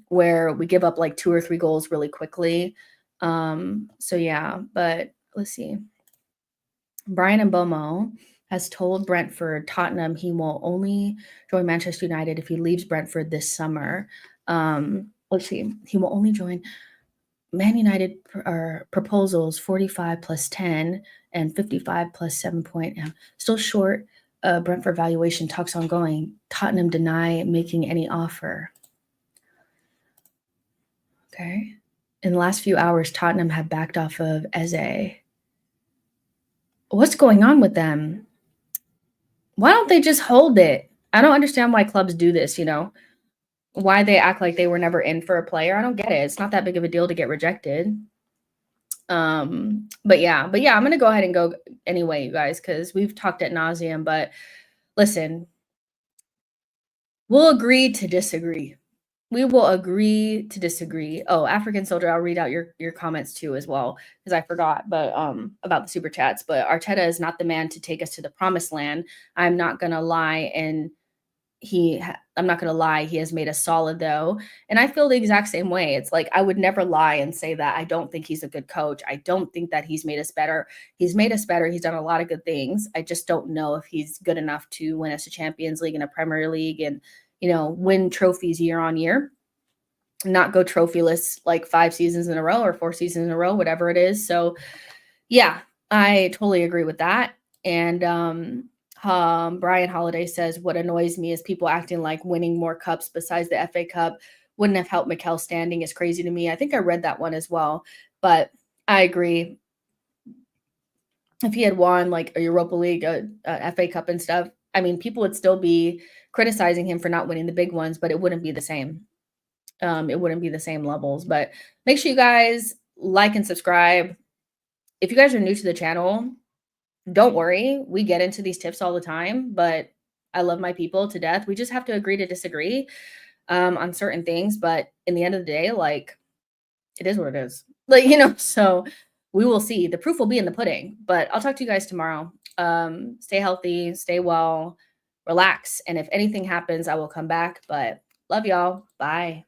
where we give up like 2 or 3 goals really quickly. So yeah, but let's see. Brian and Bomo has told Brentford, Tottenham, he will only join Manchester United if he leaves Brentford this summer. Let's see. He will only join Man United proposals 45 plus 10 and 55 plus 7 point. Still short. Brentford valuation talks ongoing. Tottenham deny making any offer. Okay. In the last few hours, Tottenham have backed off of Eze. What's going on with them? Why don't they just hold it? I don't understand why clubs do this, why they act like they were never in for a player. I don't get it. It's not that big of a deal to get rejected. But yeah, I'm gonna go ahead and go anyway, you guys, because we've talked at nauseum. But listen, we'll agree to disagree. We will agree to disagree. Oh, African Soldier, I'll read out your comments too as well, because I forgot, but about the super chats. But Arteta is not the man to take us to the promised land. I'm not gonna lie, and I'm not gonna lie, he has made us solid though. And I feel the exact same way. It's like I would never lie and say that I don't think he's a good coach. I don't think that he's made us better. He's made us better. He's done a lot of good things. I just don't know if he's good enough to win us a Champions League and a Premier League and, win trophies year on year. Not go trophyless like 5 seasons in a row or 4 seasons in a row, whatever it is. So yeah, I totally agree with that. And Brian Holiday says, what annoys me is people acting like winning more cups besides the FA Cup wouldn't have helped Mikel's standing is crazy to me. I think I read that one as well, but I agree. If he had won like a Europa League, a FA Cup and stuff, I mean, people would still be criticizing him for not winning the big ones, but it wouldn't be the same. It wouldn't be the same levels. But make sure you guys like and subscribe. If you guys are new to the channel, don't worry. We get into these tips all the time, but I love my people to death. We just have to agree to disagree on certain things. But in the end of the day, like, it is what it is. Like, so we will see. The proof will be in the pudding. But I'll talk to you guys tomorrow. Stay healthy, stay well, relax. And if anything happens, I will come back. But love y'all. Bye.